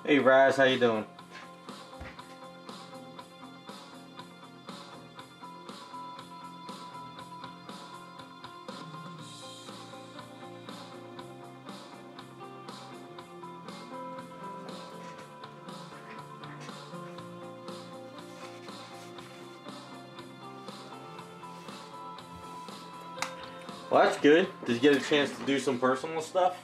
Hey Raz, how you doing? Well, that's good. Did you get a chance to do some personal stuff?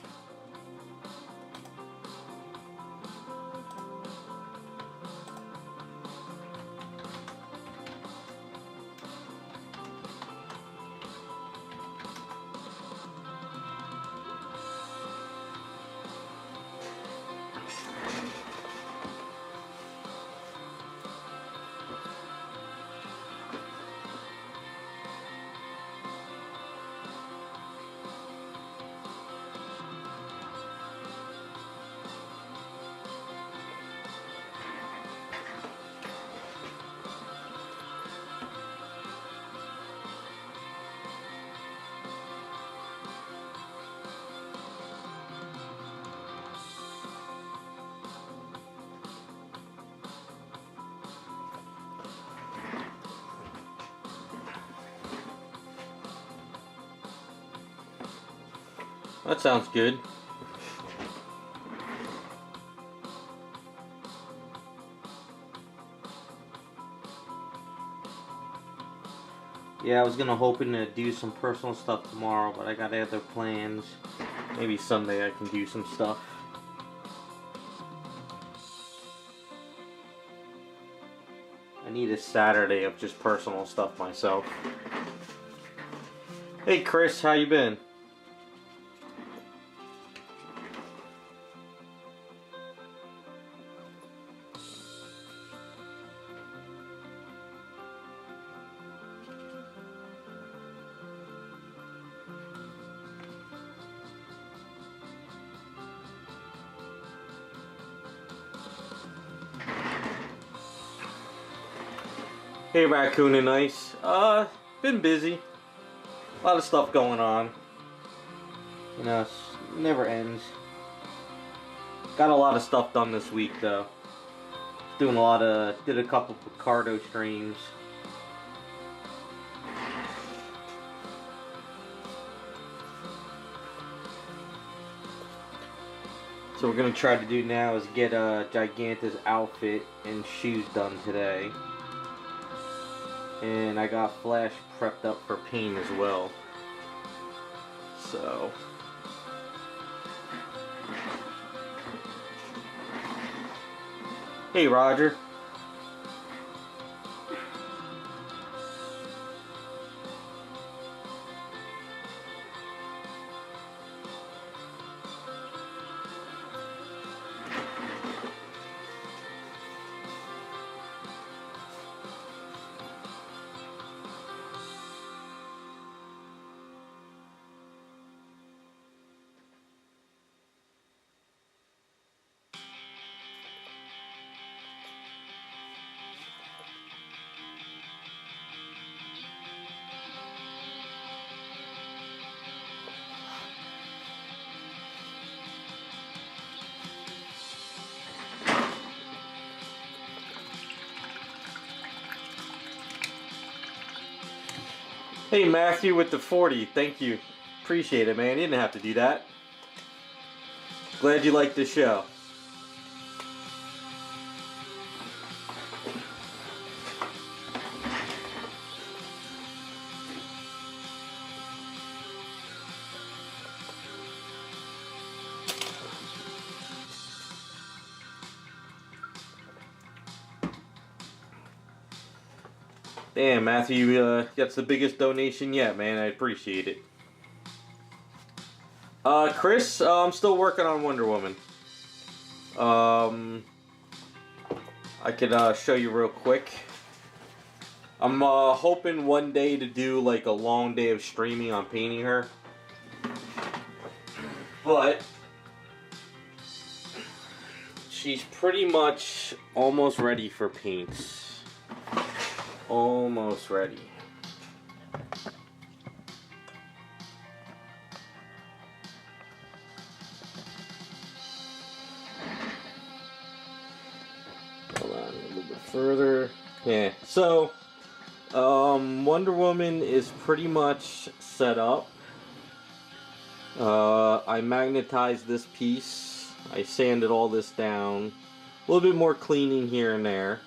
That sounds good. Yeah, I was hoping to do some personal stuff tomorrow, but I got other plans. Maybe Sunday I can do some stuff. I need a Saturday of just personal stuff myself. Hey Chris, how you been? Hey Raccoon and Ice. Been busy. A lot of stuff going on. You know, it never ends. Got a lot of stuff done this week though. Did a couple Picardo streams. So we're gonna try to do now is get Giganta's outfit and shoes done today. And I got Flash prepped up for paint as well. So hey Roger. Hey Matthew with the 40, thank you. Appreciate it, man. You didn't have to do that. Glad you liked the show. Damn, Matthew, that's the biggest donation yet, man. I appreciate it. Chris, I'm still working on Wonder Woman. I could show you real quick. I'm hoping one day to do like a long day of streaming on painting her. But she's pretty much almost ready for paints. Almost ready. So, Wonder Woman is pretty much set up. I magnetized this piece. I sanded all this down. A little bit more cleaning here and there.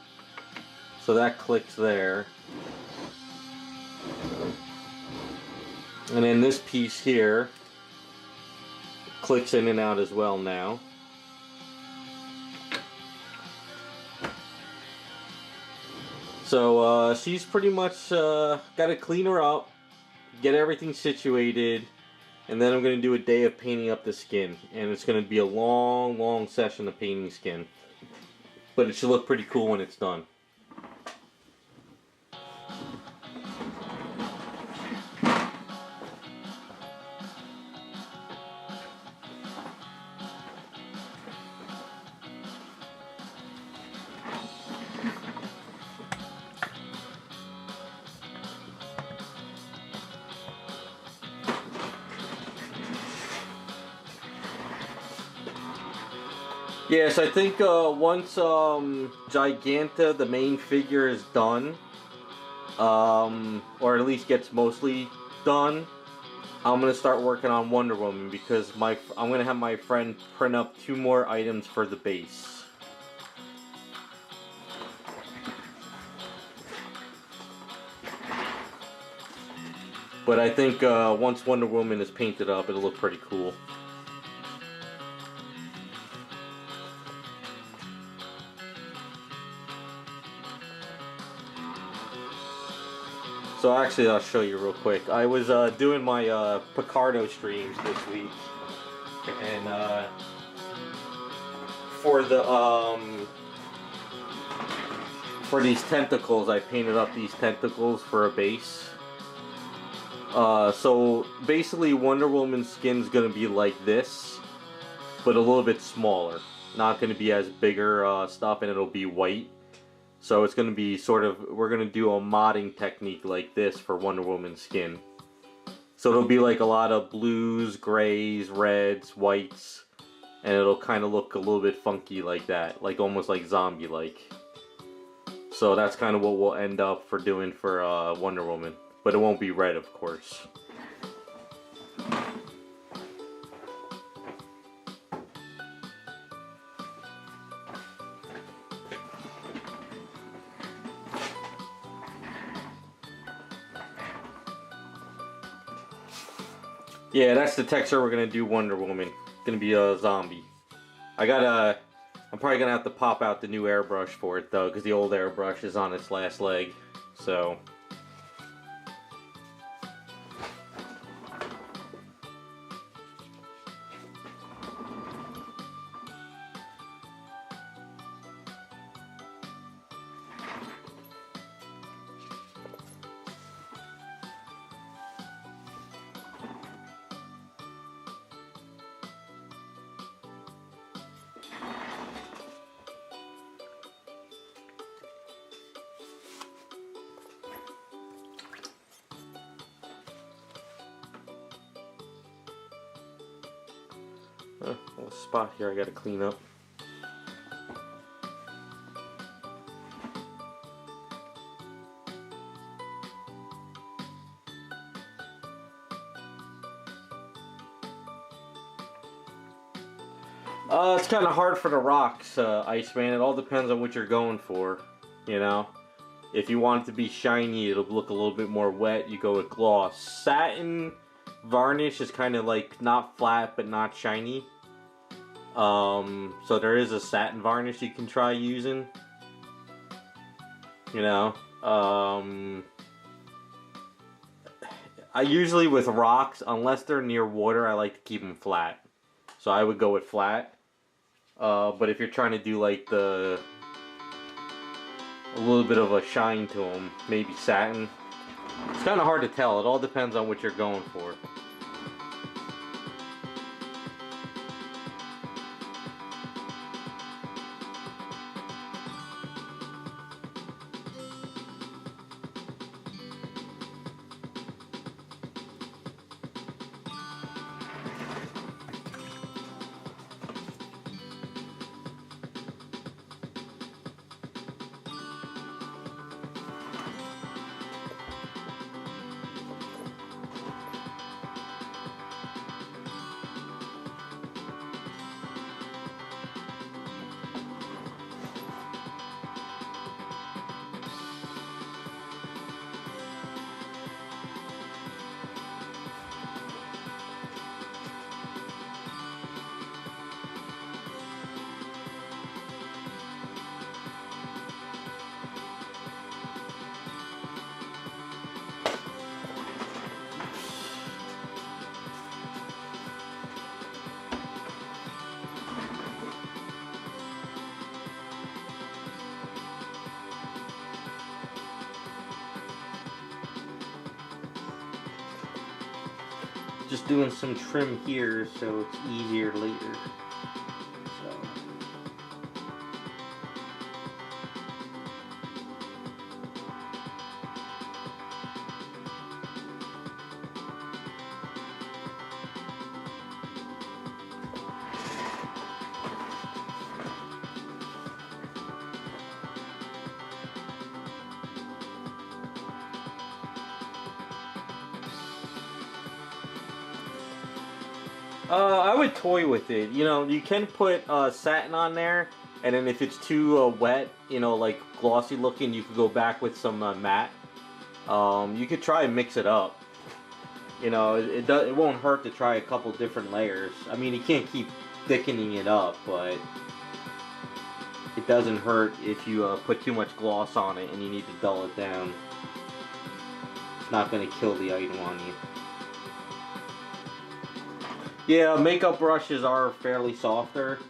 So that clicks there. And then this piece here clicks in and out as well now. So she's pretty much got to clean her up, get everything situated, and then I'm going to do a day of painting up the skin. And it's going to be a long, long session of painting skin. But it should look pretty cool when it's done. Yes, I think once Giganta, the main figure, is done, or at least gets mostly done, I'm gonna start working on Wonder Woman because I'm gonna have my friend print up 2 more items for the base. But I think once Wonder Woman is painted up, it'll look pretty cool. So actually, I'll show you real quick. I was doing my Picardo streams this week, and for these tentacles, I painted up these tentacles for a base. So basically, Wonder Woman's skin's gonna be like this, but a little bit smaller. Not gonna be as bigger stuff, and it'll be white. So it's going to be sort of, we're going to do a modding technique like this for Wonder Woman's skin. So it'll be like a lot of blues, grays, reds, whites, and it'll kind of look a little bit funky like that, like almost like zombie-like. So that's kind of what we'll end up for doing for Wonder Woman, but it won't be red, of course. Yeah, that's the texture we're gonna do Wonder Woman. Gonna be a zombie. I'm probably gonna have to pop out the new airbrush for it though, because the old airbrush is on its last leg. So. A little spot here I gotta clean up. It's kind of hard for the rocks, Iceman. It all depends on what you're going for, you know. If you want it to be shiny, it'll look a little bit more wet, you go with gloss. Satin varnish is kind of like not flat but not shiny. So there is a satin varnish you can try using. You know, I usually with rocks, unless they're near water, I like to keep them flat. So I would go with flat. But if you're trying to do like a little bit of a shine to them, maybe satin. It's kind of hard to tell. It all depends on what you're going for. just doing some trim here so it's easier later. So. I would toy with it. You know, you can put satin on there, and then if it's too wet, you know, like glossy looking, you could go back with some matte. You could try and mix it up. You know, it won't hurt to try a couple different layers. I mean, you can't keep thickening it up, but it doesn't hurt if you put too much gloss on it and you need to dull it down. It's not going to kill the item on you. Yeah, makeup brushes are fairly softer.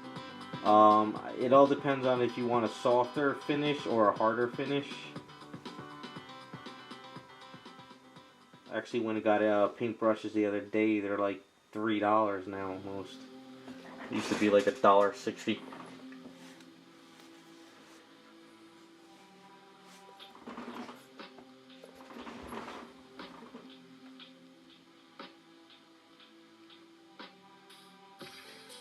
It all depends on if you want a softer finish or a harder finish. I actually went and got paint brushes the other day. They're like $3 now almost. It used to be like $1.60.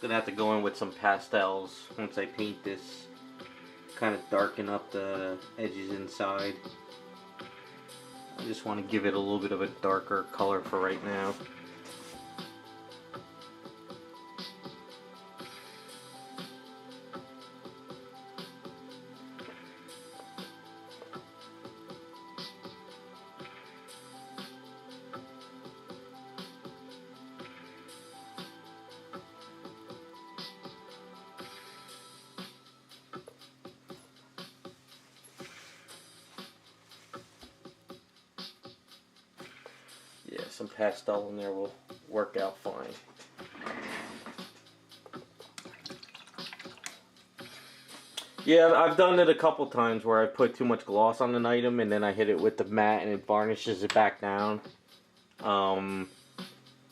Gonna have to go in with some pastels once I paint this. Kind of darken up the edges inside. I just want to give it a little bit of a darker color for right now. Yeah, some pastel in there will work out fine. Yeah, I've done it a couple times where I put too much gloss on an item and then I hit it with the matte and it varnishes it back down.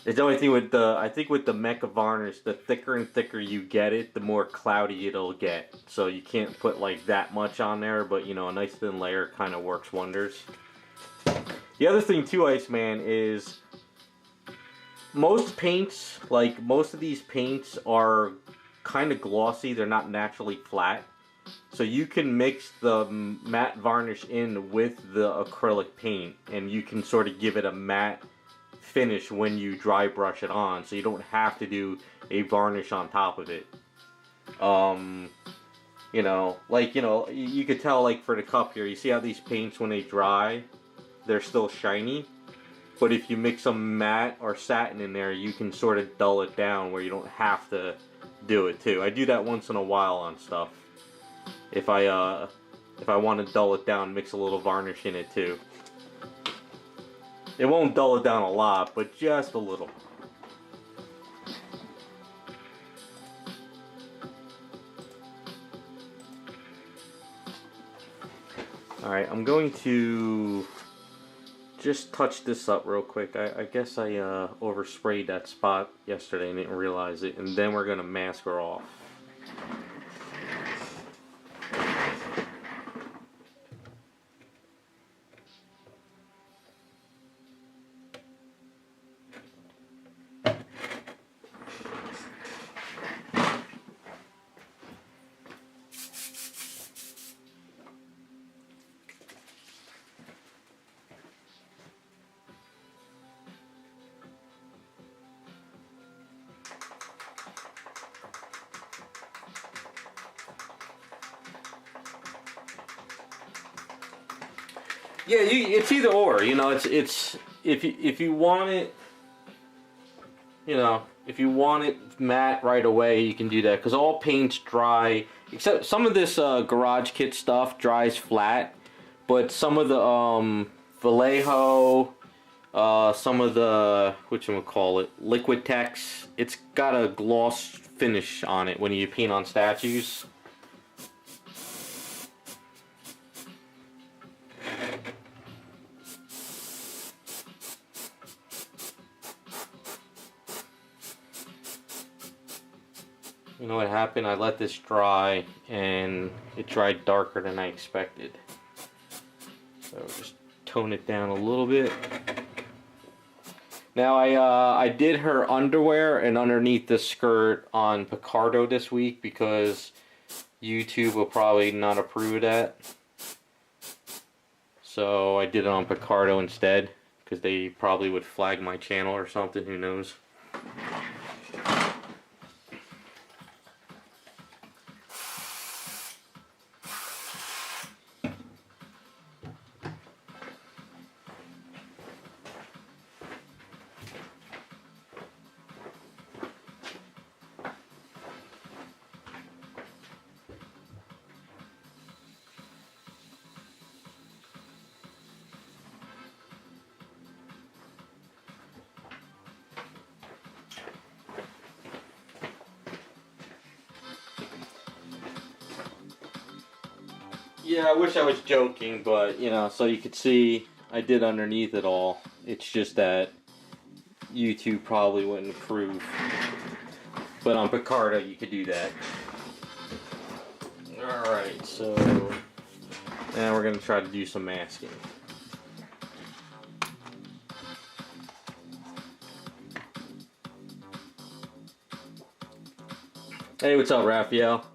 It's the only thing with I think with the Mecha varnish, the thicker and thicker you get it, the more cloudy it'll get. So you can't put like that much on there, but you know, a nice thin layer kind of works wonders. The other thing too, Iceman, is most paints, like most of these paints are kind of glossy. They're not naturally flat. So you can mix the matte varnish in with the acrylic paint and you can sort of give it a matte finish when you dry brush it on. So you don't have to do a varnish on top of it. You know, like, you know, you could tell like for the cup here, you see how these paints when they dry, they're still shiny, but if you mix some matte or satin in there, you can sort of dull it down where you don't have to do it too. I do that once in a while on stuff. If I want to dull it down, mix a little varnish in it too. It won't dull it down a lot, but just a little. Alright, I'm going to just touch this up real quick. I guess I oversprayed that spot yesterday and didn't realize it, and then we're going to mask her off. Yeah, it's either or. You know, it's if you want it, you know, if you want it matte right away, you can do that because all paints dry. Except some of this garage kit stuff dries flat, but some of the Vallejo, some of the whatchamacallit, Liquid Tex, it's got a gloss finish on it when you paint on statues. You know what happened? I let this dry and it dried darker than I expected. So just tone it down a little bit. Now I did her underwear and underneath the skirt on Picardo this week because YouTube will probably not approve of that. So I did it on Picardo instead because they probably would flag my channel or something, who knows. Yeah, I wish I was joking, but, you know, so you could see I did underneath it all. It's just that YouTube probably wouldn't approve. But on Picardo, you could do that. Alright, so now we're going to try to do some masking. Hey, what's up, Raphael?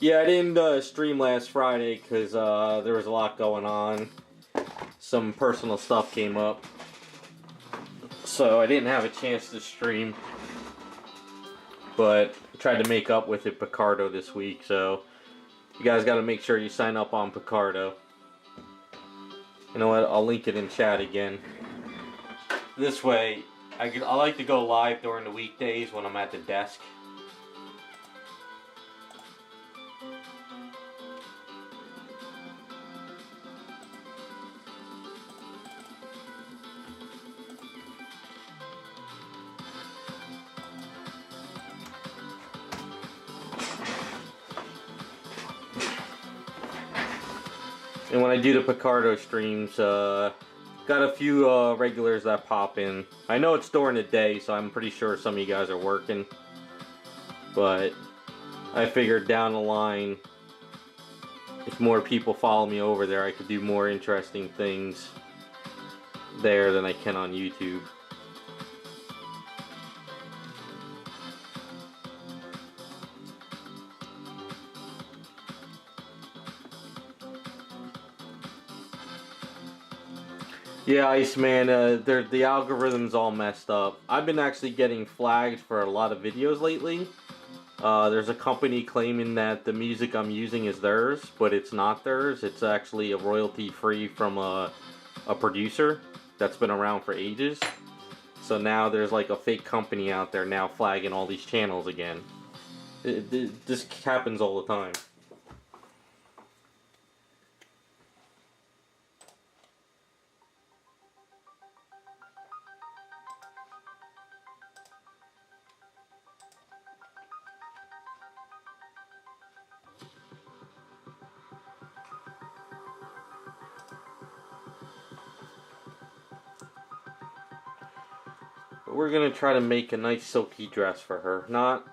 Yeah, I didn't stream last Friday because there was a lot going on. Some personal stuff came up. So I didn't have a chance to stream. But I tried to make up with it Picardo this week. So you guys got to make sure you sign up on Picardo. You know what? I'll link it in chat again. This way, I like to go live during the weekdays when I'm at the desk. And when I do the Picardo streams, got a few regulars that pop in. I know it's during the day, so I'm pretty sure some of you guys are working. But I figured down the line, if more people follow me over there, I could do more interesting things there than I can on YouTube. Yeah, Iceman, the algorithm's all messed up. I've been actually getting flagged for a lot of videos lately. There's a company claiming that the music I'm using is theirs, but it's not theirs. It's actually a royalty-free from a producer that's been around for ages. So now there's like a fake company out there now flagging all these channels again. This happens all the time. We're gonna try to make a nice silky dress for her. Not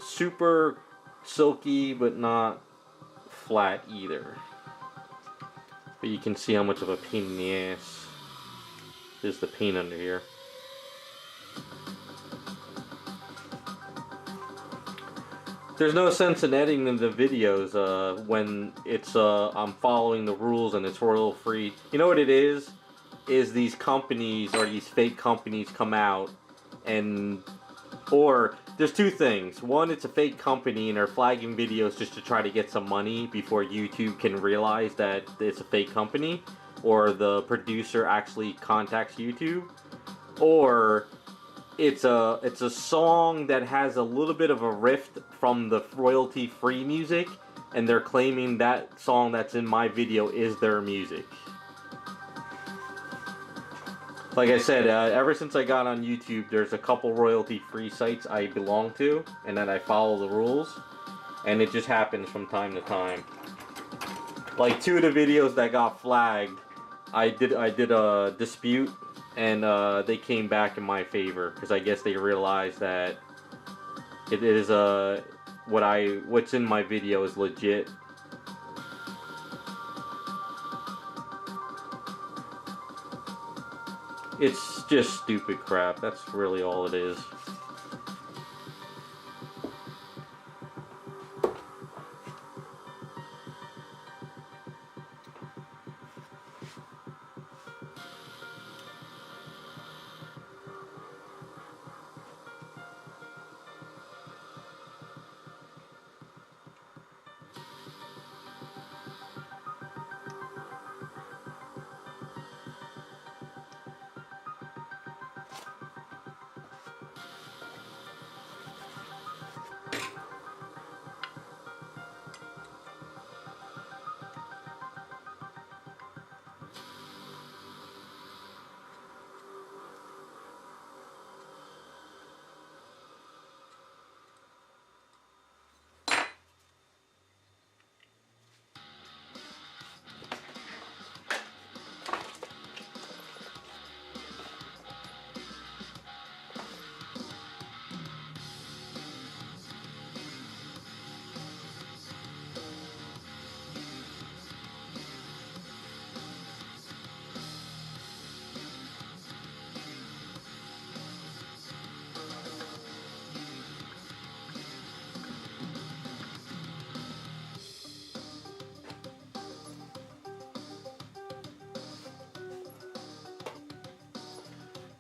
super silky, but not flat either. But you can see how much of a pain in the ass is the paint under here. There's no sense in editing the videos when it's I'm following the rules and it's royalty free. You know what it is? Is these companies or these fake companies come out and, or there's two things. One, it's a fake company and they're flagging videos just to try to get some money before YouTube can realize that it's a fake company, or the producer actually contacts YouTube, or it's a song that has a little bit of a rift from the royalty free music and they're claiming that song that's in my video is their music. Like I said, ever since I got on YouTube, there's a couple royalty-free sites I belong to, and that I follow the rules, and it just happens from time to time. Like 2 of the videos that got flagged, I did a dispute, and they came back in my favor, because I guess they realized that it is what's in my video is legit. It's just stupid crap. That's really all it is.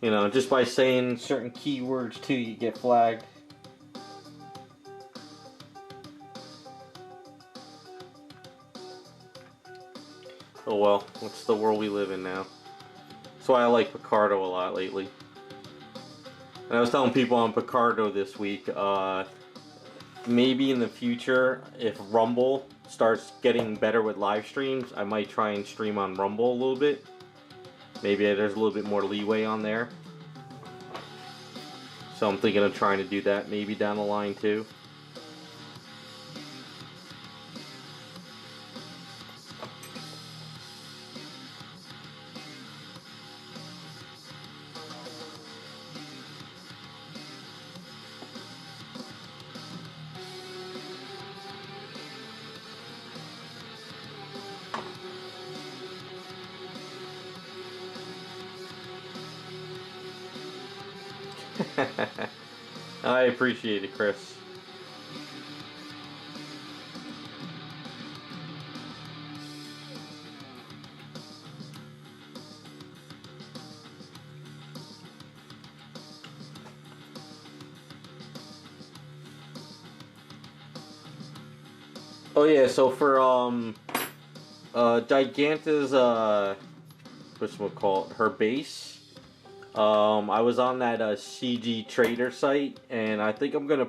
You know, just by saying certain keywords too, you get flagged. Oh well, what's the world we live in now? That's why I like Picardo a lot lately. And I was telling people on Picardo this week, maybe in the future, if Rumble starts getting better with live streams, I might try and stream on Rumble a little bit. Maybe there's a little bit more leeway on there. So I'm thinking of trying to do that maybe down the line too. I appreciate it, Chris. Oh yeah, so for Giganta's whatchamacallit, her base. I was on that CG Trader site, and I think I'm gonna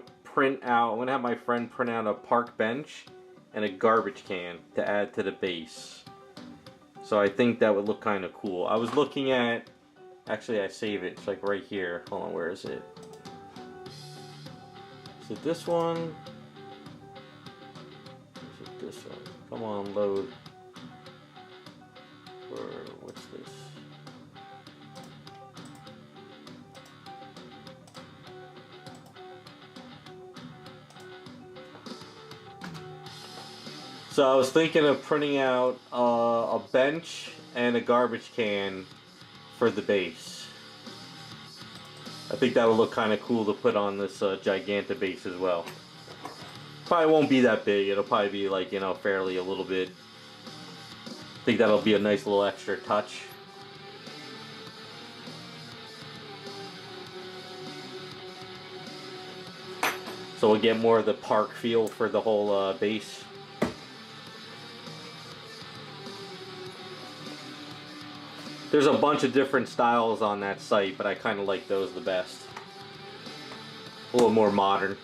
have my friend print out a park bench and a garbage can to add to the base. So I think that would look kind of cool. I was looking at, actually I save it, it's like right here. Hold on, where is it? Is it this one? Is it this one? Come on, load. Or what's this? So I was thinking of printing out a bench and a garbage can for the base. I think that would look kind of cool to put on this Giganta base as well. Probably won't be that big. It'll probably be like, you know, fairly a little bit. I think that'll be a nice little extra touch. So we'll get more of the park feel for the whole base. There's a bunch of different styles on that site, but I kind of like those the best. A little more modern.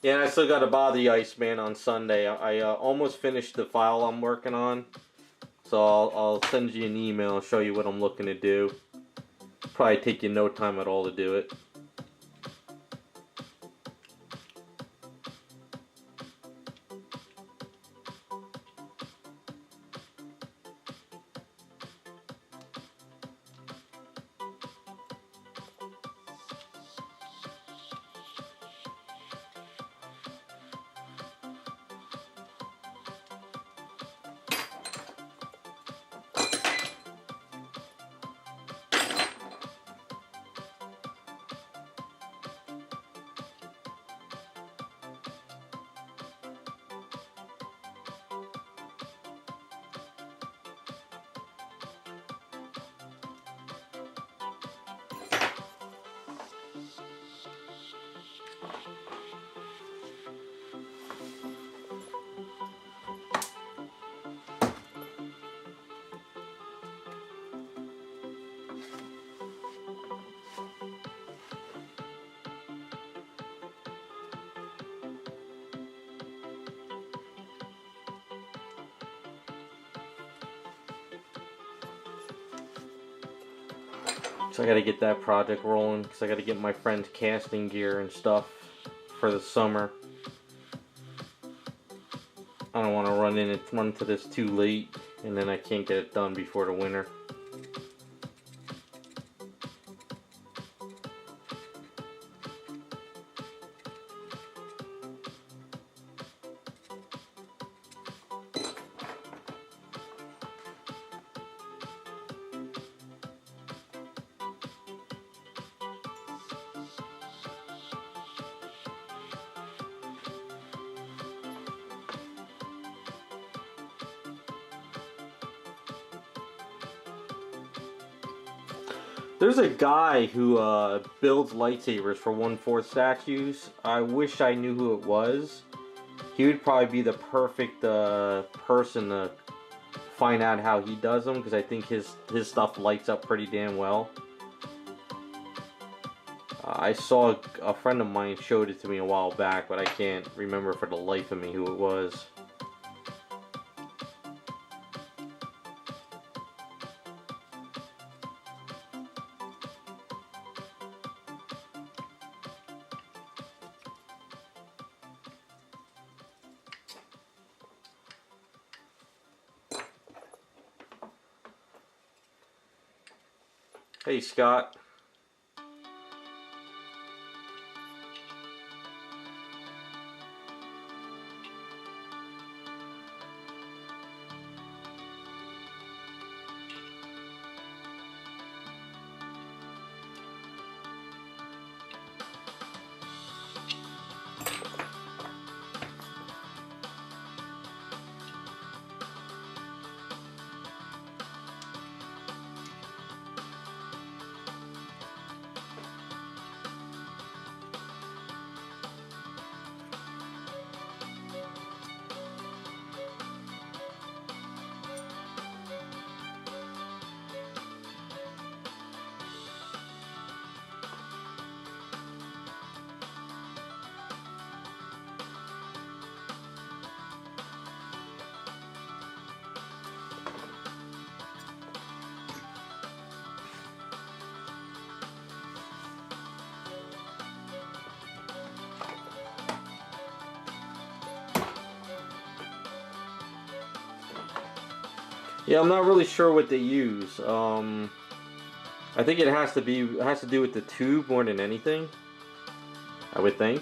Yeah, and I still got to bother the Iceman on Sunday. I almost finished the file I'm working on. So I'll send you an email and show you what I'm looking to do. Probably take you no time at all to do it. So I gotta get that project rolling because I gotta get my friend's casting gear and stuff for the summer. I don't want to run into this too late and then I can't get it done before the winter. There's a guy who builds lightsabers for 1/4 statues. I wish I knew who it was. He would probably be the perfect person to find out how he does them because I think his stuff lights up pretty damn well. I saw a friend of mine showed it to me a while back, but I can't remember for the life of me who it was. Hey, Scott. Yeah, I'm not really sure what they use. I think it has to do with the tube more than anything. I would think.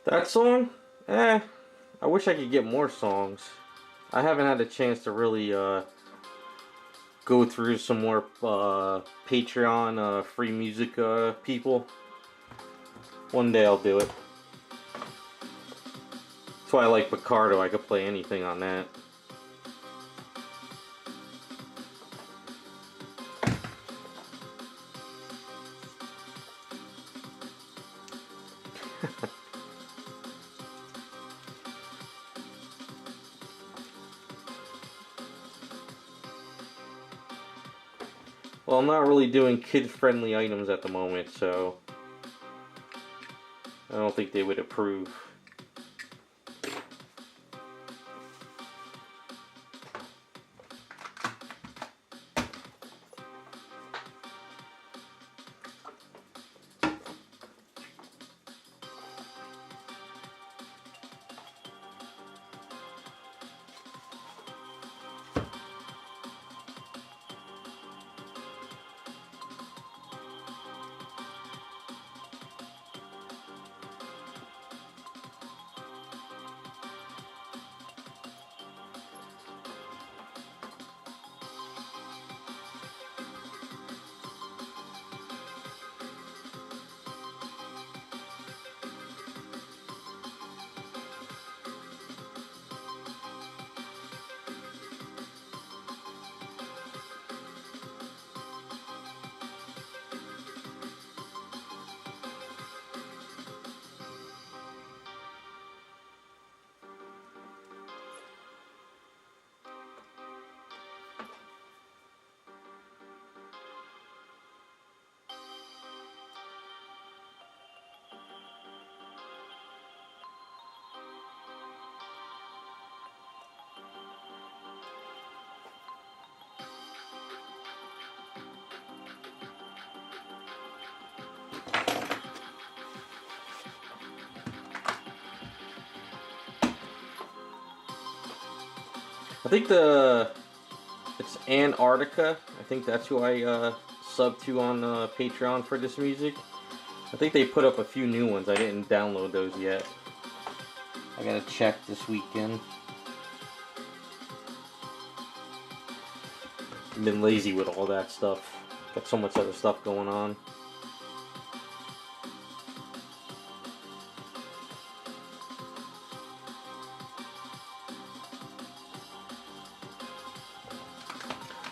That song? I wish I could get more songs. I haven't had a chance to really go through some more Patreon free music people. One day I'll do it. That's why I like Picardo. I could play anything on that. Well, I'm not really doing kid-friendly items at the moment, so I don't think they would approve. I think it's Antarctica. I think that's who I sub to on Patreon for this music. I think they put up a few new ones. I didn't download those yet. I gotta check this weekend. I've been lazy with all that stuff. Got so much other stuff going on.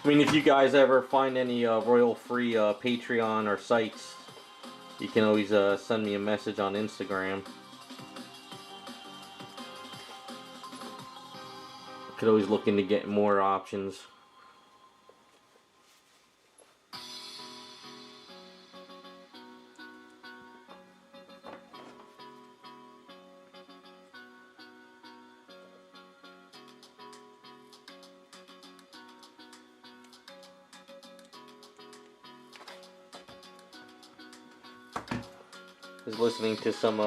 I mean, if you guys ever find any royal-free Patreon or sites, you can always send me a message on Instagram. Could always look into getting more options. Was listening to some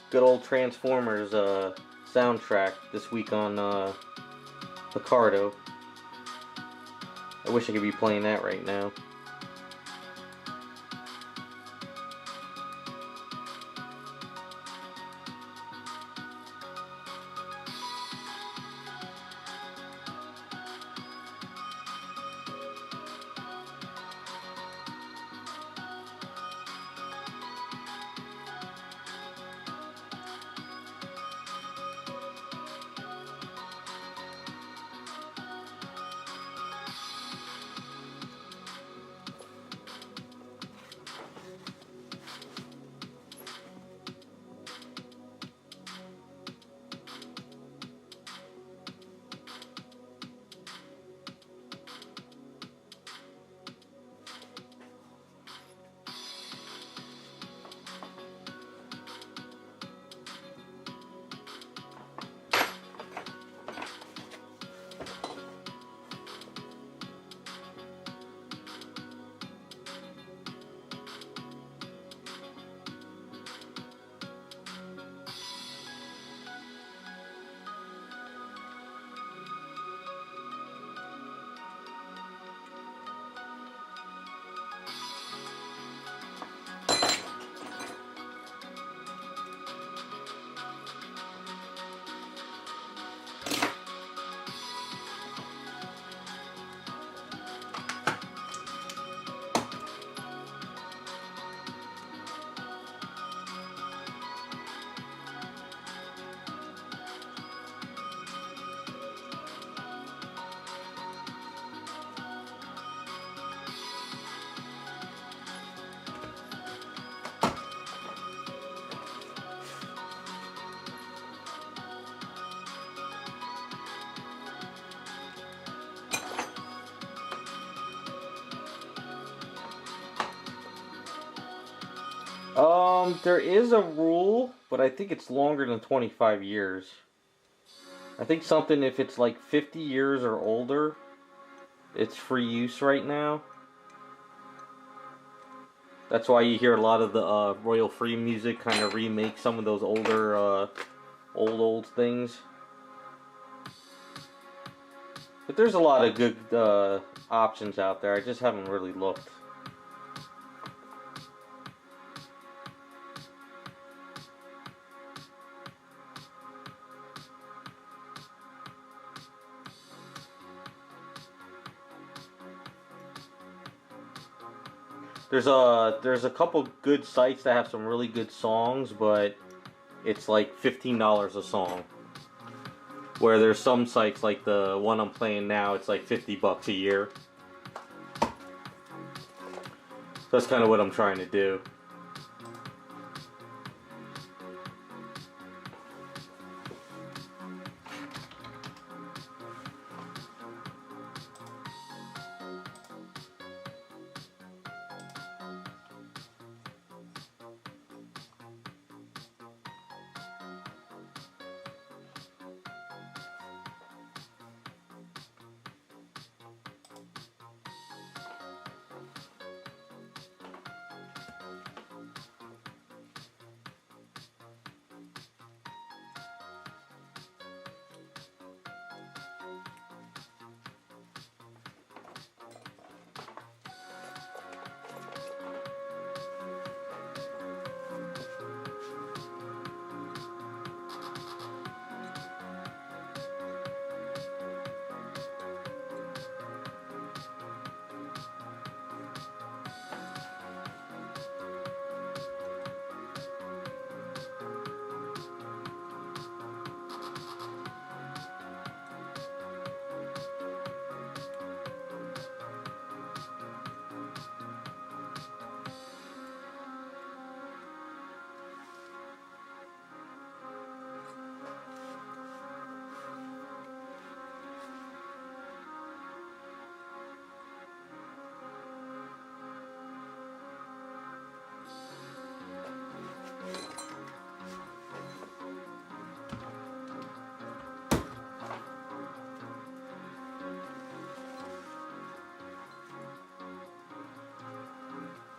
good old Transformers soundtrack this week on Picardo. I wish I could be playing that right now. There is a rule, but I think it's longer than 25 years. I think something if it's like 50 years or older, it's free use right now. That's why you hear a lot of the Royal Free music kind of remake some of those older, old things. But there's a lot of good options out there. I just haven't really looked. There's a couple good sites that have some really good songs, but it's like $15 a song. Where there's some sites like the one I'm playing now, it's like $50 a year. So that's kind of what I'm trying to do.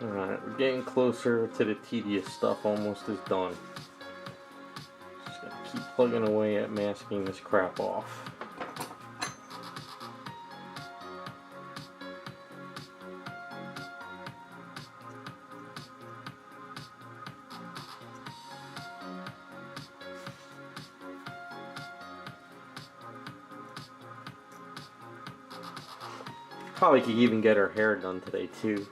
Alright, we're getting closer to the tedious stuff, almost is done. Just gotta keep plugging away at masking this crap off. Probably could even get her hair done today too.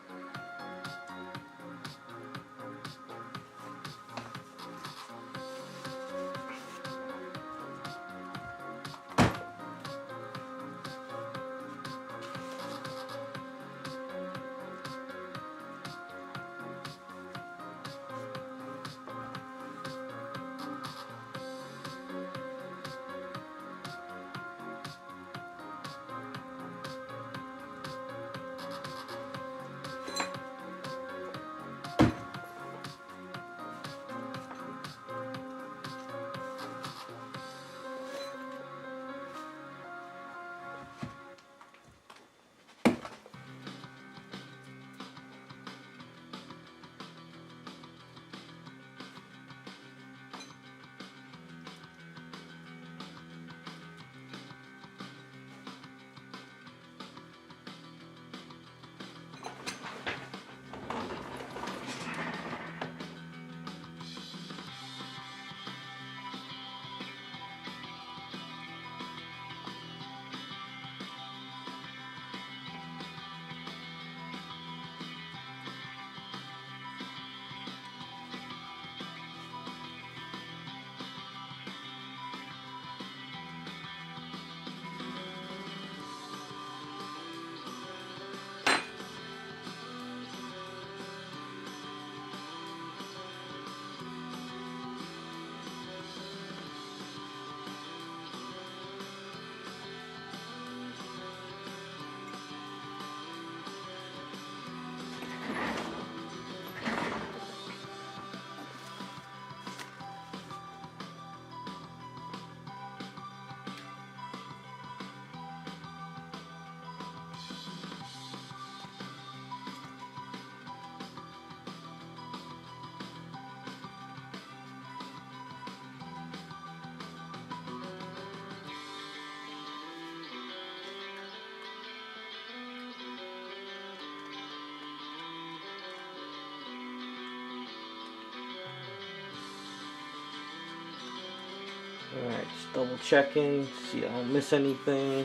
Alright, just double checking, see I don't miss anything.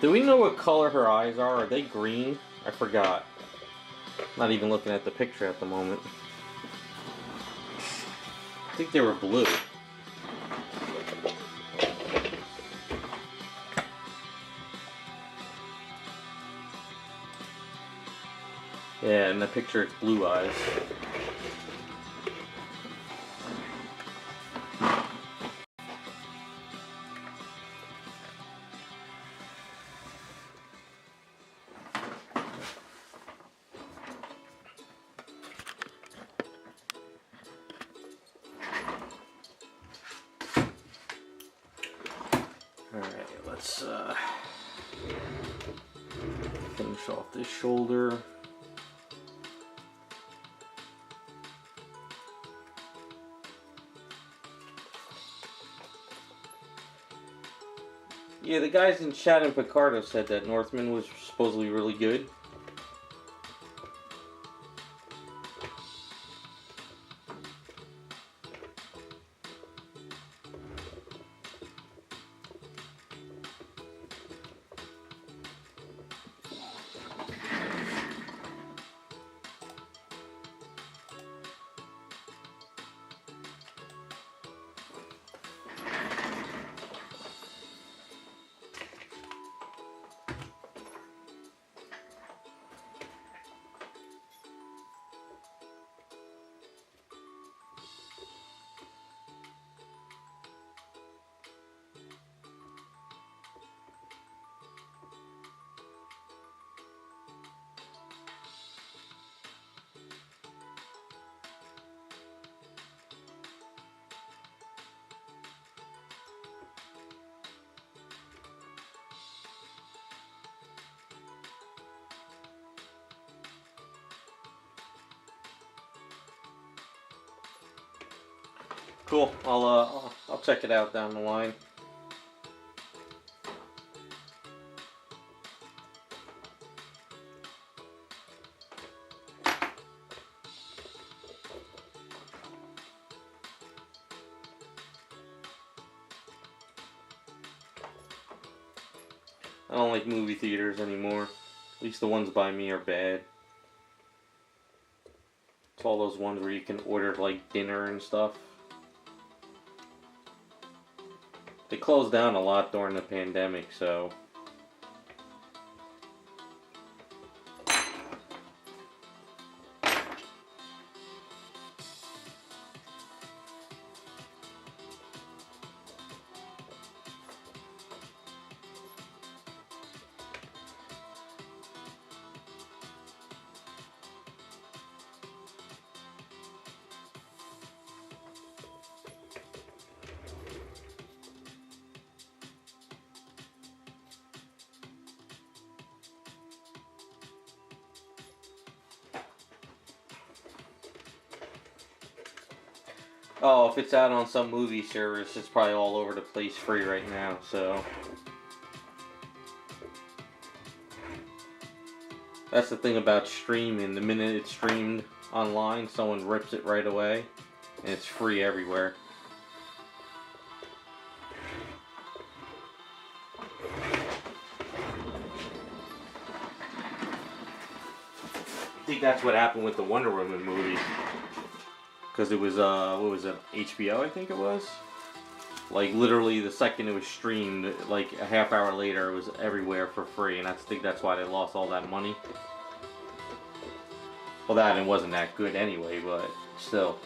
Do we know what color her eyes are? Are they green? I forgot. Not even looking at the picture at the moment. I think they were blue. Yeah, in the picture it's blue eyes. Alright, let's finish off this shoulder. Yeah, the guys in chat and Picardo said that Northman was supposedly really good. Cool. I'll check it out down the line. I don't like movie theaters anymore. At least the ones by me are bad. It's all those ones where you can order like dinner and stuff. They closed down a lot during the pandemic, so oh, if it's out on some movie service, it's probably all over the place free right now, so that's the thing about streaming. The minute it's streamed online, someone rips it right away, and it's free everywhere. I think that's what happened with the Wonder Woman movie. Because it was, what was it, HBO I think it was? Like, literally the second it was streamed, like a half hour later, it was everywhere for free. And I think that's why they lost all that money. Well, that and it wasn't that good anyway, but still.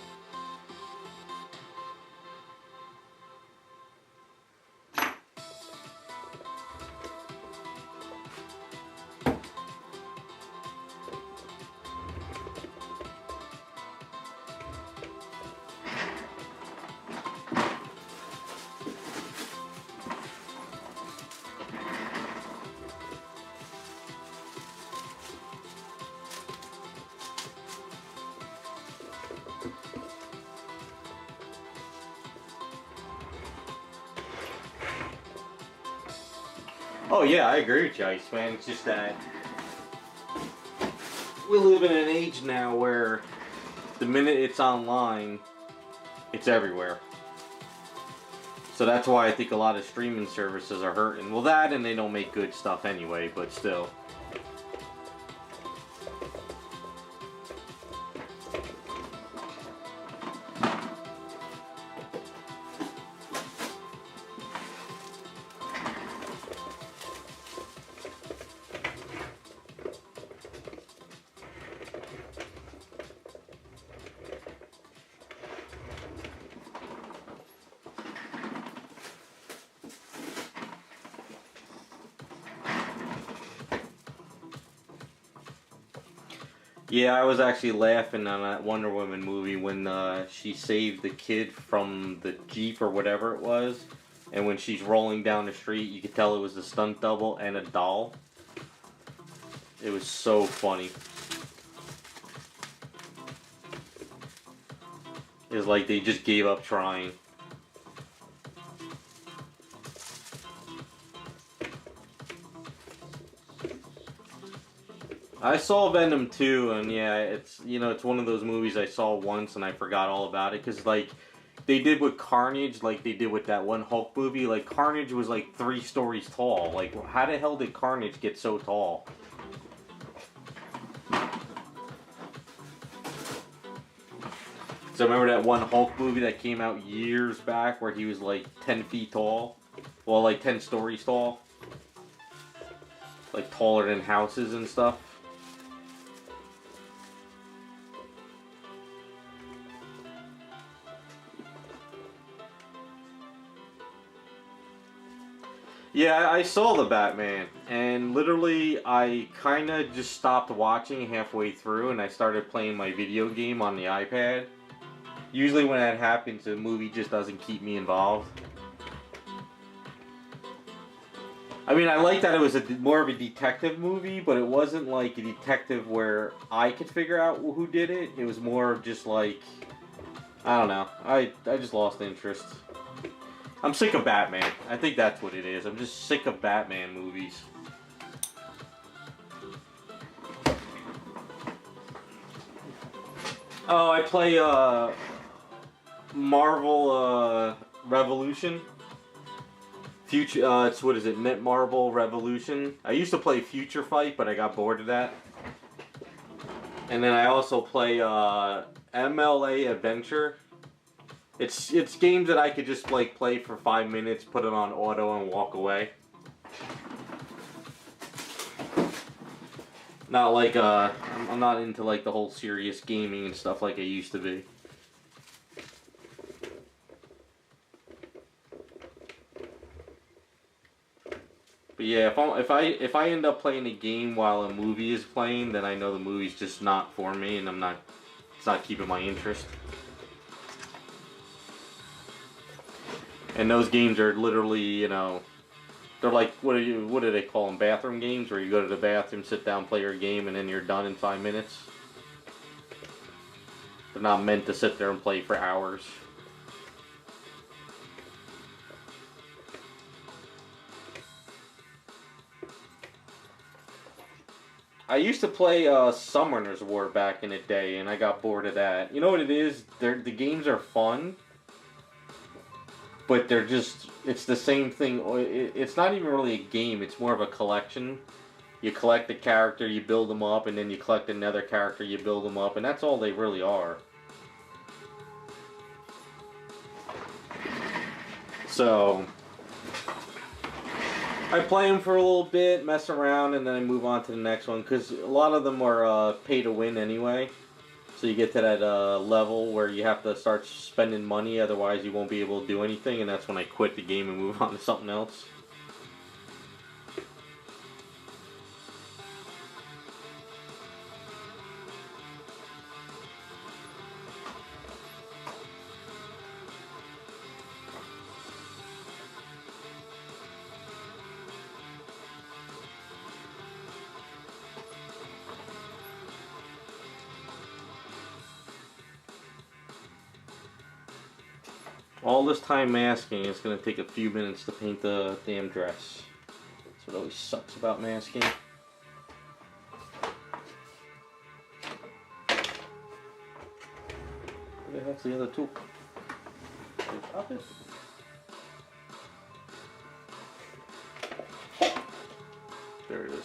Oh yeah, I agree with you, Iceman. It's just that we live in an age now where the minute it's online, it's everywhere. So that's why I think a lot of streaming services are hurting. Well, that and they don't make good stuff anyway, but still. Yeah, I was actually laughing on that Wonder Woman movie when she saved the kid from the Jeep or whatever it was. And when she's rolling down the street, you could tell it was a stunt double and a doll. It was so funny. It was like they just gave up trying. I saw Venom 2, and yeah, it's, you know, it's one of those movies I saw once and I forgot all about it, because, like, they did with Carnage, like they did with that one Hulk movie. Like, Carnage was, like, 3 stories tall. Like, how the hell did Carnage get so tall? So remember that one Hulk movie that came out years back where he was, like, 10 feet tall? Well, like, 10 stories tall? Like, taller than houses and stuff? Yeah, I saw the Batman, and literally I kind of just stopped watching halfway through and I started playing my video game on the iPad. Usually when that happens, the movie just doesn't keep me involved. I mean, I like that it was more of a detective movie, but it wasn't like a detective where I could figure out who did it. It was more of just like, I don't know, I just lost interest. I'm sick of Batman. I think that's what it is. I'm just sick of Batman movies. Oh, I play Marvel Revolution. Future, it's, what is it? Marvel Revolution. I used to play Future Fight, but I got bored of that. And then I also play MLA Adventure. It's games that I could just like play for 5 minutes, put it on auto, and walk away. Not like I'm not into like the whole serious gaming and stuff like I used to be. But yeah, if I end up playing a game while a movie is playing, then I know the movie's just not for me, and it's not keeping my interest. And those games are literally, you know, they're like, what do they call them? Bathroom games, where you go to the bathroom, sit down, play your game, and then you're done in 5 minutes. They're not meant to sit there and play for hours. I used to play Summoner's War back in the day, and I got bored of that. You know what it is? The games are fun, but they're just, it's the same thing. It's not even really a game, it's more of a collection. You collect the character, you build them up, and then you collect another character, you build them up, and that's all they really are. So I play them for a little bit, mess around, and then I move on to the next one, because a lot of them are pay to win anyway. So you get to that level where you have to start spending money, otherwise you won't be able to do anything, and that's when I quit the game and move on to something else. All this time masking, it's going to take a few minutes to paint the damn dress. That's what always sucks about masking. Where the heck's the other tool? Drop it. There it is.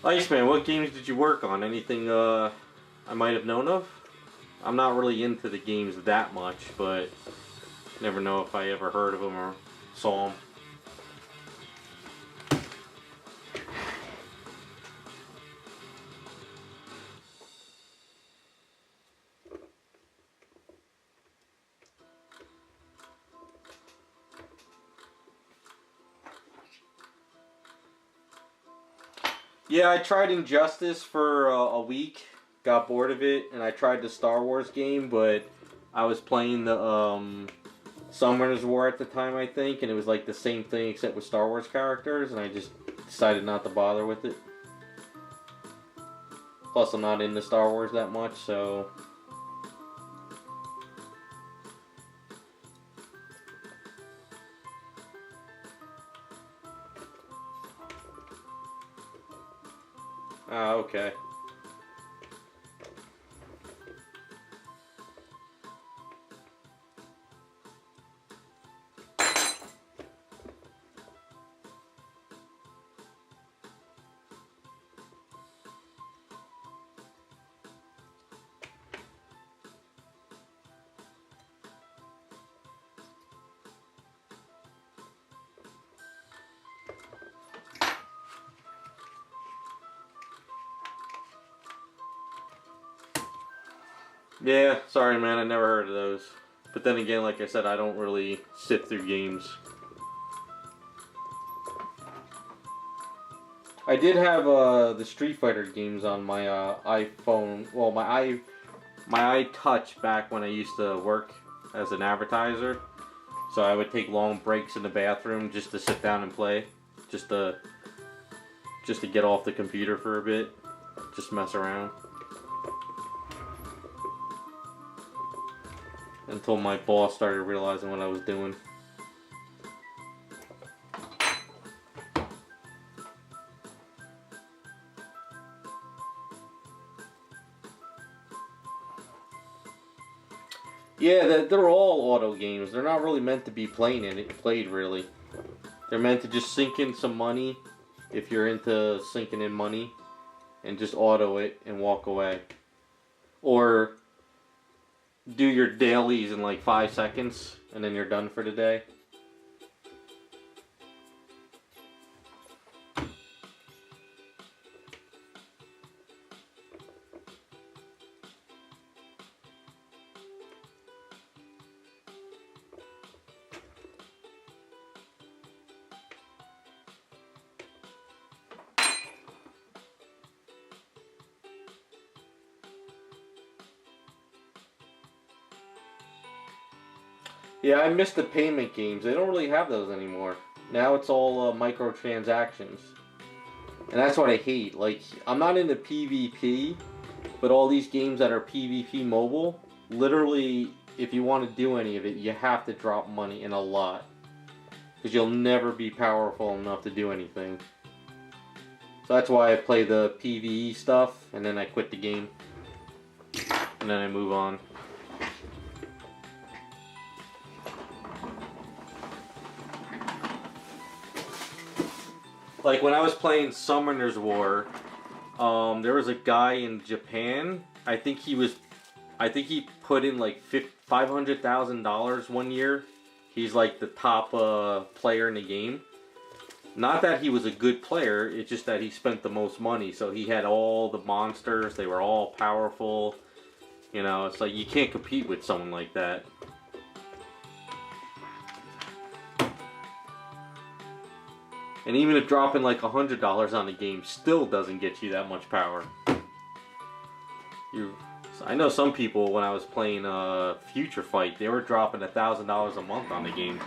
Iceman, what games did you work on? Anything I might have known of? I'm not really into the games that much, but never know if I ever heard of them or saw them. Yeah, I tried Injustice for a week, got bored of it, and I tried the Star Wars game, but I was playing the Summoner's War at the time, I think, and it was like the same thing except with Star Wars characters, and I just decided not to bother with it. Plus, I'm not into Star Wars that much, so... Ah, okay. Yeah, sorry man, I never heard of those. But then again, like I said, I don't really sit through games. I did have the Street Fighter games on my iPhone, well my iTouch back when I used to work as an advertiser. So I would take long breaks in the bathroom just to sit down and play. Just to get off the computer for a bit. Just mess around. Until my boss started realizing what I was doing. Yeah, they're all auto games. They're not really meant to be played really. They're meant to just sink in some money, if you're into sinking in money, and just auto it and walk away. Or do your dailies in like 5 seconds and then you're done for the day. Yeah, I miss the payment games. They don't really have those anymore. Now it's all microtransactions. And that's what I hate. Like, I'm not into PvP, but all these games that are PvP mobile, literally, if you want to do any of it, you have to drop money, and a lot. Because you'll never be powerful enough to do anything. So that's why I play the PvE stuff, and then I quit the game. And then I move on. Like when I was playing Summoner's War, there was a guy in Japan. I think he put in like $500,000 one year. He's like the top player in the game. Not that he was a good player, it's just that he spent the most money. So he had all the monsters. They were all powerful. You know, it's like you can't compete with someone like that. And even if dropping like $100 on the game still doesn't get you that much power. It's I know some people, when I was playing Future Fight, they were dropping $1,000 a month on the game.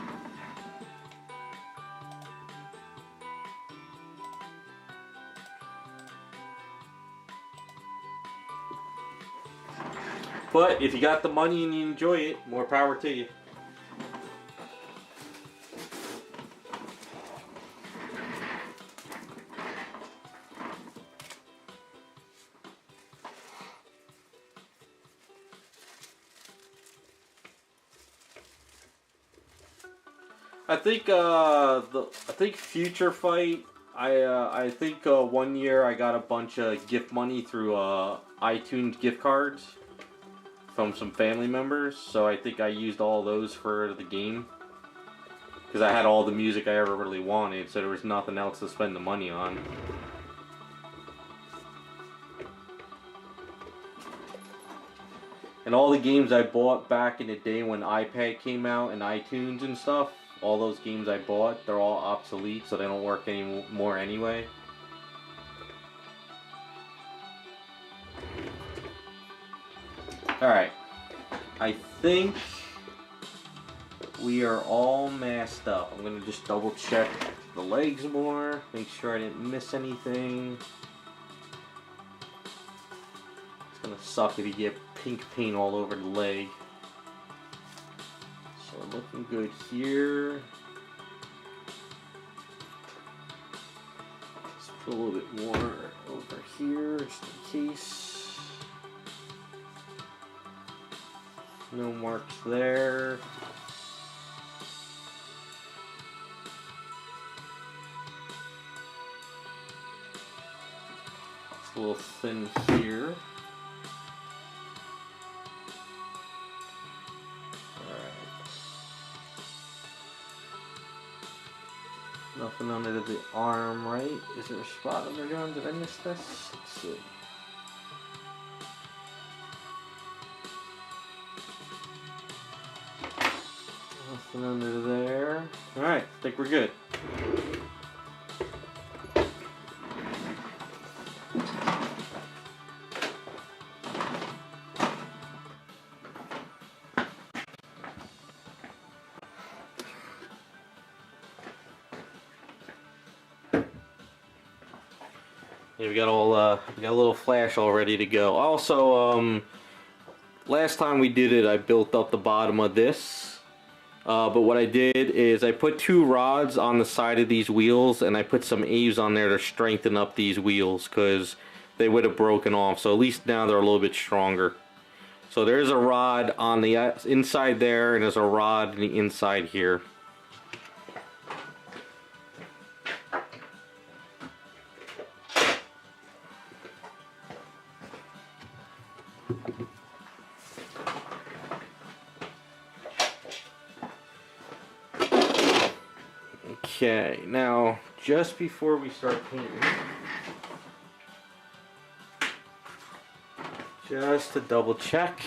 But if you got the money and you enjoy it, more power to you. I think Future Fight. I think 1 year I got a bunch of gift money through iTunes gift cards from some family members. So I think I used all those for the game because I had all the music I ever really wanted. So there was nothing else to spend the money on. And all the games I bought back in the day when iPad came out and iTunes and stuff. All those games I bought, they're all obsolete, so they don't work anymore anyway. Alright, I think we are all masked up. I'm going to just double check the legs more, make sure I didn't miss anything. It's going to suck if you get pink paint all over the leg. So we're looking good here. Let's put a little bit more over here just in case. No marks there. It's a little thin here. Nothing under the arm, right? Is there a spot under the arm? Did I miss this? Let's see. Nothing under there. Alright, I think we're good. Yeah, we got a little flash all ready to go. Also, last time we did it, I built up the bottom of this. But what I did is I put 2 rods on the side of these wheels, and I put some eaves on there to strengthen up these wheels because they would have broken off. So at least now they're a little bit stronger. So there's a rod on the inside there, and there's a rod on the inside here. Okay, now just before we start painting, just to double check.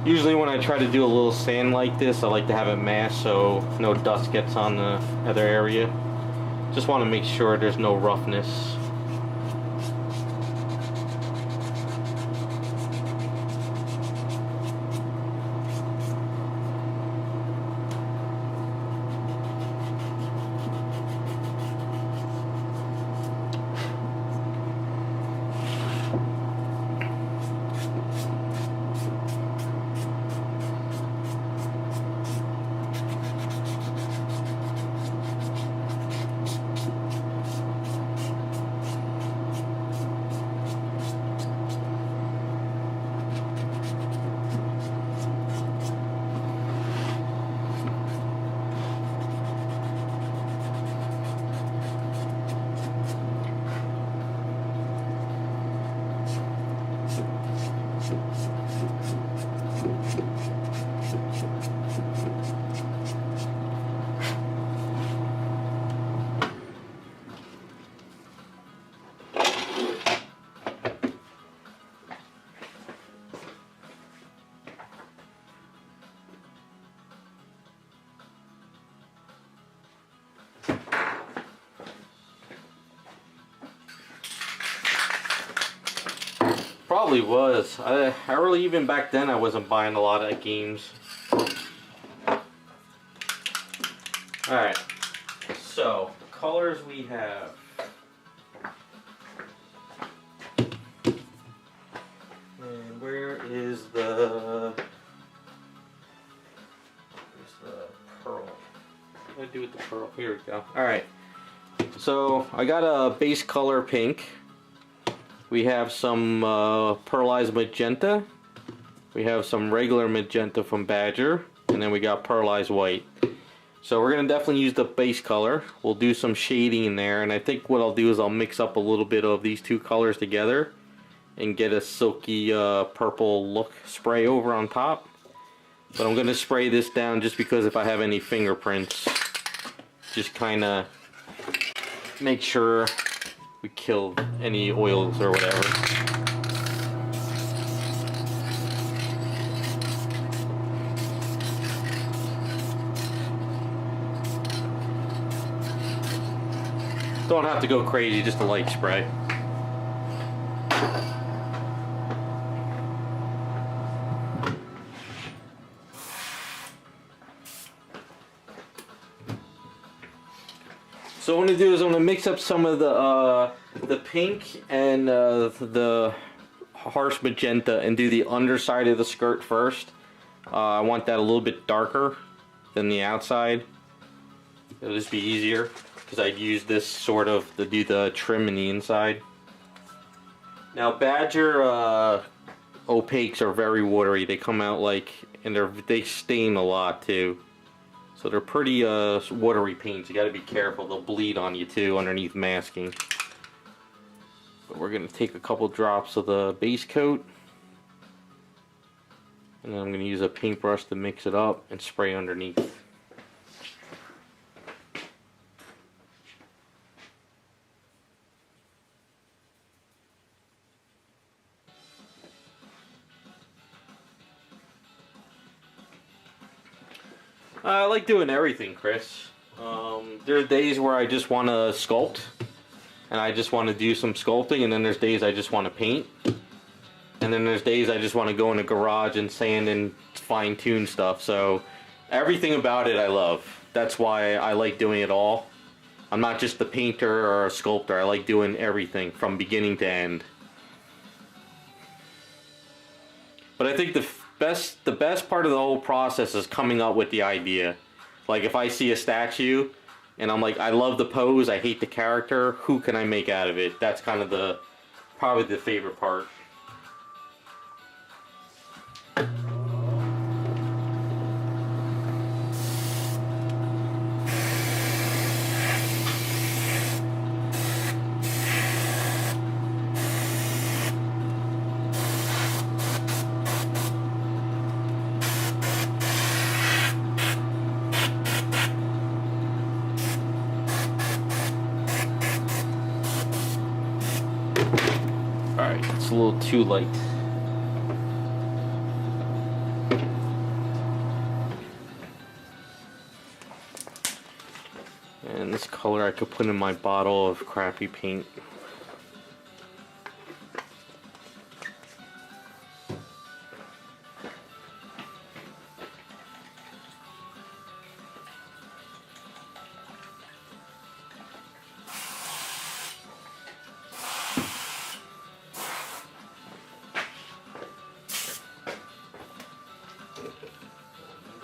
Usually when I try to do a little sand like this, I like to have it masked so no dust gets on the other area. Just want to make sure there's no roughness. probably was. I really, even back then, I wasn't buying a lot of games. Alright, so the colors we have. And where's the pearl? What do I do with the pearl? Here we go. Alright, so I got a base color pink. We have some pearlized magenta. We have some regular magenta from Badger. And then we got pearlized white. So we're going to definitely use the base color. We'll do some shading in there. And I think what I'll do is I'll mix up a little bit of these two colors together. And get a silky purple look spray over on top. But I'm going to spray this down just because if I have any fingerprints. Just kind of make sure we kill any oils or whatever. Don't have to go crazy, just a light spray. So what I'm going to do is I'm going to mix up some of the pink and the harsh magenta and do the underside of the skirt first. I want that a little bit darker than the outside. It'll just be easier because I'd use this sort of to do the trim in the inside. Now Badger opaques are very watery. They come out like, and they stain a lot too. So they're pretty watery paints. You got to be careful. They'll bleed on you too underneath masking. But we're going to take a couple drops of the base coat. And then I'm going to use a paintbrush to mix it up and spray underneath. I like doing everything, Chris. There are days where I just want to sculpt, and I just want to do some sculpting, and then there's days I just want to paint, and then there's days I just want to go in a garage and sand and fine-tune stuff. So everything about it I love. That's why I like doing it all. I'm not just a painter or a sculptor. I like doing everything from beginning to end. But I think the best part of the whole process is coming up with the idea. Like if I see a statue and I'm like, I love the pose, I hate the character, who can I make out of it? That's kind of probably the favorite part. Alright, it's a little too light. And this color I could put in my bottle of crappy paint.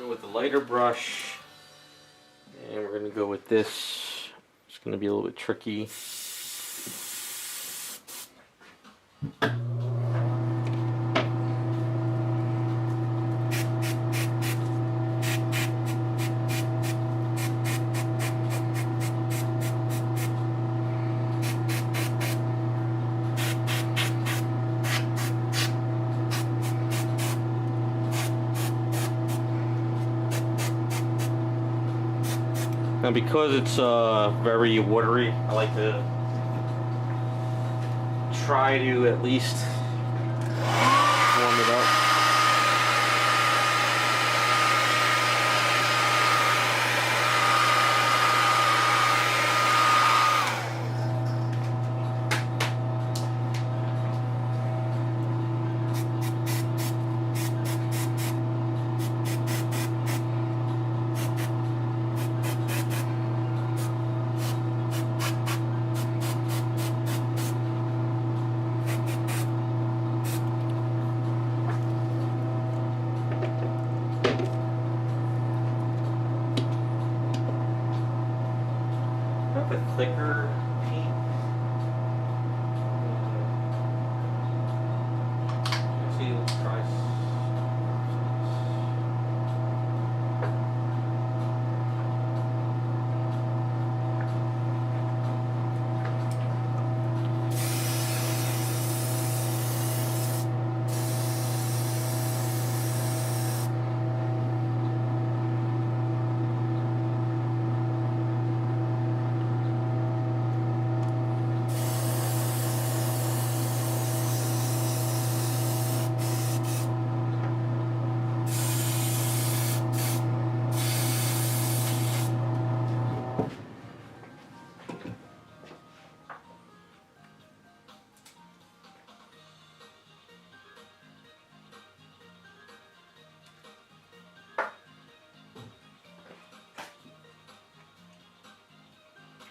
With the lighter brush, and we're going to go with this. It's going to be a little bit tricky. Now because it's very watery, I like to try to at least warm it up. up a thicker paint. Let's see, let's try.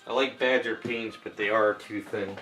I like Badger paints, but they are too thin.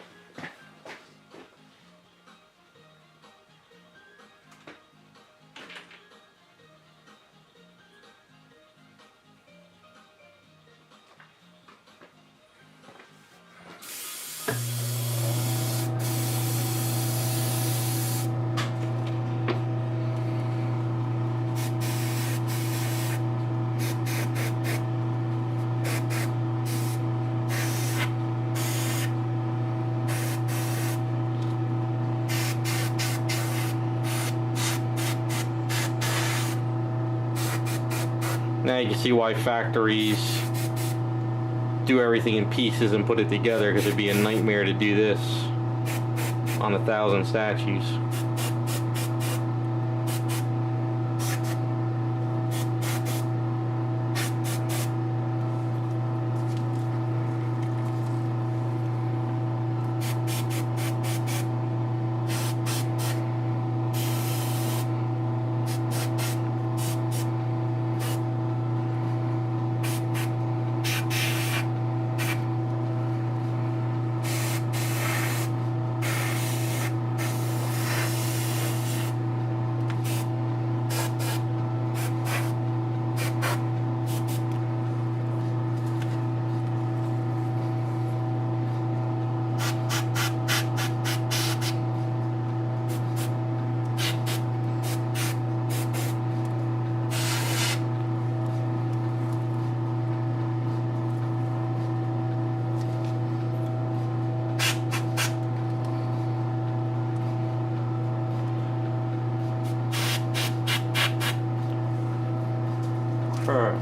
Now you can see why factories do everything in pieces and put it together, because it'd be a nightmare to do this on 1,000 statues. Sure.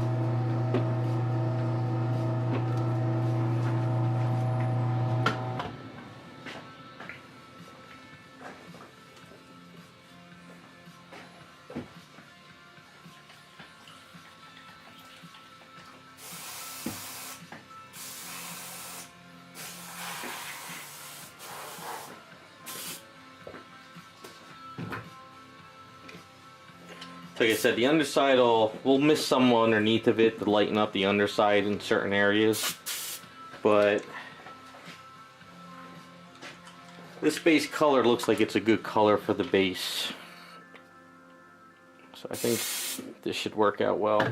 Like I said, the underside we'll miss some underneath of it to lighten up the underside in certain areas, but this base color looks like it's a good color for the base, so I think this should work out well.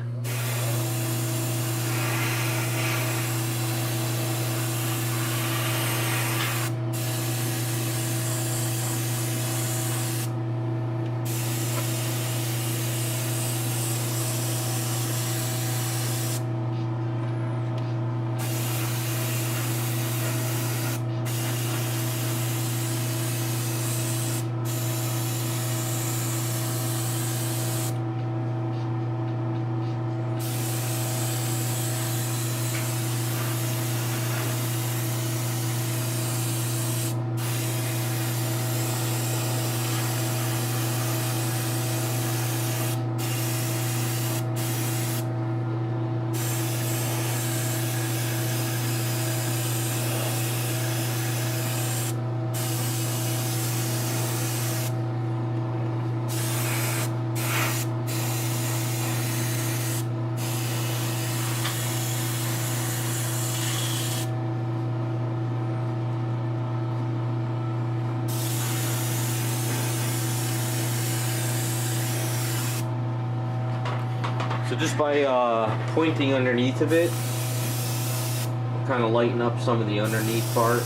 So just by pointing underneath of it, kind kind of lighten up some of the underneath part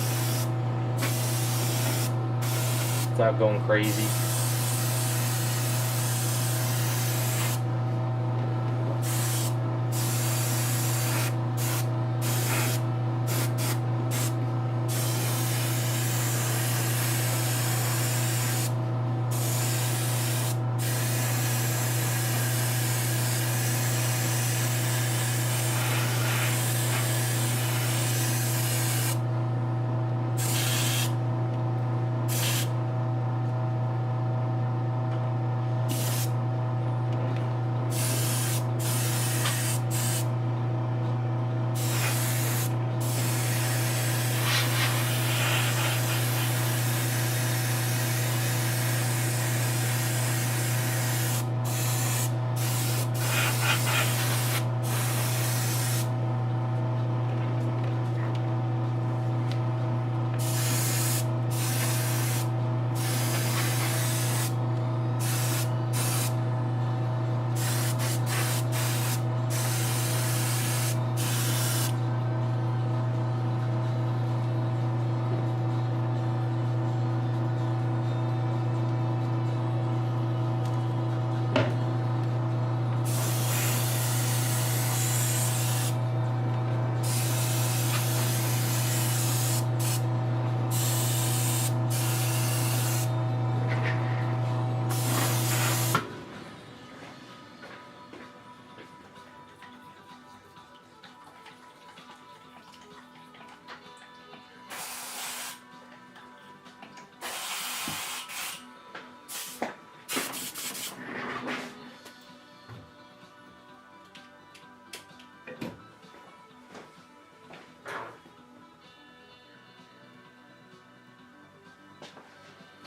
without going crazy.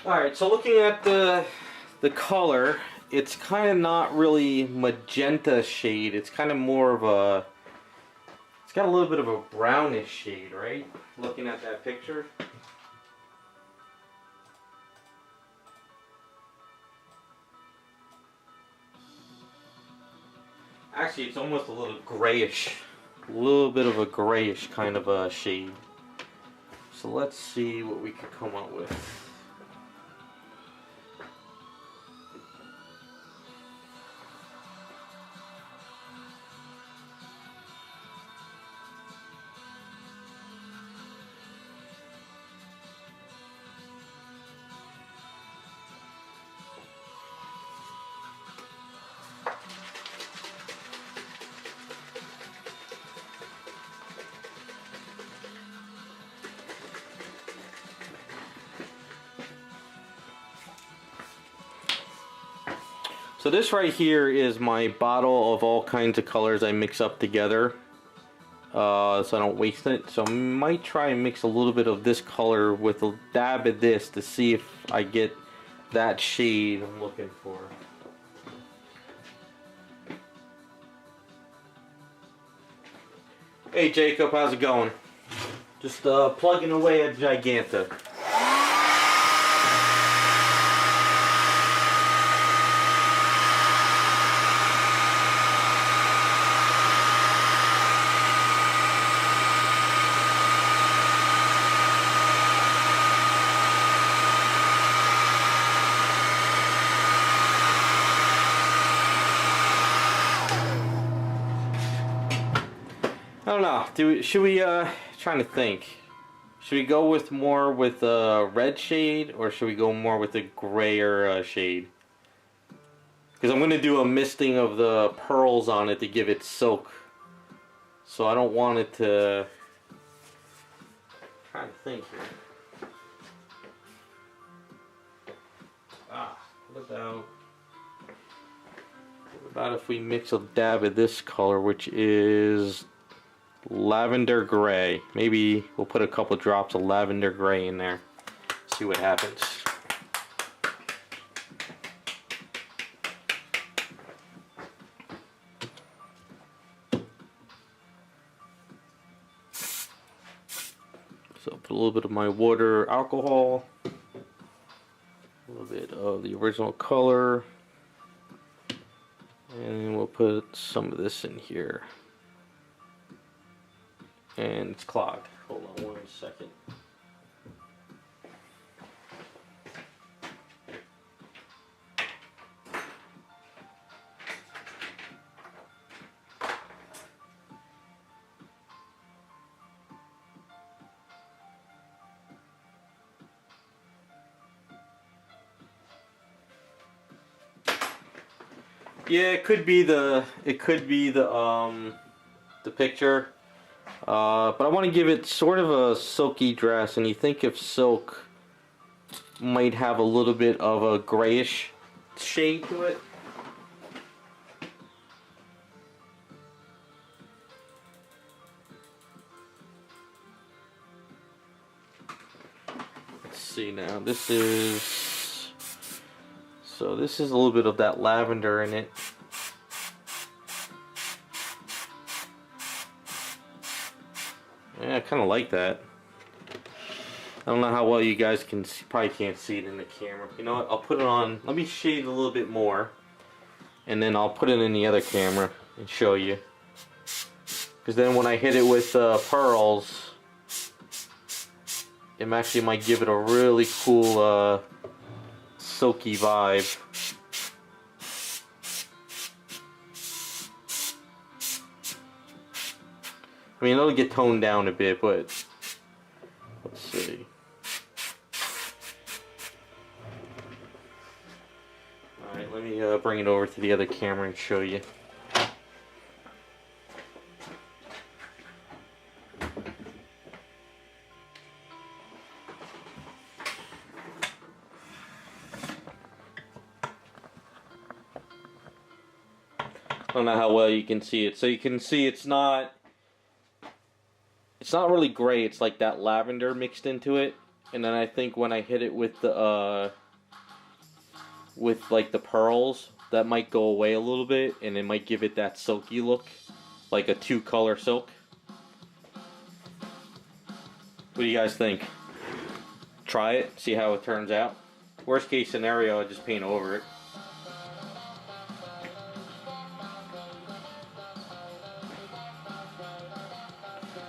Alright, so looking at the color, it's kind of not really magenta shade. It's kind of more of a, it's got a little bit of a brownish shade, right? Looking at that picture. Actually, it's almost a little grayish. A little bit of a grayish kind of a shade. So let's see what we can come up with. So this right here is my bottle of all kinds of colors I mix up together, so I don't waste it. So I might try and mix a little bit of this color with a dab of this to see if I get that shade I'm looking for. Hey Jacob, how's it going? Just plugging away at Giganta. I don't know. Should we trying to think? Should we go with more with a red shade, or should we go more with a grayer shade? Because I'm going to do a misting of the pearls on it to give it silk. So I don't want it to. I'm trying to think here. What about if we mix a dab of this color, which is lavender gray. Maybe we'll put a couple drops of lavender gray in there. See what happens. So put a little bit of my water alcohol, a little bit of the original color, and we'll put some of this in here. and it's clogged. Hold on 1 second. Yeah, it could be the picture, but I want to give it sort of a silky dress, and you think if silk might have a little bit of a grayish shade to it. Let's see now. This is a little bit of that lavender in it. Yeah, I kind of like that. I don't know how well you guys can see, probably can't see it in the camera. You know what? I'll put it on. Let me shade a little bit more, and then I'll put it in the other camera and show you. Because then when I hit it with pearls, it actually might give it a really cool silky vibe. I mean, it'll get toned down a bit, but let's see. Alright, let me bring it over to the other camera and show you. I don't know how well you can see it. So you can see it's not really gray. It's like that lavender mixed into it. And then I think when I hit it with the like the pearls, that might go away a little bit, and it might give it that silky look, like a 2-color silk. What do you guys think? Try it, see how it turns out. Worst case scenario, I just paint over it.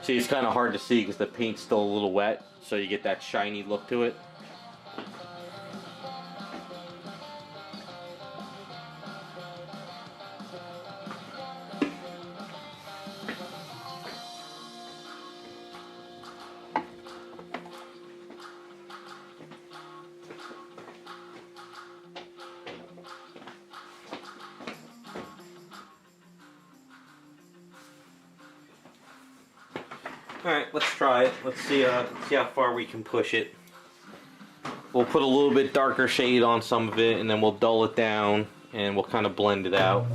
See, it's kind of hard to see because the paint's still a little wet, so you get that shiny look to it. Alright, let's try it. Let's see how far we can push it. We'll put a little bit darker shade on some of it, and then we'll dull it down, and we'll kind of blend it out.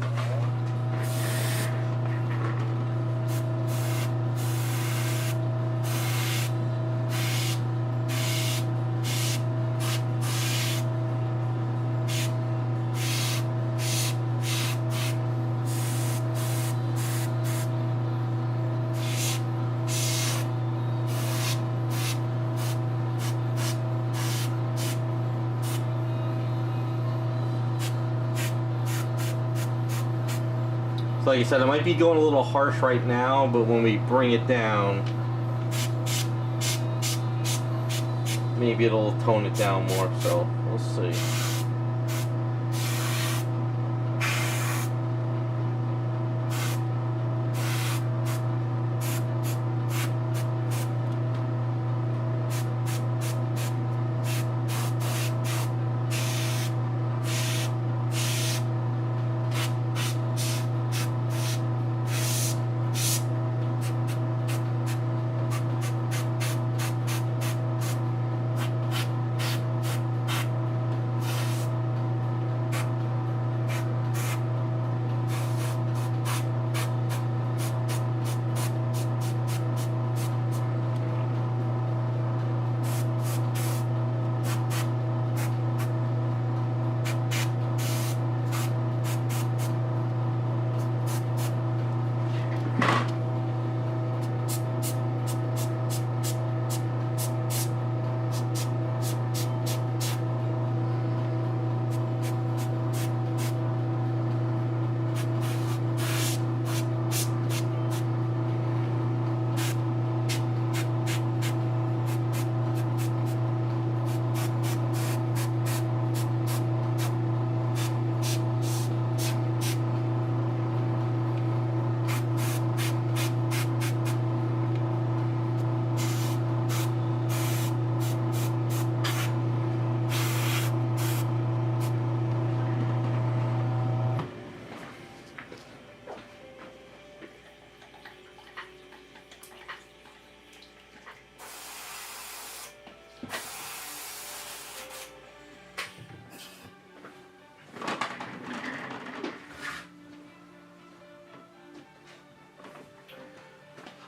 So like I said, it might be going a little harsh right now, but when we bring it down, maybe it'll tone it down more, so we'll see.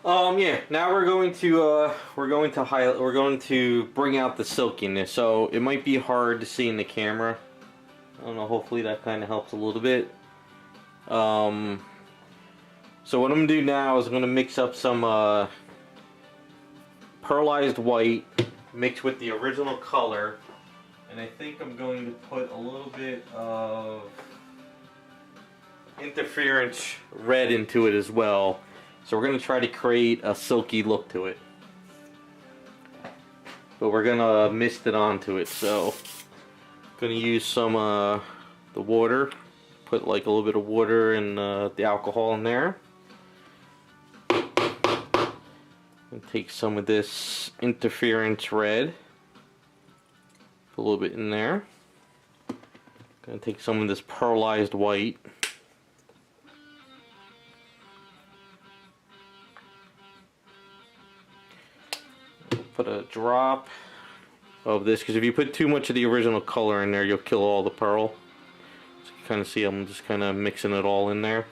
Yeah. Now we're going to highlight. We're going to bring out the silkiness. So it might be hard to see in the camera. I don't know. Hopefully that kind of helps a little bit. So what I'm gonna do now is I'm gonna mix up some pearlized white mixed with the original color, and I think I'm going to put a little bit of interference red into it as well. So we're going to try to create a silky look to it, but we're going to mist it onto it. So I'm going to use some the water, put like a little bit of water and the alcohol in there, and take some of this interference red, put a little bit in there. Going to take some of this pearlized white, put a drop of this, because if you put too much of the original color in there, you'll kill all the pearl. So you kind of see I'm just kind of mixing it all in there.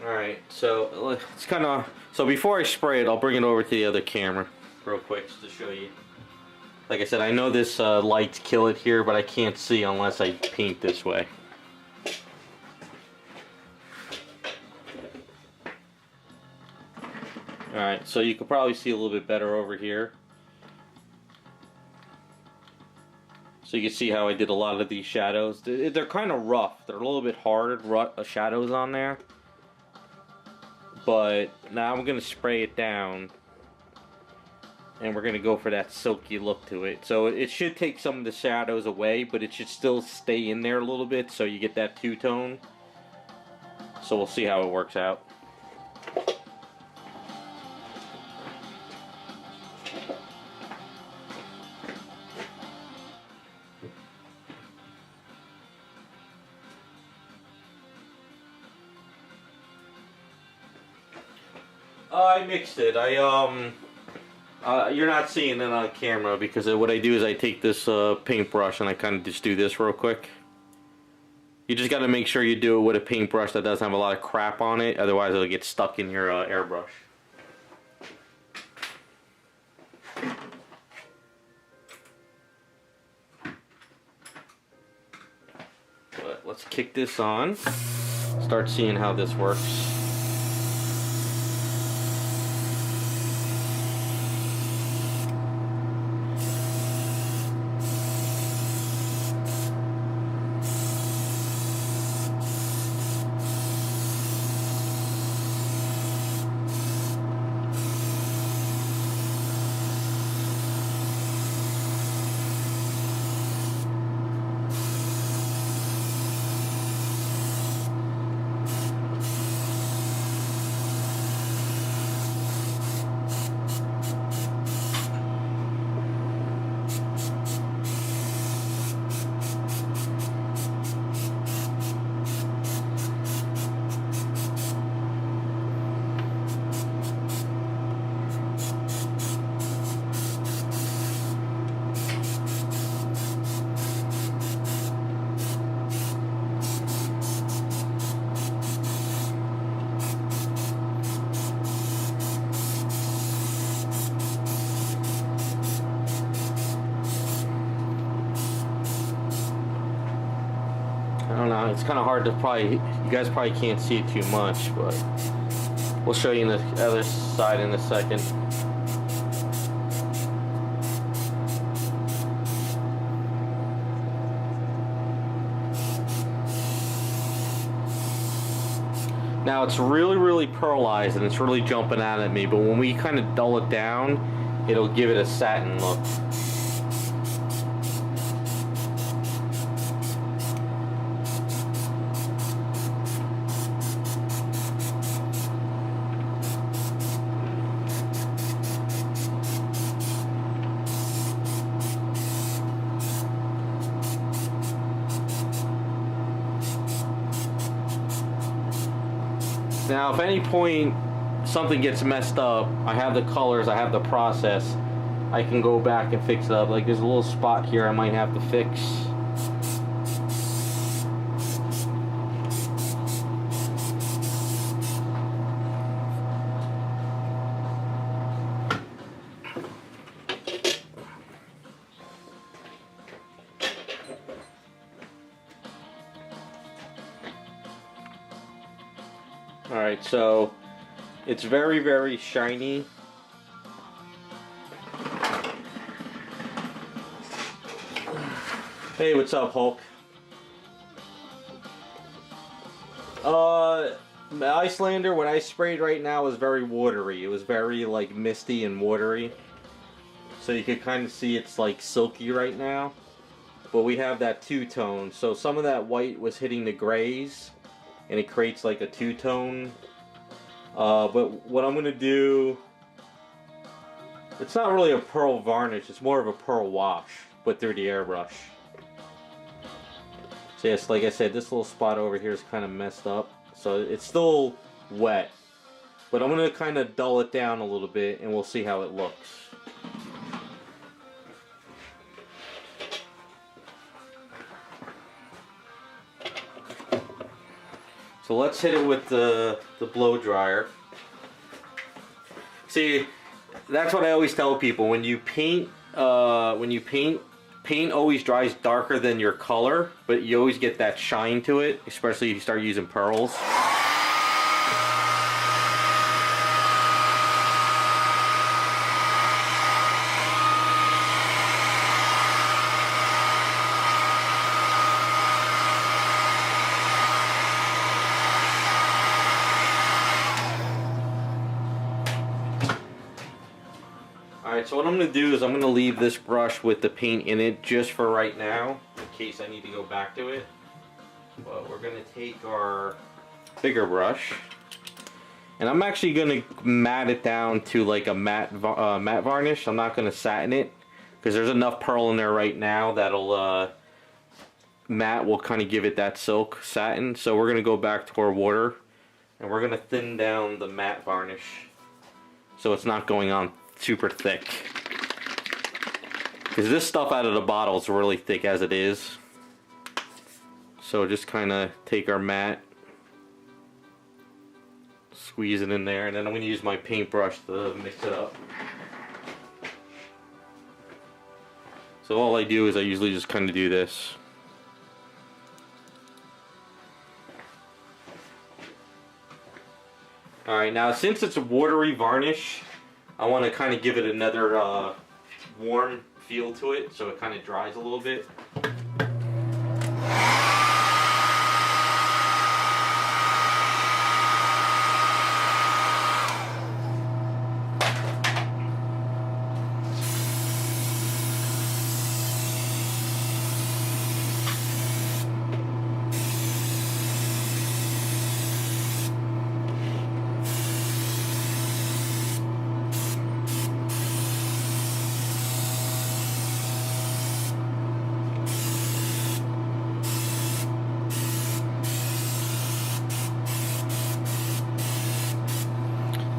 Alright, so it's kind of, so before I spray it, I'll bring it over to the other camera real quick just to show you. Like I said, I know this lights kill it here, but I can't see unless I paint this way. Alright, so you can probably see a little bit better over here. So you can see how I did a lot of these shadows. They're kind of rough. They're a little bit hard shadows on there. But now I'm going to spray it down. And we're going to go for that silky look to it. So it should take some of the shadows away, but it should still stay in there a little bit so you get that two-tone. So we'll see how it works out. I mixed it. You're not seeing it on camera because what I do is I take this paintbrush and I kind of just do this real quick. You just got to make sure you do it with a paintbrush that doesn't have a lot of crap on it, otherwise it'll get stuck in your airbrush. But let's kick this on, start seeing how this works. I don't know, it's kind of hard to you guys probably can't see it too much, but we'll show you the other side in a second. Now it's really pearlized and it's really jumping out at me, but when we kind of dull it down, it'll give it a satin look. Now, if at any point something gets messed up, I have the colors, I have the process. I can go back and fix it up. Like there's a little spot here I might have to fix. Alright, so it's very, very shiny. Hey, what's up, Hulk? The Icelander, when I sprayed right now, was very watery. It was very, like, misty and watery. So you can kind of see it's, like, silky right now. But we have that two-tone, so some of that white was hitting the grays, and it creates, like, a two-tone. But what I'm going to do... It's not really a pearl varnish, it's more of a pearl wash, but through the airbrush. So yes, like I said, this little spot over here is kind of messed up. So it's still wet. But I'm going to kind of dull it down a little bit and we'll see how it looks. So let's hit it with the blow dryer. See, that's what I always tell people. When you paint, paint always dries darker than your color, but you always get that shine to it, especially if you start using pearls. Alright, so what I'm going to do is I'm going to leave this brush with the paint in it just for right now, in case I need to go back to it. But we're going to take our bigger brush, and I'm actually going to matte it down to like a matte varnish. I'm not going to satin it, because there's enough pearl in there right now that'll, matte will kind of give it that silk satin. So we're going to go back to our water, and we're going to thin down the matte varnish, so it's not going on super thick, because this stuff out of the bottle is really thick as it is. So just kind of take our matte, squeeze it in there, and then I'm going to use my paintbrush to mix it up. So all I do is I usually just kind of do this. Alright, now since it's a watery varnish, I want to kind of give it another warm feel to it, so it kind of dries a little bit.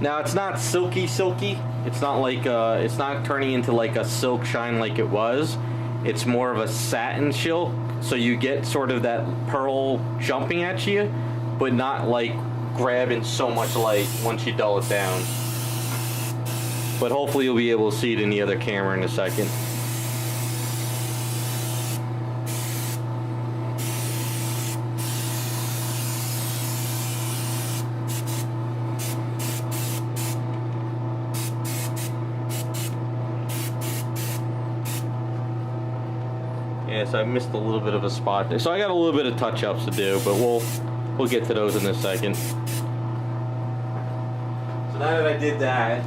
Now it's not silky. It's not like it's not turning into like a silk shine like it was. It's more of a satin silk, so you get sort of that pearl jumping at you, but not like grabbing so much light once you dull it down. But hopefully you'll be able to see it in the other camera in a second. Yeah, so I missed a little bit of a spot there. So I got a little bit of touch-ups to do, but we'll get to those in a second. So now that I did that,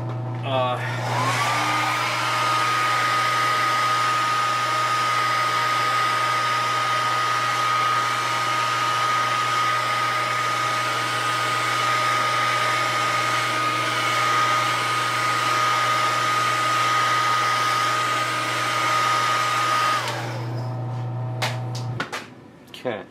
okay.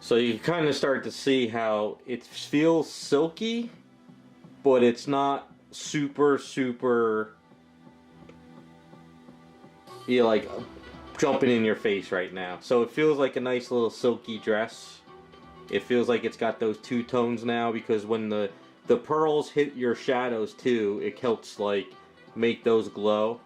So you kind of start to see how it feels silky, but it's not super, like jumping in your face right now. So it feels like a nice little silky dress. It feels like it's got those two tones now, because when the pearls hit your shadows too, it helps like make those glow.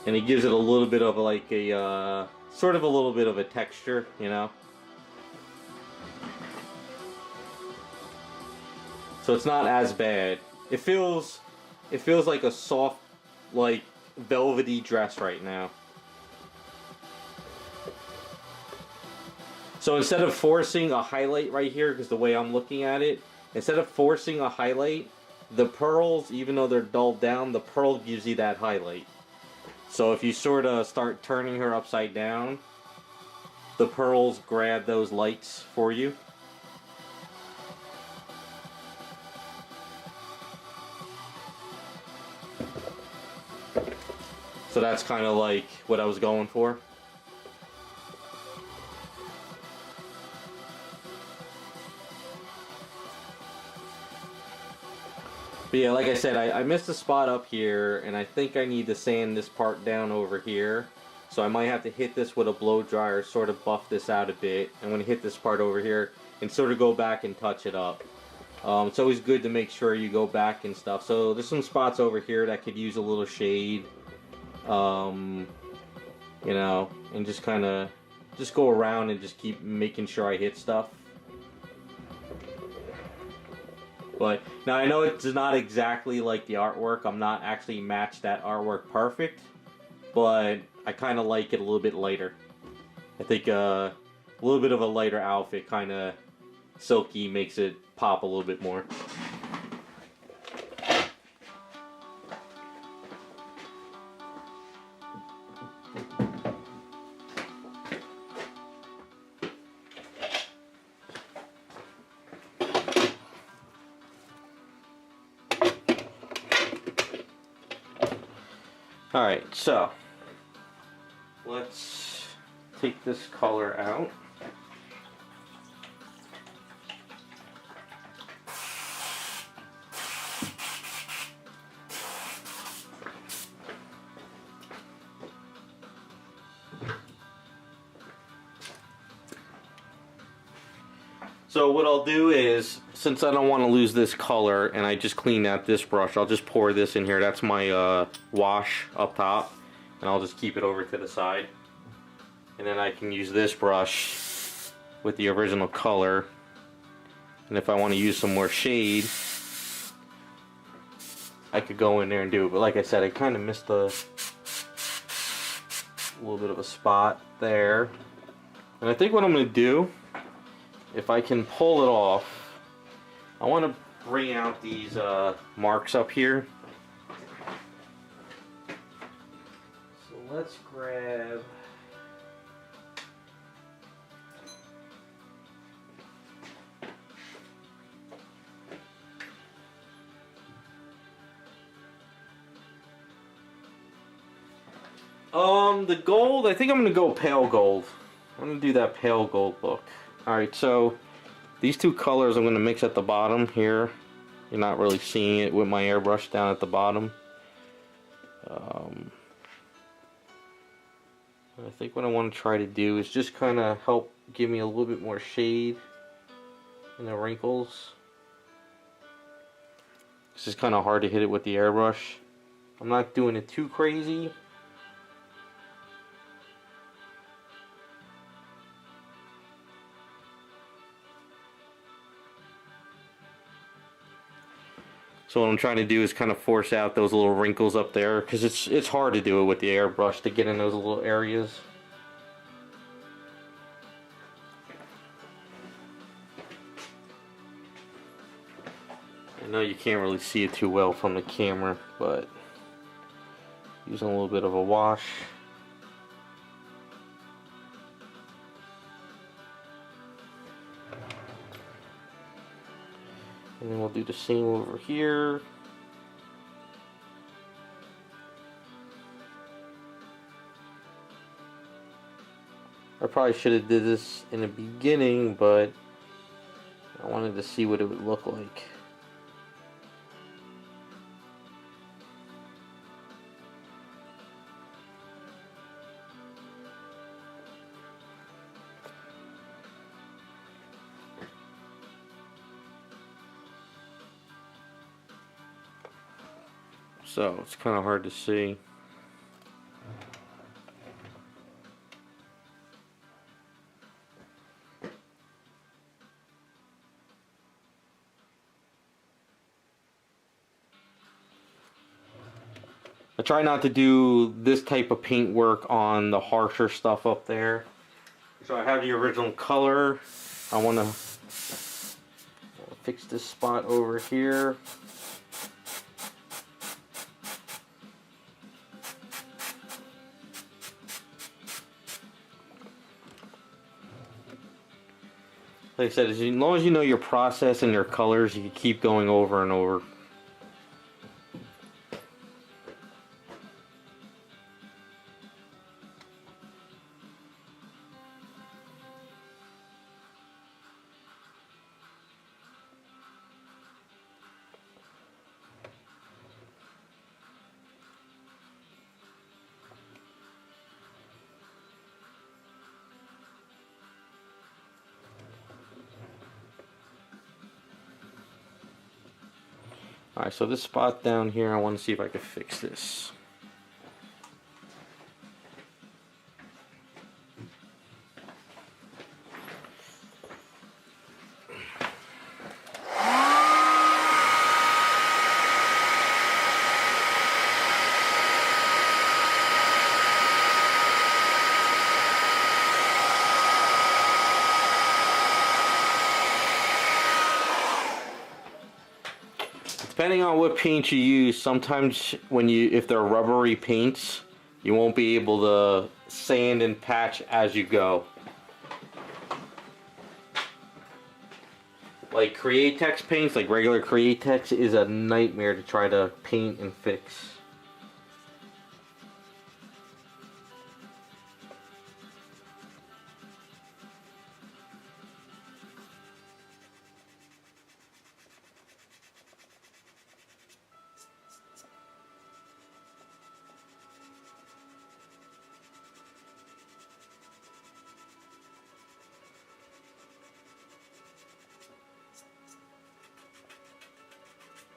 And it gives it a little bit of like a sort of a little bit of a texture, you know. So it's not as bad. It feels like a soft, like velvety dress right now. So instead of forcing a highlight right here, because the way I'm looking at it, instead of forcing a highlight, the pearls, even though they're dulled down, the pearl gives you that highlight. So if you sort of start turning her upside down, the pearls grab those lights for you. So that's kind of like what I was going for. But yeah, like I said, I missed a spot up here, and I think I need to sand this part down over here. So I might have to hit this with a blow dryer, sort of buff this out a bit. I'm going to hit this part over here and sort of go back and touch it up. It's always good to make sure you go back and stuff. So there's some spots over here that could use a little shade. You know, and just kind of just go around and just keep making sure I hit stuff. But now I know it's not exactly like the artwork. I'm not actually matched that artwork perfect, but I kind of like it a little bit lighter. I think a little bit of a lighter outfit, kind of silky, makes it pop a little bit more. Alright, so let's take this color out. So what I'll do is, since I don't want to lose this color and I just cleaned out this brush, I'll just pour this in here. That's my wash up top, and I'll just keep it over to the side. And then I can use this brush with the original color. And if I want to use some more shade, I could go in there and do it. But like I said, I kind of missed a little bit of a spot there. And I think what I'm going to do, if I can pull it off, I want to bring out these marks up here. So let's grab the gold. I think I'm going to go pale gold. I'm going to do that pale gold look. Alright, so these two colors I'm going to mix at the bottom here. You're not really seeing it with my airbrush down at the bottom. I think what I want to try to do is just kind of help give me a little bit more shade in the wrinkles. This is kind of hard to hit it with the airbrush. I'm not doing it too crazy. So what I'm trying to do is kind of force out those little wrinkles up there, because it's hard to do it with the airbrush to get in those little areas. I know you can't really see it too well from the camera, but using a little bit of a wash. And then we'll do the same over here. I probably should have did this in the beginning, but I wanted to see what it would look like. So it's kind of hard to see. I try not to do this type of paint work on the harsher stuff up there. So I have the original color. I want to fix this spot over here. Like I said, as long as you know your process and your colors, you can keep going over and over. Alright, so this spot down here, I want to see if I can fix this. Depending on what paint you use, sometimes if they're rubbery paints, you won't be able to sand and patch as you go. Like Createx paints, like regular Createx, is a nightmare to try to paint and fix.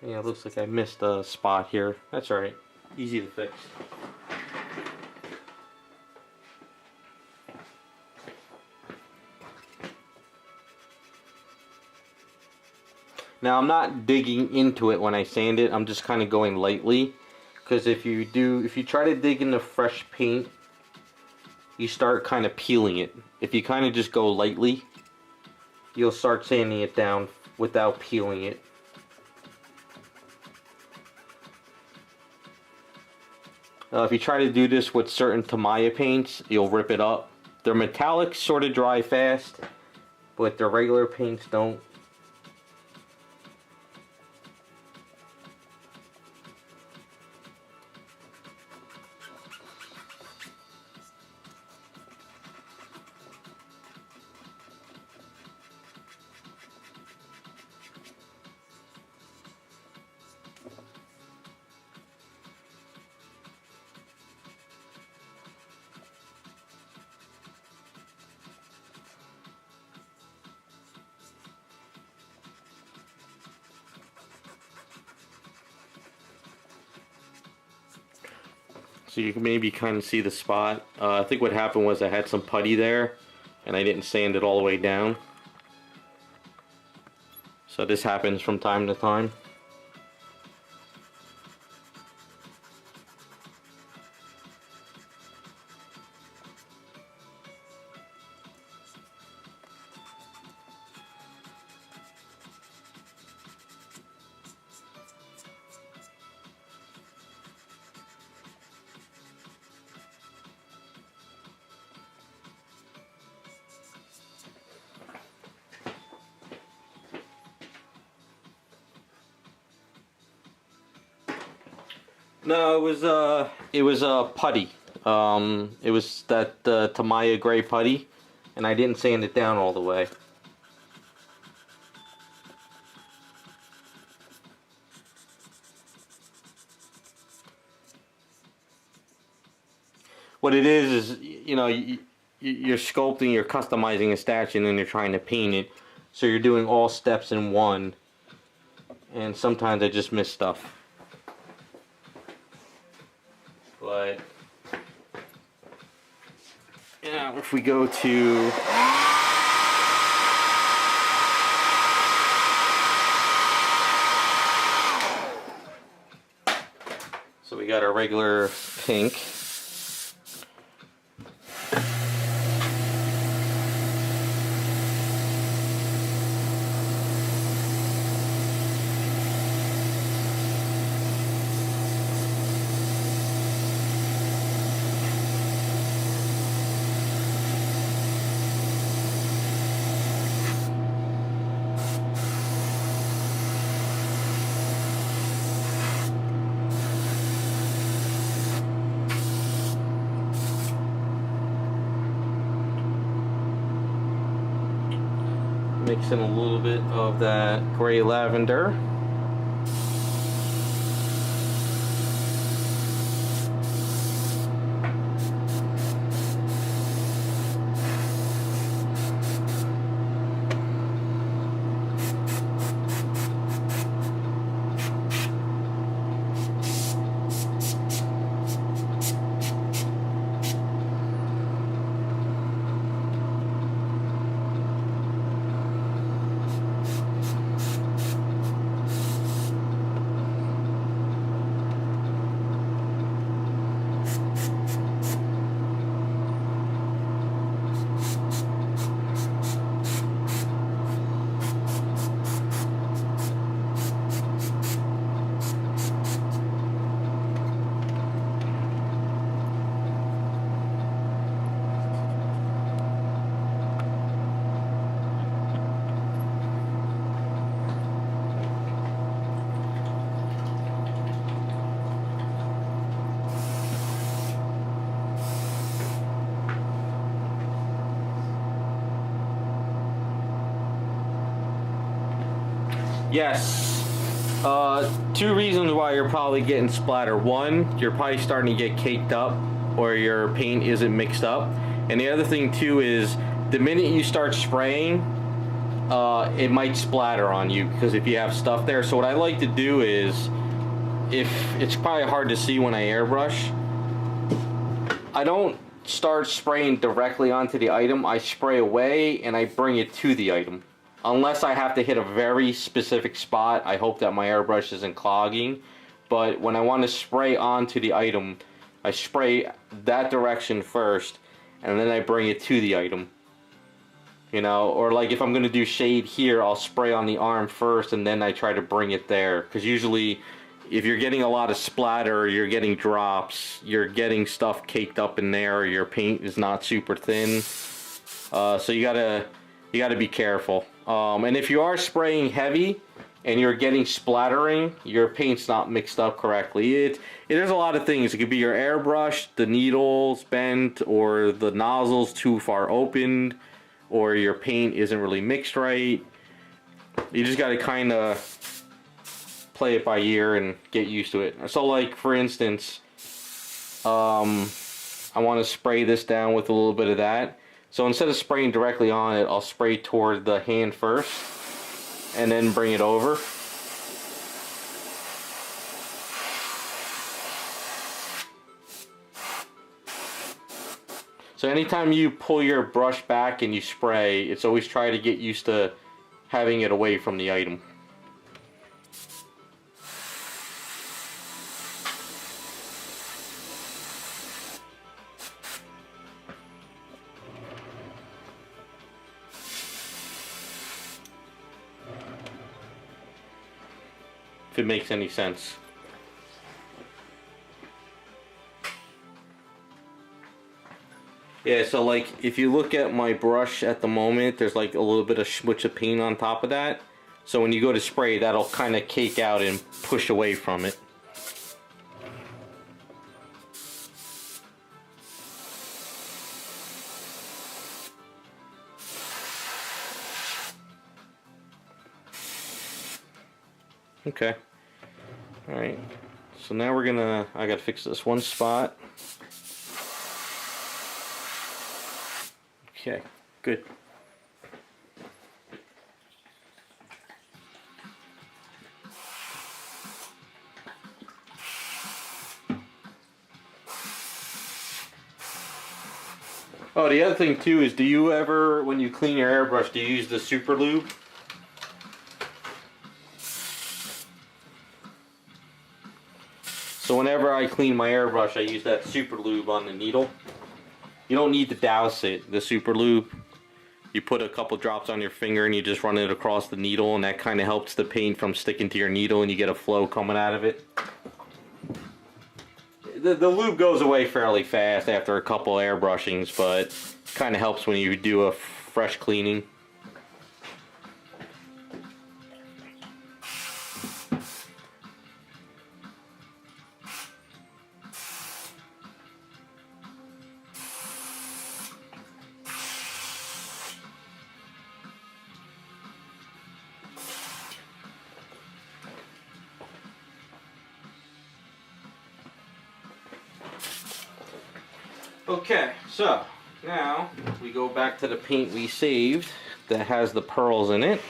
Yeah, it looks like I missed a spot here. That's alright. Easy to fix. Now I'm not digging into it when I sand it. I'm just kind of going lightly, because if you try to dig into fresh paint, you start kind of peeling it. If you kind of just go lightly, you'll start sanding it down without peeling it. If you try to do this with certain Tamiya paints, you'll rip it up. Their metallics sort of dry fast, but their regular paints don't. So you can maybe kind of see the spot. I think what happened was I had some putty there and I didn't sand it all the way down. So this happens from time to time. No, it was putty. It was that Tamiya gray putty. and I didn't sand it down all the way. What it is you know, you're sculpting, you're customizing a statue, and then you're trying to paint it. So you're doing all steps in one. And sometimes I just miss stuff. But, yeah, if we go to... So we got our regular pink. Mix in a little bit of that gray lavender. Yes. Two reasons why you're probably getting splatter. One, you're probably starting to get caked up or your paint isn't mixed up. And the other thing too is the minute you start spraying, it might splatter on you because if you have stuff there. So what I like to do is, if it's probably hard to see when I airbrush, I don't start spraying directly onto the item. I spray away and I bring it to the item. Unless I have to hit a very specific spot, I hope that my airbrush isn't clogging. But when I want to spray onto the item, I spray that direction first, and then I bring it to the item. You know, or like if I'm going to do shade here, I'll spray on the arm first, and then I try to bring it there. Because usually, if you're getting a lot of splatter, you're getting drops, you're getting stuff caked up in there, your paint is not super thin. So you gotta be careful. And if you are spraying heavy and you're getting splattering, your paint's not mixed up correctly. There's a lot of things. It could be your airbrush, the needle's bent, or the nozzle's too far opened, or your paint isn't really mixed right. You just gotta kind of play it by ear and get used to it. So like for instance, I want to spray this down with a little bit of that. So instead of spraying directly on it, I'll spray toward the hand first and then bring it over. So anytime you pull your brush back and you spray, it's always try to get used to having it away from the item. If it makes any sense. Yeah, so like if you look at my brush at the moment, there's like a little bit of smudge of paint on top of that. So when you go to spray, that'll kind of cake out and push away from it. Okay. Alright. So now we're gonna, I gotta fix this one spot. Okay, good. Oh, the other thing too is, do you ever, when you clean your airbrush, do you use the super lube? So whenever I clean my airbrush, I use that super lube on the needle. You don't need to douse it, the super lube. You put a couple drops on your finger and you just run it across the needle, and that kind of helps the paint from sticking to your needle and you get a flow coming out of it. The lube goes away fairly fast after a couple airbrushings, but kind of helps when you do a fresh cleaning. Okay, so now we go back to the paint we saved that has the pearls in it.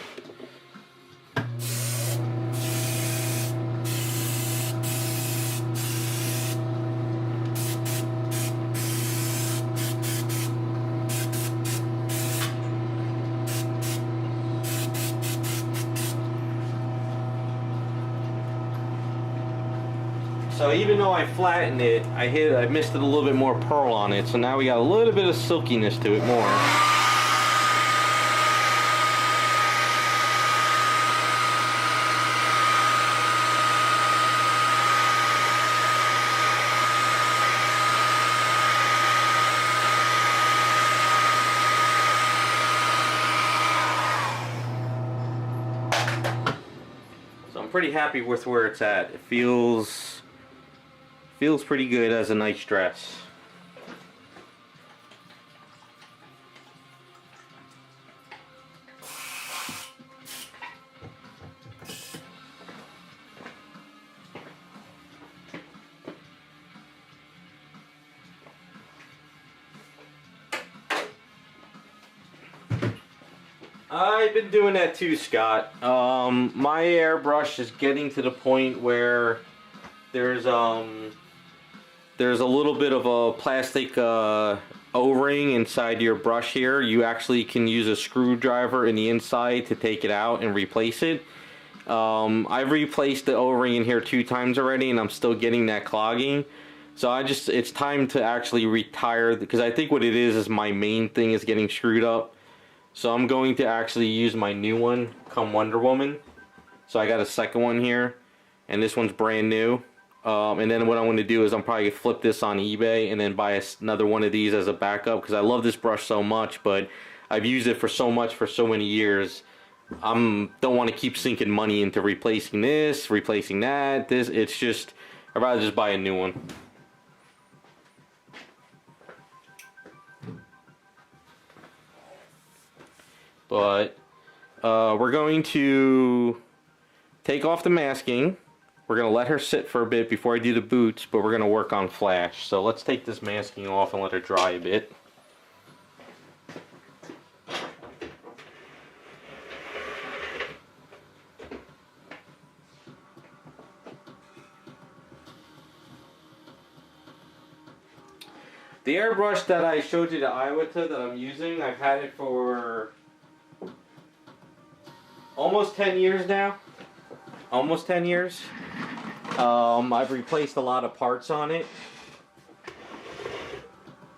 So even though I flattened it, I missed it a little bit more pearl on it, so now we got a little bit of silkiness to it more. So I'm pretty happy with where it's at. It feels pretty good as a nice dress. I've been doing that too, Scott. My airbrush is getting to the point where there's a little bit of a plastic O-ring inside your brush here. You actually can use a screwdriver in the inside to take it out and replace it. I've replaced the O-ring in here 2 times already, and I'm still getting that clogging. So it's time to actually retire, because I think what it is my main thing is getting screwed up. So I'm going to actually use my new one come Wonder Woman. So I got a second one here, and this one's brand new. And then what I'm going to do is I'm probably going to flip this on eBay and then buy another one of these as a backup, because I love this brush so much, but I've used it for so many years. Don't want to keep sinking money into replacing this, replacing that. It's just, I'd rather just buy a new one. But we're going to take off the masking. We're going to let her sit for a bit before I do the boots, but we're going to work on flash. So let's take this masking off and let her dry a bit. The airbrush that I showed you, the Iwata that I'm using, I've had it for almost 10 years now. Almost 10 years. I've replaced a lot of parts on it.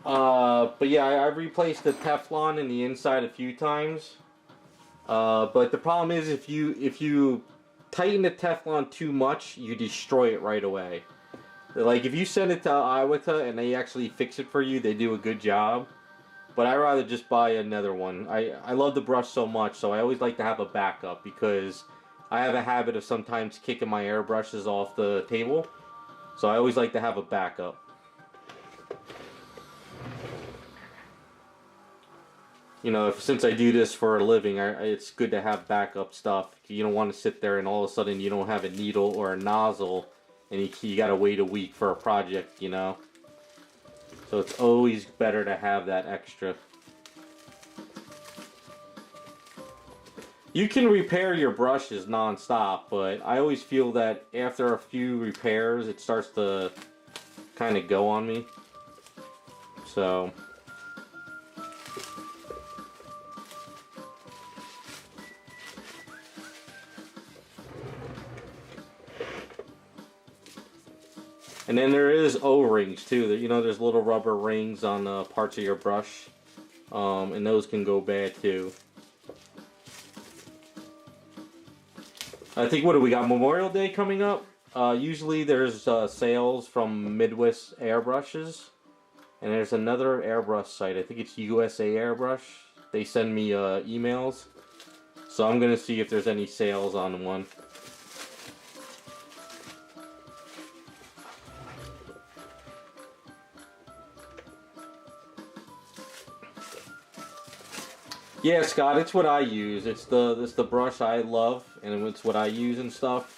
But yeah, I've replaced the Teflon in the inside a few times. But the problem is if you tighten the Teflon too much, you destroy it right away. Like if you send it to Iwata and they actually fix it for you, they do a good job. But I'd rather just buy another one. I love the brush so much, so I always like to have a backup, because I have a habit of sometimes kicking my airbrushes off the table. So I always like to have a backup. You know, since I do this for a living, it's good to have backup stuff. You don't want to sit there and all of a sudden you don't have a needle or a nozzle, and you gotta wait a week for a project, you know? So it's always better to have that extra. You can repair your brushes non-stop, but I always feel that after a few repairs, it starts to kind of go on me. So... And then there is O-rings too. You know, there's little rubber rings on parts of your brush, and those can go bad too. I think, what do we got? Memorial Day coming up. Usually there's sales from Midwest Airbrushes, and there's another airbrush site. I think it's USA Airbrush. They send me emails, so I'm gonna see if there's any sales on one. Yeah, Scott, it's what I use. It's the brush I love, and it's what I use and stuff.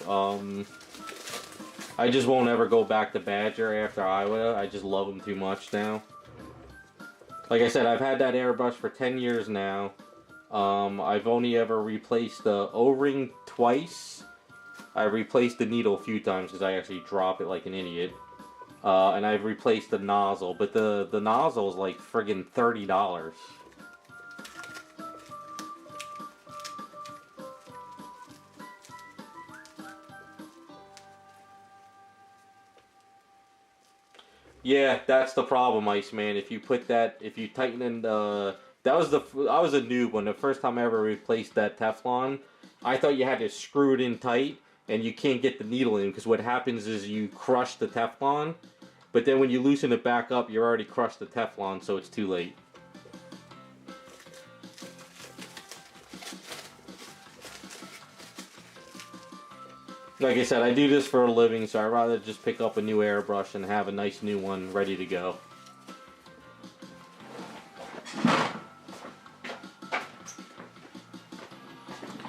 I just won't ever go back to Badger after Iowa. I just love them too much now. Like I said, I've had that airbrush for 10 years now. I've only ever replaced the O-ring twice. I replaced the needle a few times because I actually drop it like an idiot. And I've replaced the nozzle, but the nozzle is like friggin' $30. Yeah, that's the problem, Iceman. If you put that, if you tighten in the, I was a noob when the first time I ever replaced that Teflon. I thought you had to screw it in tight, and you can't get the needle in because what happens is you crush the Teflon, but then when you loosen it back up, you already crushed the Teflon, so it's too late. Like I said, I do this for a living, so I'd rather just pick up a new airbrush and have a nice new one ready to go.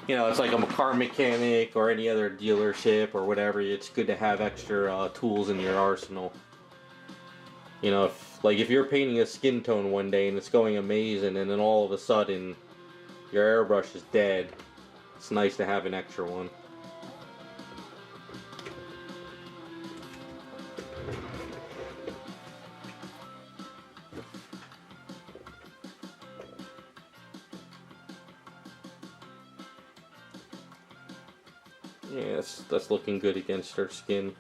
You know, it's like I'm a car mechanic or any other dealership or whatever. It's good to have extra tools in your arsenal. You know, if you're painting a skin tone one day and it's going amazing, and then all of a sudden your airbrush is dead, it's nice to have an extra one. Yeah, that's looking good against her skin.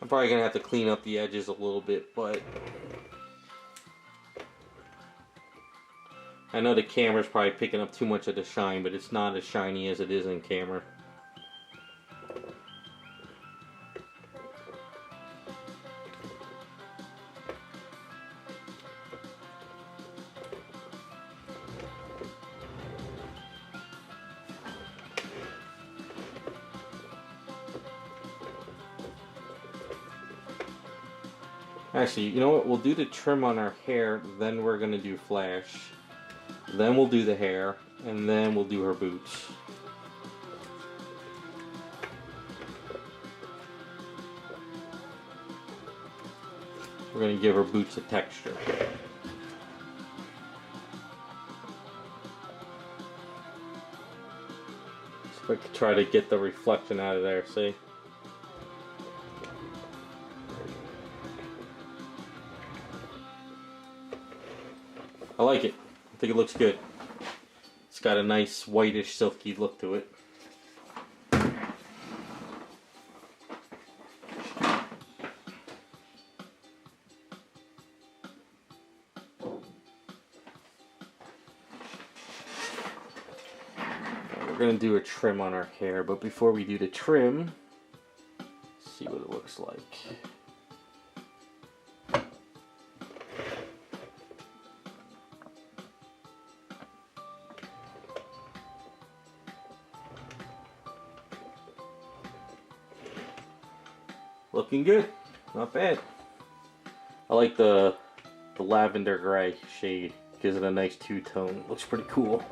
I'm probably gonna have to clean up the edges a little bit, but I know the camera's probably picking up too much of the shine, but it's not as shiny as it is in camera. Actually, you know what? We'll do the trim on our hair, then we're gonna do flash. Then we'll do the hair, and then we'll do her boots. We're going to give her boots a texture. So I can try to get the reflection out of there, see? I like it. I think it looks good. It's got a nice whitish silky look to it. We're going to do a trim on our hair, but before we do the trim, let's see what it looks like. Looking good. Not bad. I like the lavender gray shade. Gives it a nice two-tone. Looks pretty cool.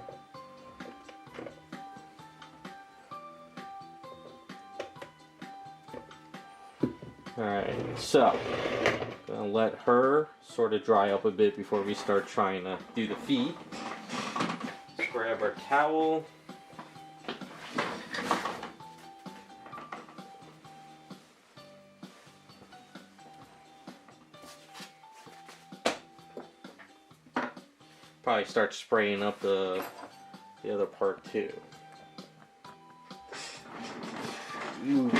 Alright, so gonna let her sort of dry up a bit before we start trying to do the feet. Let's grab our towel. Probably start spraying up the other part too. Ooh.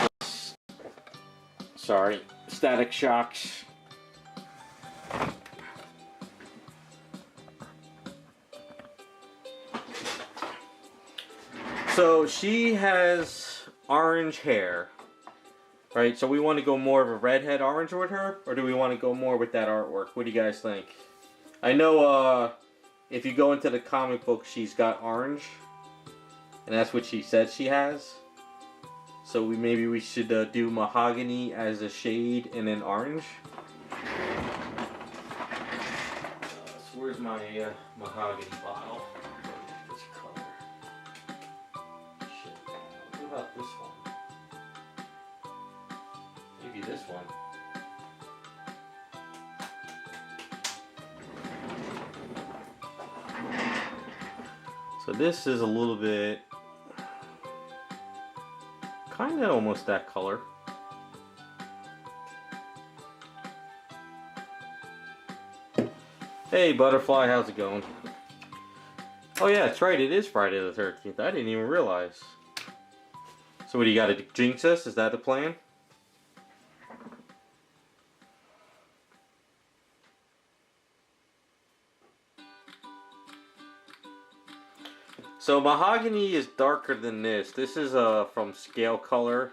Sorry, static shocks. So she has orange hair, right? So we want to go more of a redhead orange with her, or do we want to go more with that artwork? What do you guys think? I know if you go into the comic book, she's got orange, and that's what she said she has. So maybe we should do mahogany as a shade and then orange. So where's my mahogany bottle? This color. Shit. What about this one? Maybe this one. So this is a little bit, kind of almost that color. Hey Butterfly, how's it going? Oh yeah, that's right, it is Friday the 13th. I didn't even realize. So what do you got to jinx us? Is that the plan? So mahogany is darker than this. This is from Scale Color.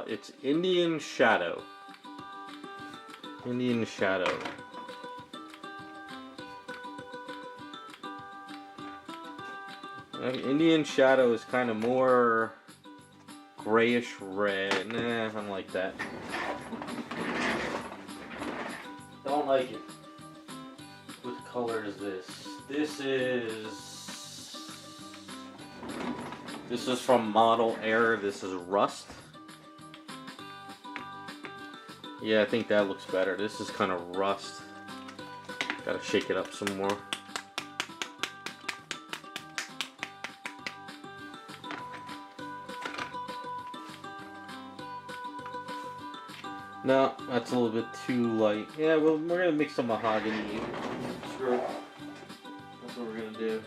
It's Indian Shadow. Indian Shadow. Indian Shadow is kind of more grayish red. Nah, I don't like that. Don't like it. What color is this? This is from Model Air. This is Rust. Yeah, I think that looks better. This is kind of rust. Gotta shake it up some more. No, that's a little bit too light. Yeah, well, we're gonna mix some mahogany. Screw it. That's what we're gonna do.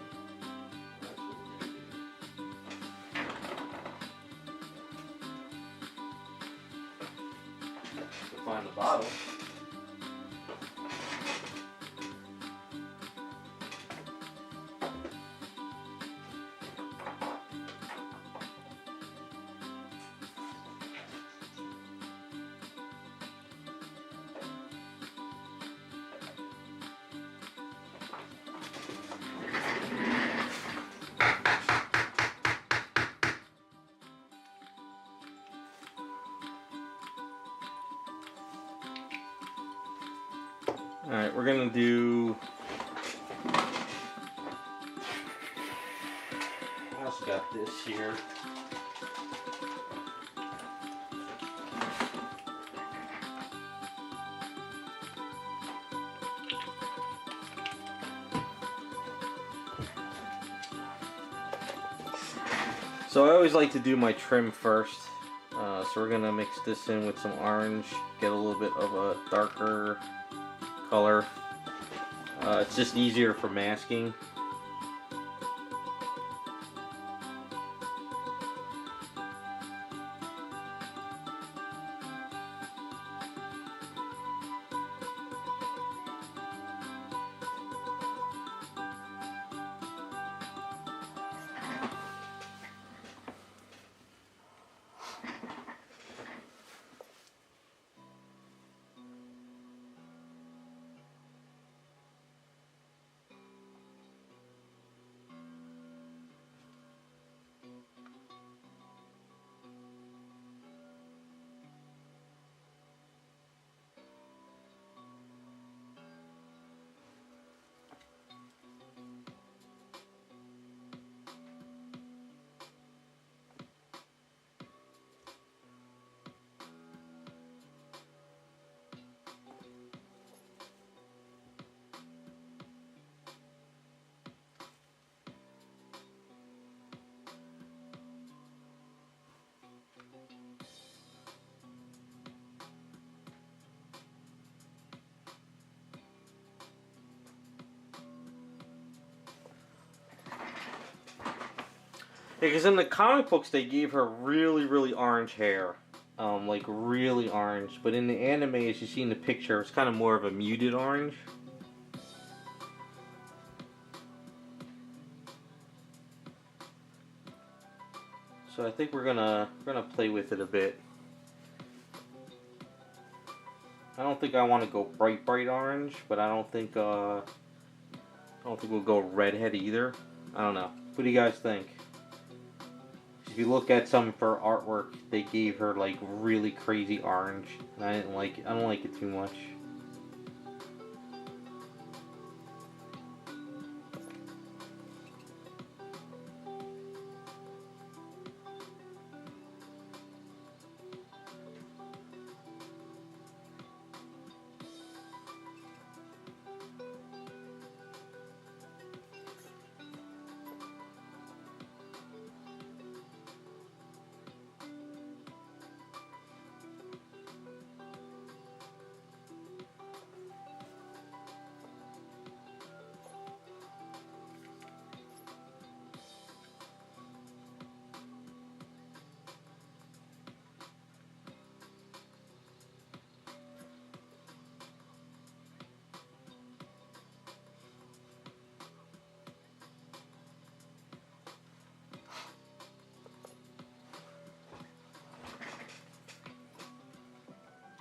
Find the bottle. Alright, we're gonna do. I also got this here. So I always like to do my trim first. So we're gonna mix this in with some orange, get a little bit of a darker color. It's just easier for masking. Because in the comic books they gave her really, really orange hair. Like really orange. But in the anime, as you see in the picture, it's kind of more of a muted orange. So I think we're gonna play with it a bit. I don't think I want to go bright orange, but I don't think we'll go redhead either. I don't know. What do you guys think? If you look at some of her artwork, they gave her like really crazy orange, and I didn't like it. I don't like it too much.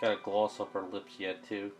Gotta gloss up her lips yet too.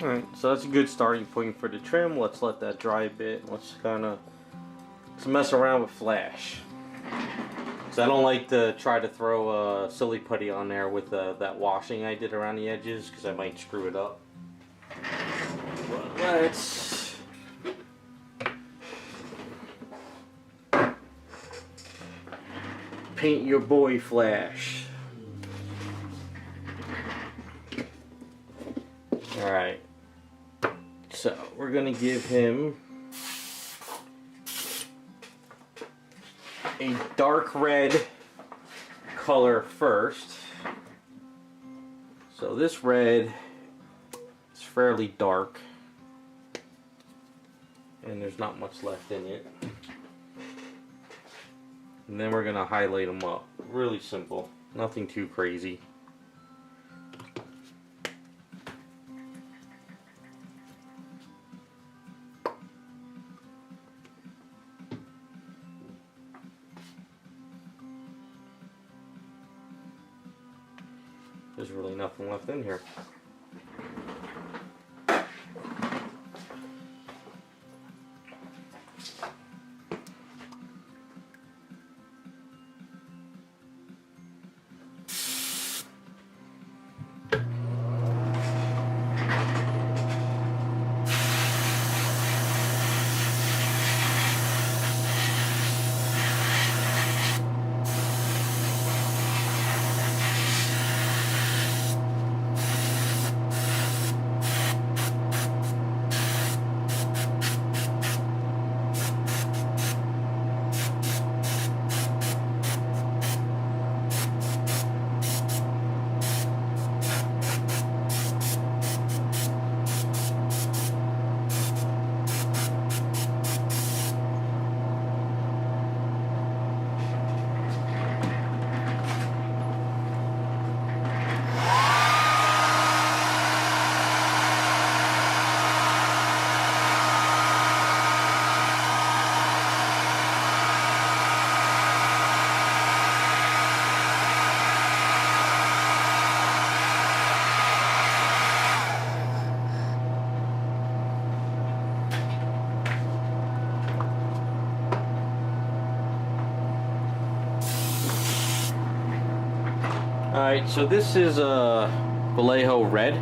Alright, so that's a good starting point for the trim. Let's let that dry a bit. Let's mess around with Flash. Because I don't like to try to throw a silly putty on there with that washing I did around the edges, because I might screw it up. But let's paint your boy Flash. Alright, so we're going to give him a dark red color first. So this red is fairly dark, and there's not much left in it. And then we're going to highlight them up. Really simple, nothing too crazy. There's really nothing left in here. Alright, so this is a Vallejo red.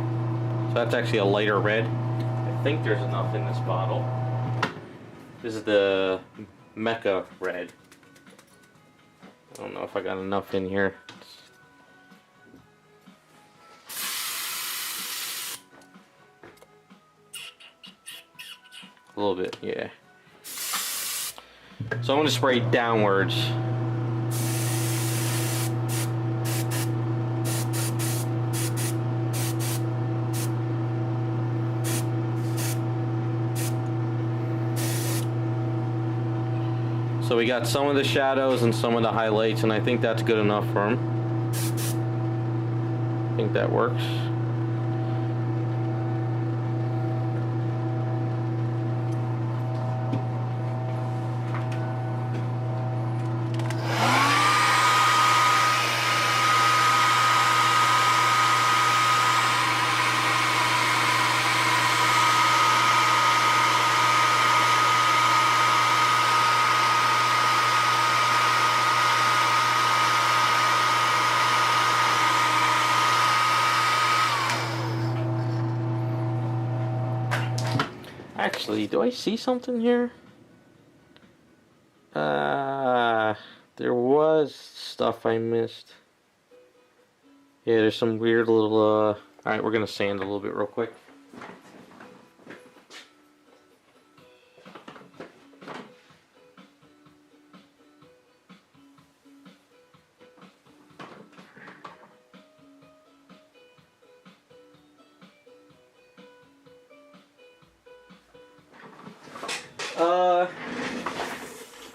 So that's actually a lighter red. I think there's enough in this bottle. This is the Mecca red. I don't know if I got enough in here. A little bit, yeah. So I'm going to spray downwards. So we got some of the shadows and some of the highlights, and I think that's good enough for him. I think that works. Actually, do I see something here? There was stuff I missed. Yeah, there's some weird little, Alright, we're gonna sand a little bit real quick.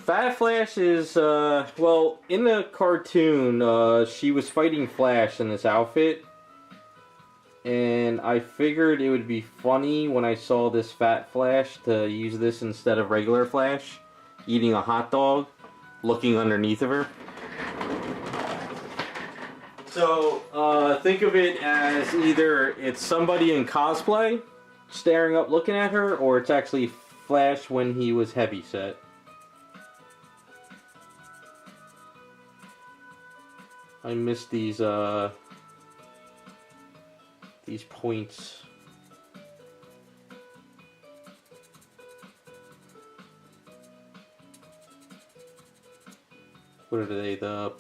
Fat Flash is, well, in the cartoon, she was fighting Flash in this outfit. And I figured it would be funny when I saw this Fat Flash to use this instead of regular Flash, eating a hot dog, looking underneath of her. So, think of it as either it's somebody in cosplay staring up looking at her, or it's actually Flash when he was heavy set. I missed these points. What are they? The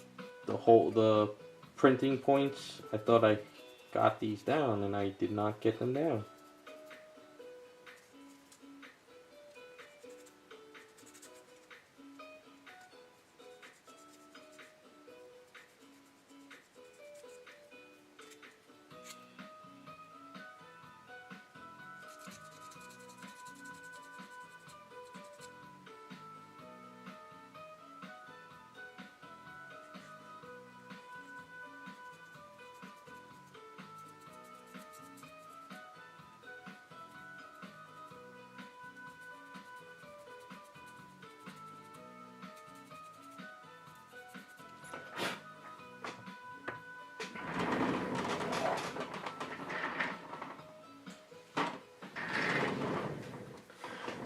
printing points? I thought I got these down and I did not get them down.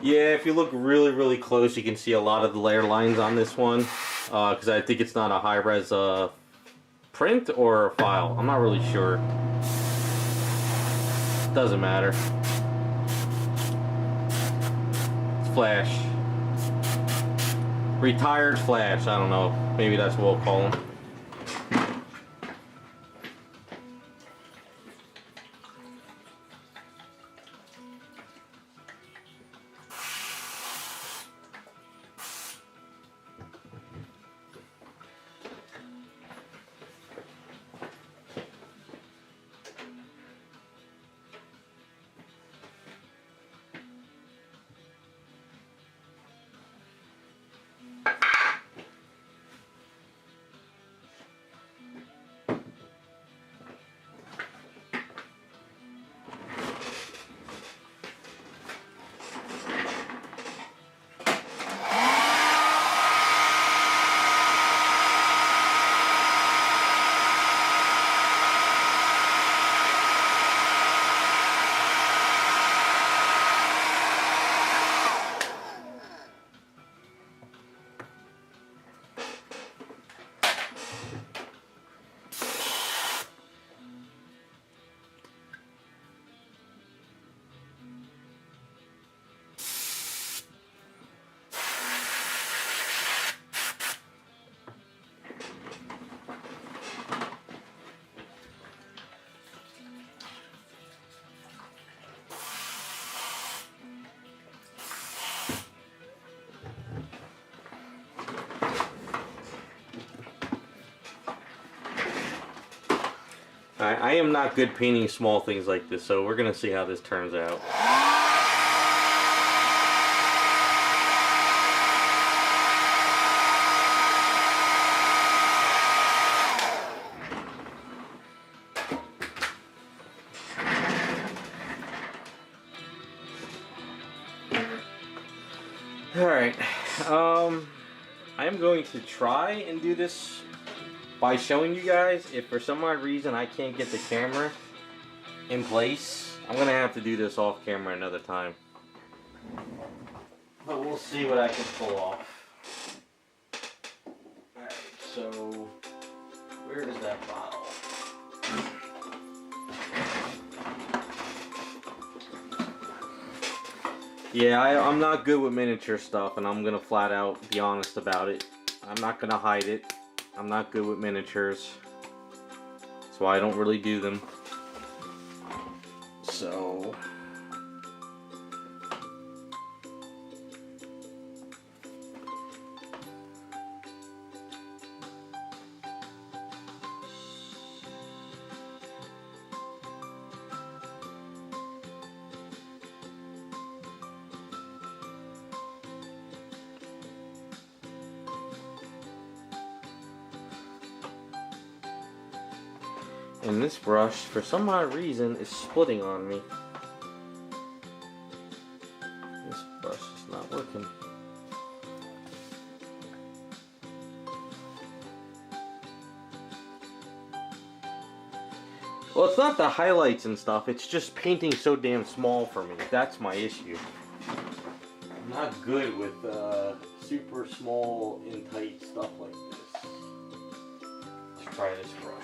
Yeah, if you look really close, you can see a lot of the layer lines on this one. Because I think it's not a high-res print or a file. I'm not really sure. Doesn't matter. It's Flash. Retired Flash, I don't know. Maybe that's what we'll call him. I am not good painting small things like this, so we're gonna see how this turns out. Alright, I am going to try and do this by showing you guys. If for some odd reason I can't get the camera in place, I'm gonna have to do this off camera another time. But we'll see what I can pull off. Alright, so where is that bottle? Yeah, I'm not good with miniature stuff, and I'm gonna flat out be honest about it. I'm not gonna hide it. I'm not good with miniatures. That's why I don't really do them. So and this brush, for some odd reason, is splitting on me. This brush is not working. Well, it's not the highlights and stuff, it's just painting so damn small for me. That's my issue. I'm not good with super small and tight stuff like this. Let's try this brush.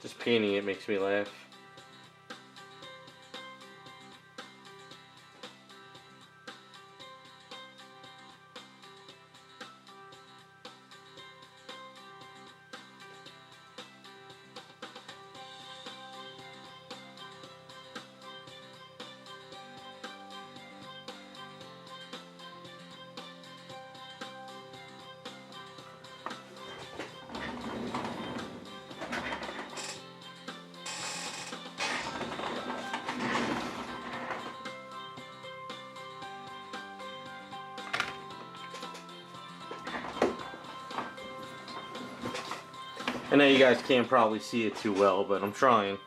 Just painting it makes me laugh. I know you guys can't probably see it too well, but I'm trying.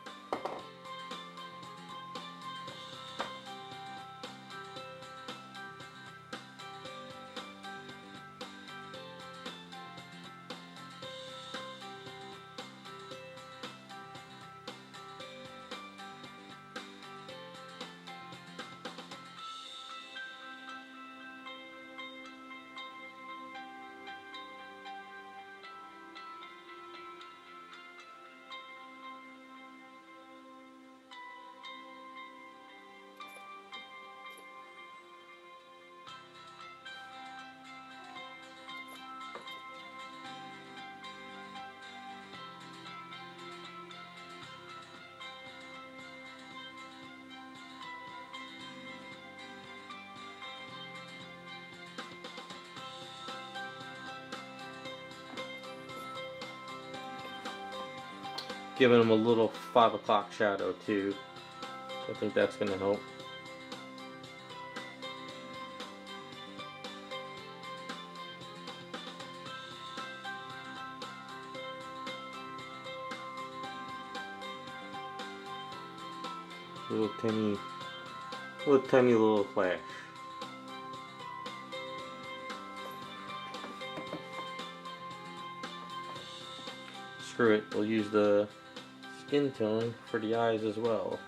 Giving them a little 5 o'clock shadow too. I think that's going to help. Little tiny little flash. Screw it, we'll use the skin tone for the eyes as well.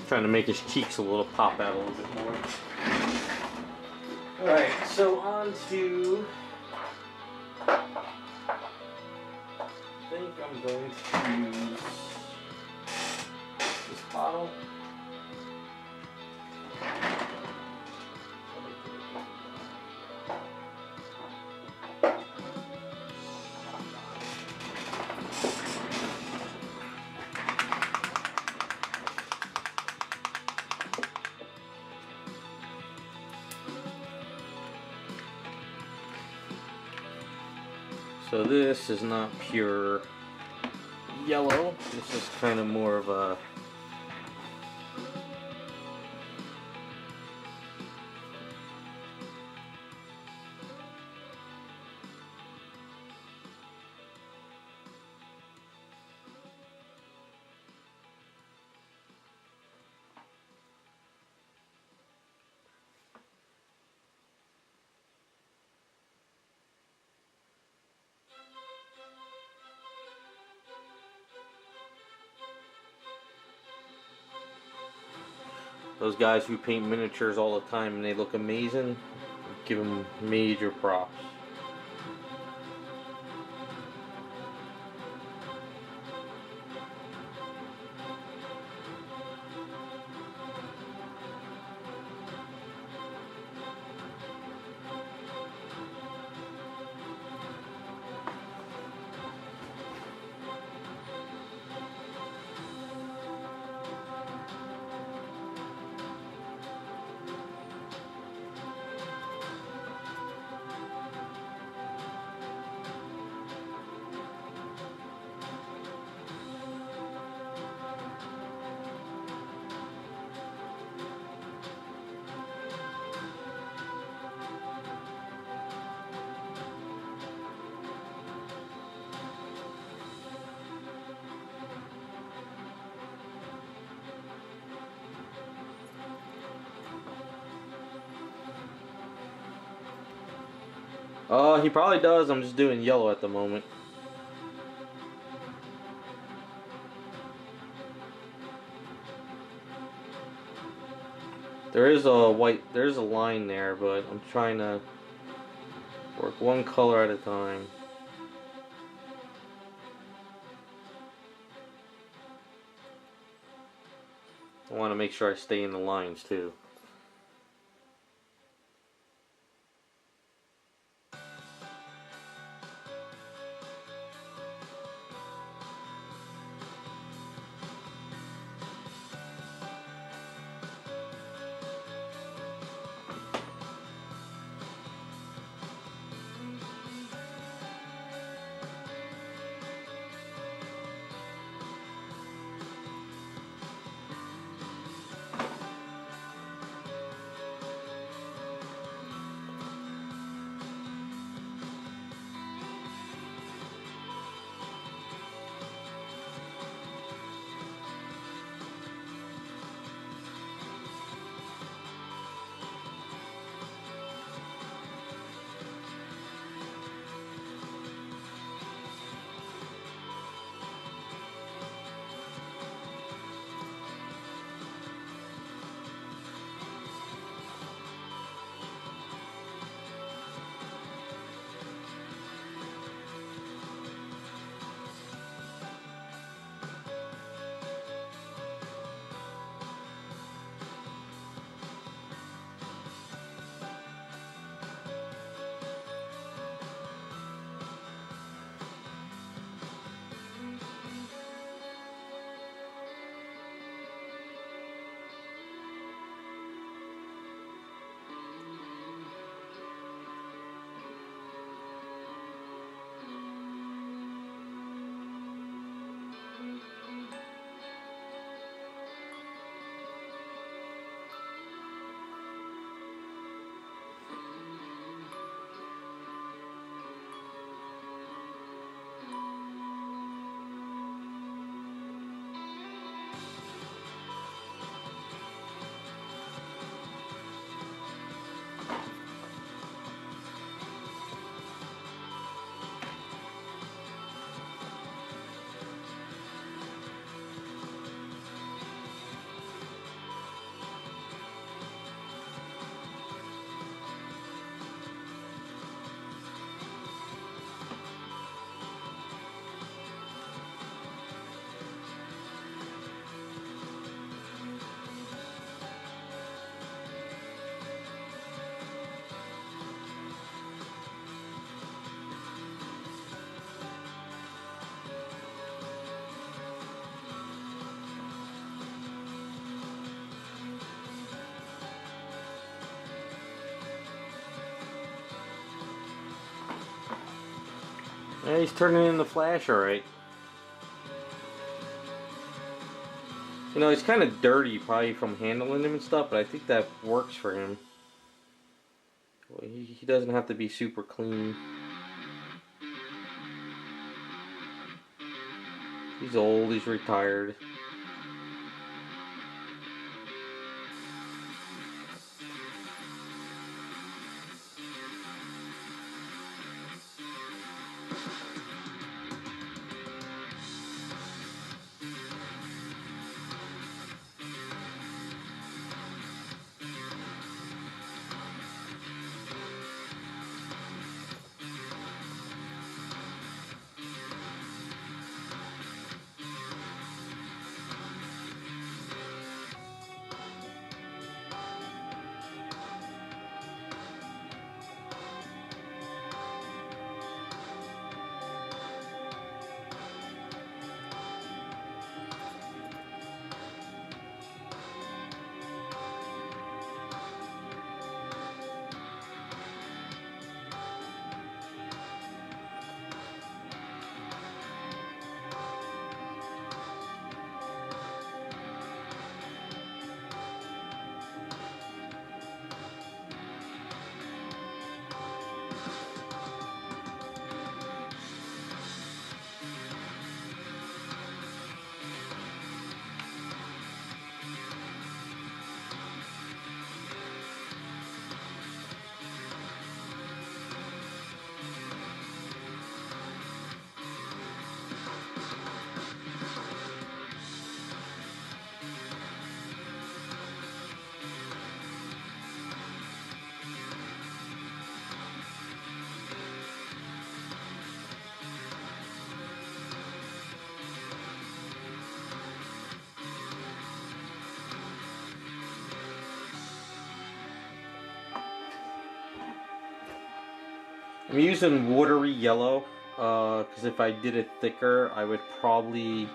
Trying to make his cheeks a little pop out a little bit more. Alright, so on to... I think I'm going to use this bottle. So this is not pure yellow. This is kind of more of a those guys who paint miniatures all the time and they look amazing, give them major props. He probably does. I'm just doing yellow at the moment. There is a there's a line there, but I'm trying to work one color at a time. I want to make sure I stay in the lines too. Yeah, he's turning in the flash alright. You know, he's kind of dirty probably from handling him and stuff, but I think that works for him. Well, he doesn't have to be super clean. He's old, he's retired. I'm using watery yellow, because if I did it thicker, I would probably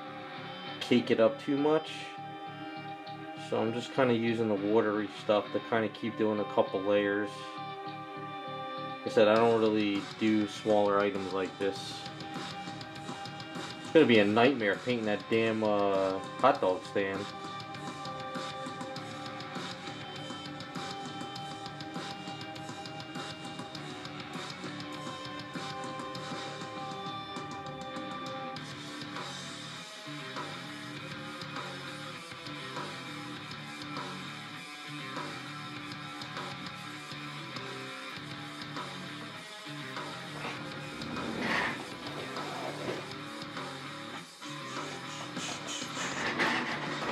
cake it up too much. So I'm just kind of using the watery stuff to kind of keep doing a couple layers. Like I said, I don't really do smaller items like this. It's gonna be a nightmare painting that damn hot dog stand.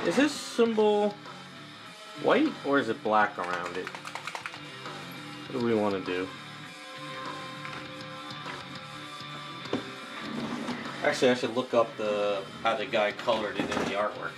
Is this symbol white or is it black around it? What do we want to do? Actually, I should look up how the guy colored it in the artwork.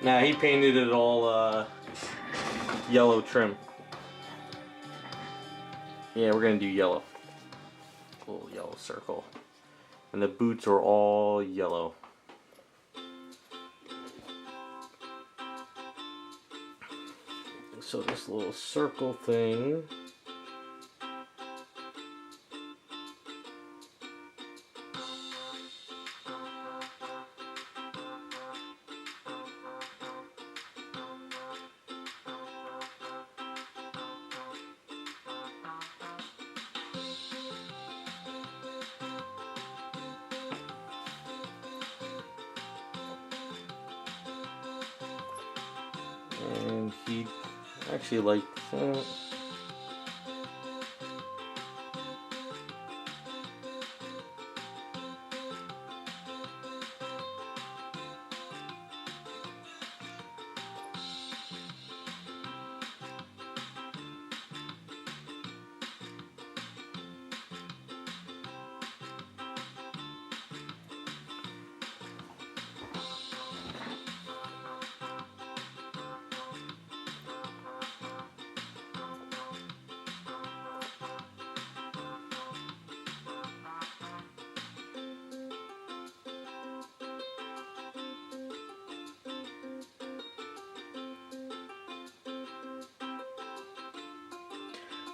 Nah, he painted it all yellow trim. Yeah, we're gonna do yellow. A little yellow circle. And the boots are all yellow. So this little circle thing. And he actually liked that.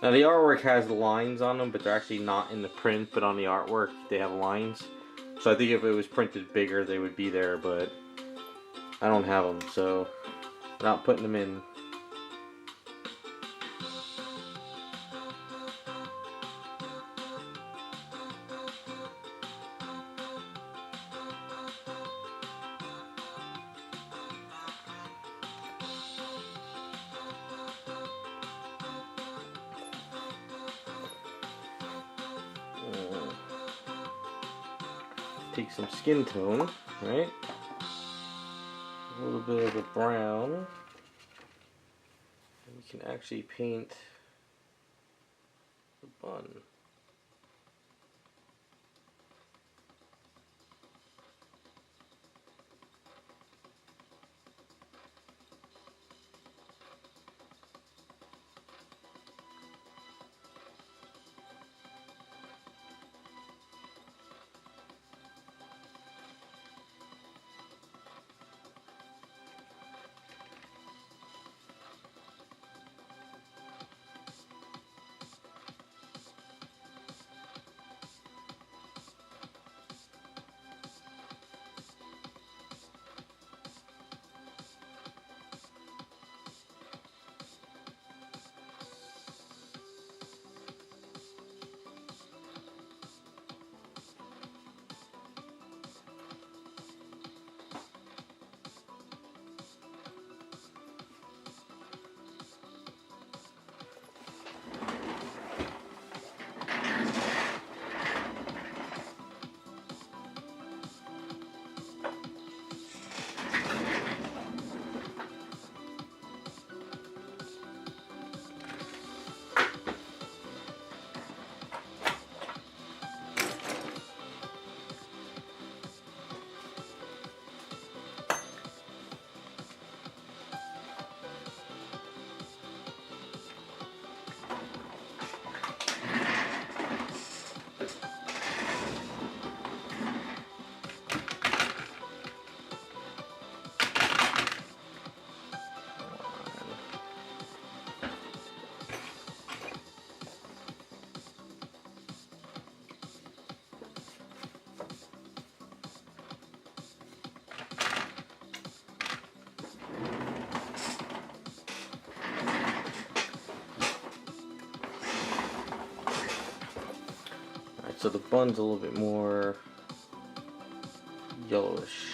Now the artwork has lines on them, but they're actually not in the print, but on the artwork they have lines. So I think if it was printed bigger they would be there, but I don't have them, so I'm not putting them in. Take some skin tone, right? A little bit of a brown. And we can actually paint the bun. So the bun's a little bit more yellowish.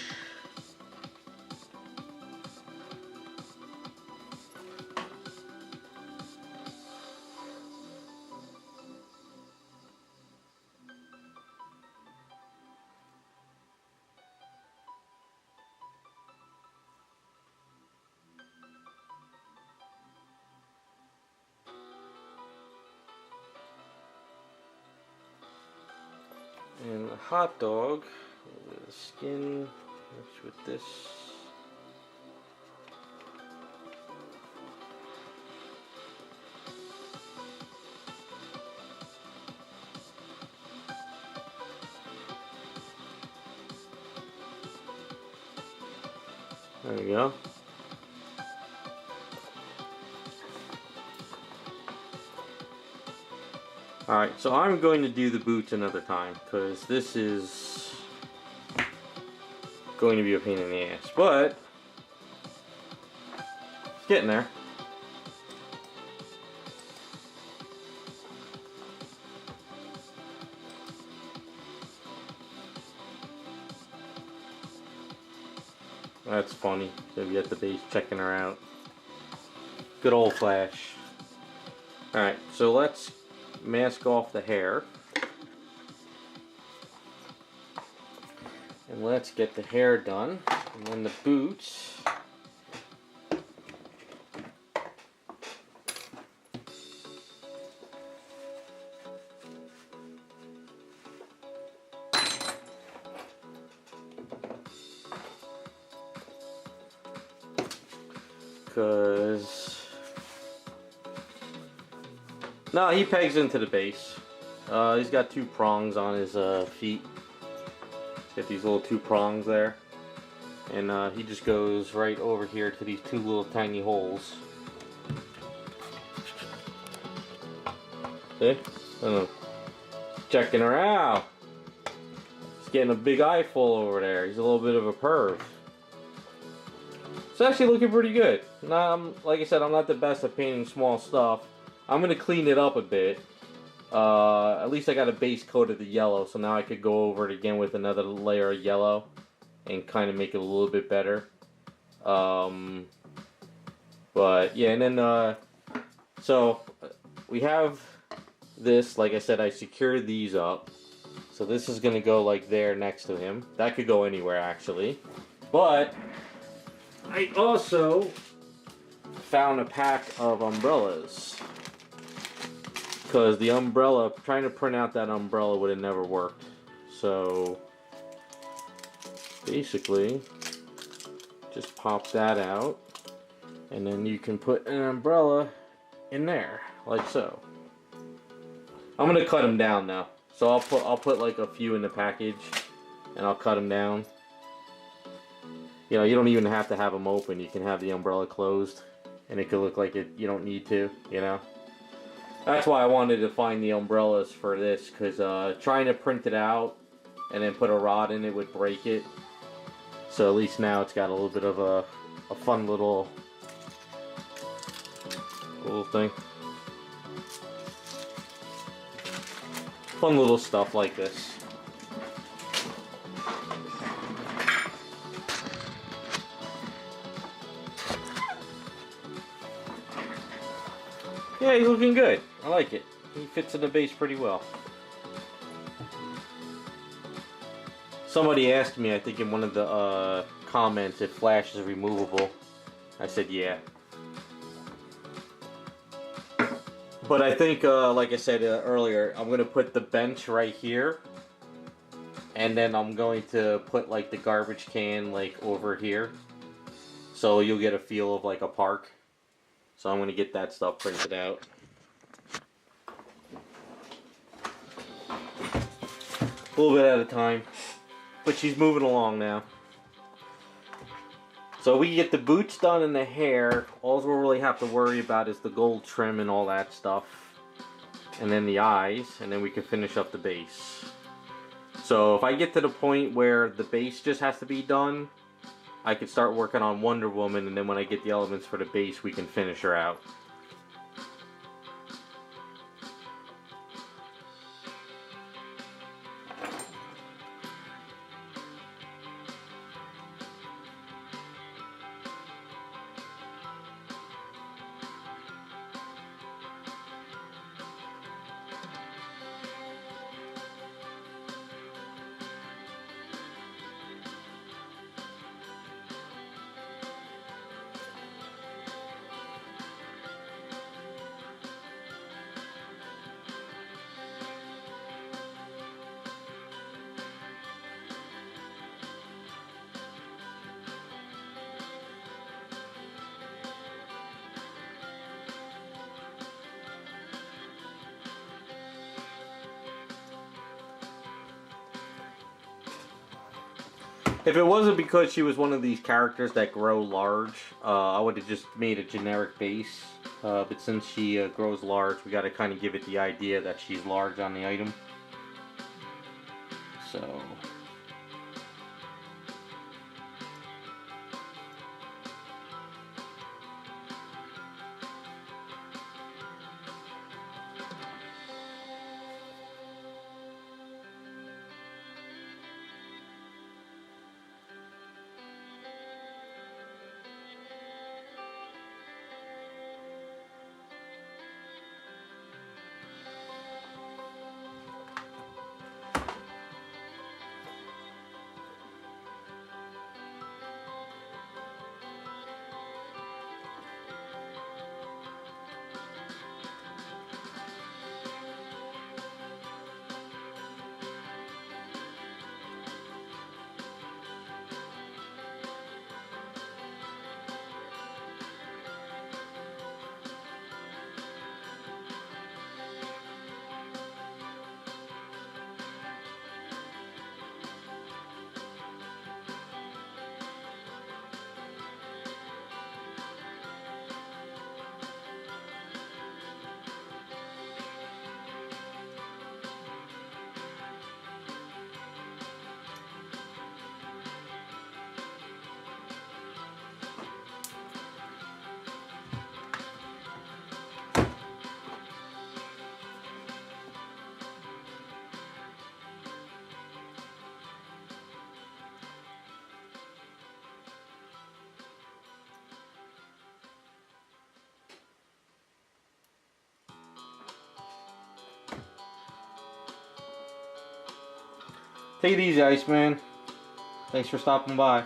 And the hot dog, a little bit of skin mixed with this. There we go. Alright, so I'm going to do the boots another time, because this is going to be a pain in the ass, but it's getting there. That's funny, so you at the base checking her out. Good old Flash. Alright, so let's mask off the hair. And let's get the hair done. And then the boots. Because no, he pegs into the base. He's got two prongs on his feet. He's got these little two prongs there. And he just goes right over here to these two little tiny holes. See? Checking her out. He's getting a big eyeful over there. He's a little bit of a perv. It's actually looking pretty good. Now, like I said, I'm not the best at painting small stuff. I'm going to clean it up a bit. At least I got a base coat of the yellow, so now I could go over it again with another layer of yellow and kind of make it a little bit better. But yeah, and then so we have this. Like I said, I secured these up, so this is gonna go like there next to him. That could go anywhere actually, but I also found a pack of umbrellas. Because the umbrella, trying to print out that umbrella would have never worked. So, basically, just pop that out. And then you can put an umbrella in there, like so. I'm going to cut them down now. So I'll put like a few in the package. And I'll cut them down. You know, you don't even have to have them open. You can have the umbrella closed. And it could look like you don't need to, you know. That's why I wanted to find the umbrellas for this, because trying to print it out and then put a rod in it would break it. So at least now it's got a little bit of a fun little thing. Fun little stuff like this. Yeah, he's looking good. I like it. He fits in the base pretty well. Somebody asked me, I think in one of the comments, if Flash is removable. I said yeah. But I think, like I said earlier, I'm going to put the bench right here. And then I'm going to put like the garbage can like over here. So you'll get a feel of like a park. So I'm going to get that stuff printed out. A little bit at a time. But she's moving along now. So we get the boots done and the hair. All we'll really have to worry about is the gold trim and all that stuff. And then the eyes. And then we can finish up the base. So if I get to the point where the base just has to be done, I could start working on Wonder Woman, and then when I get the elements for the base, we can finish her out. If it wasn't because she was one of these characters that grow large, I would have just made a generic base. But since she grows large, we got to kind of give it the idea that she's large on the item. So... Take it easy, Iceman. Thanks for stopping by.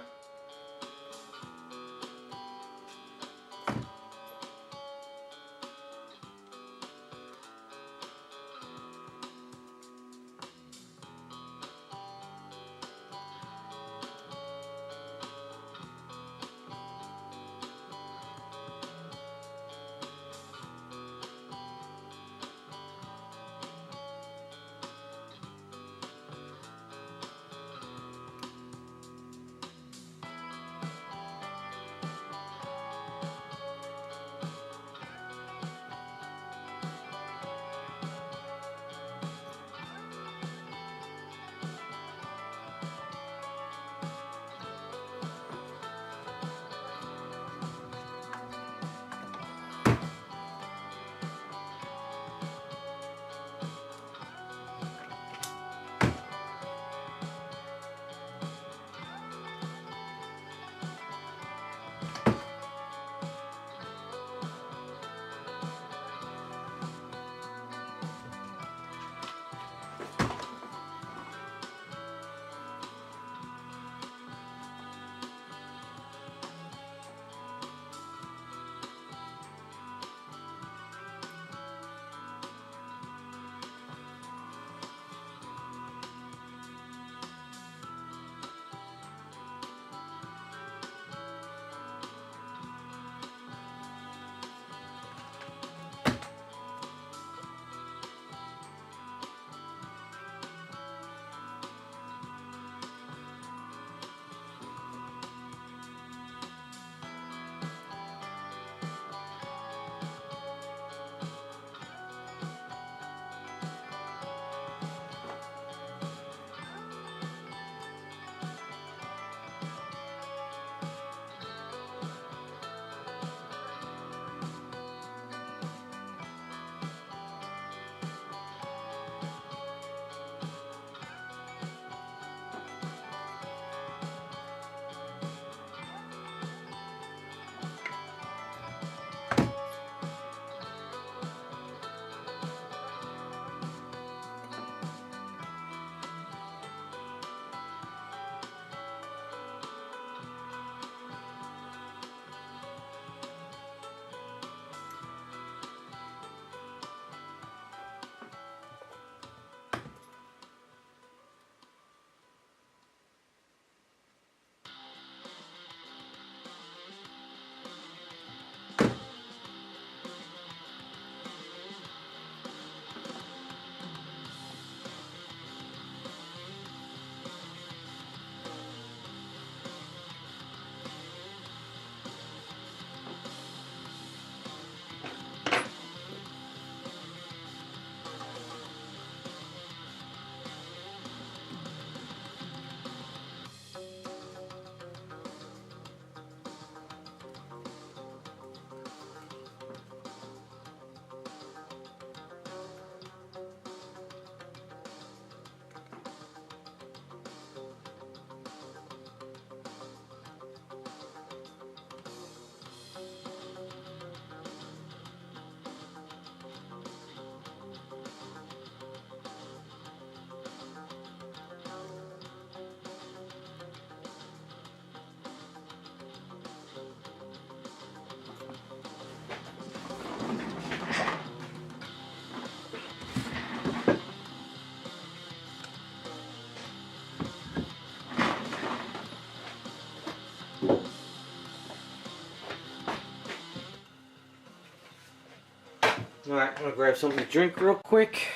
Alright, I'm gonna grab something to drink real quick,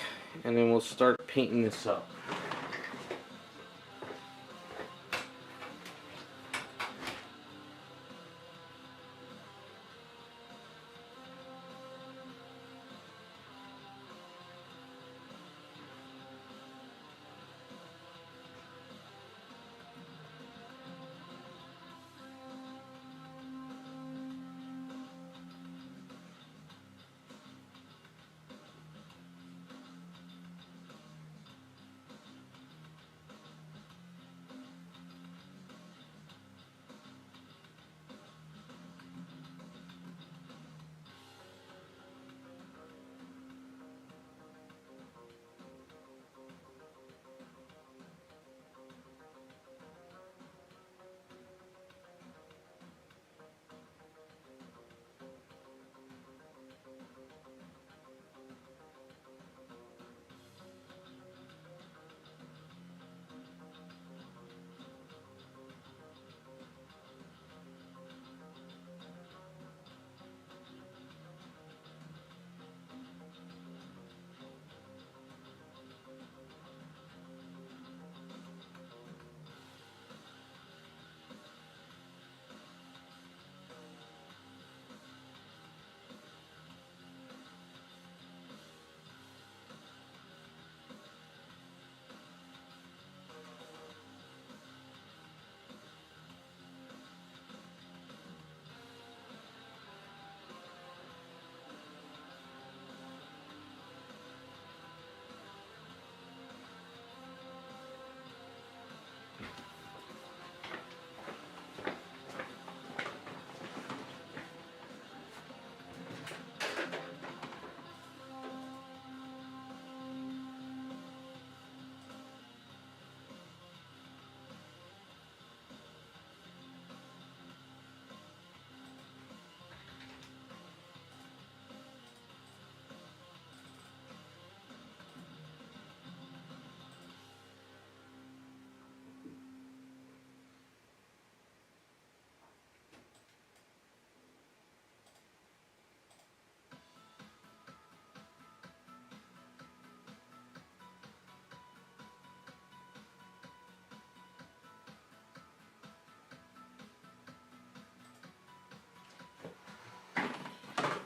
and then we'll start painting this up.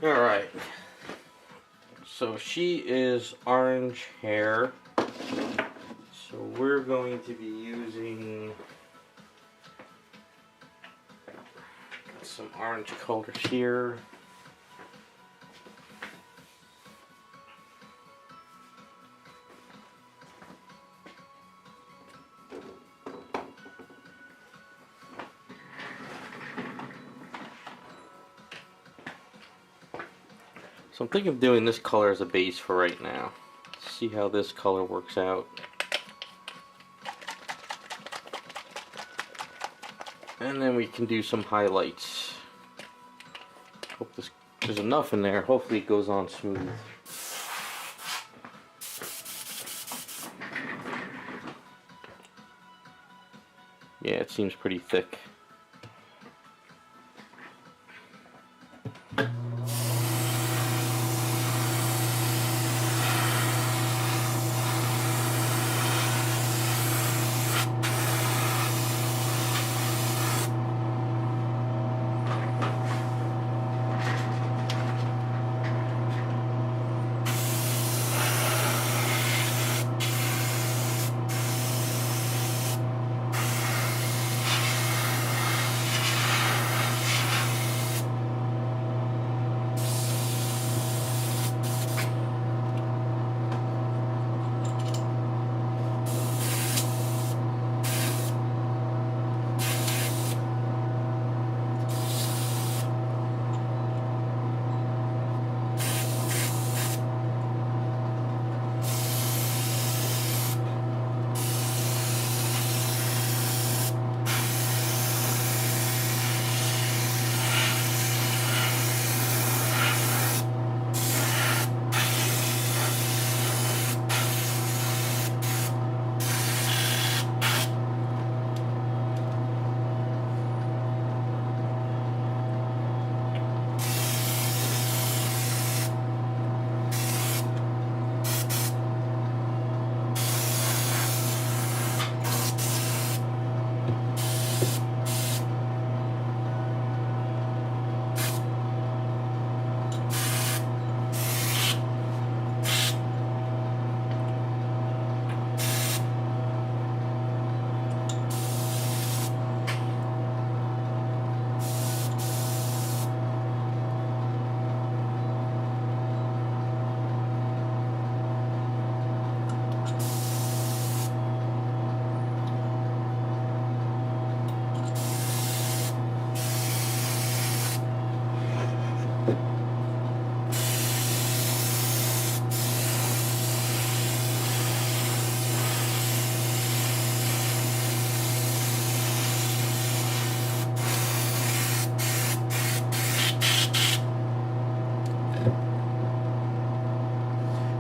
Alright. So she is orange hair. So we're going to be using some orange colors here. So I'm thinking of doing this color as a base for right now. Let's see how this color works out. And then we can do some highlights. Hope there's enough in there. Hopefully it goes on smooth. Yeah, it seems pretty thick.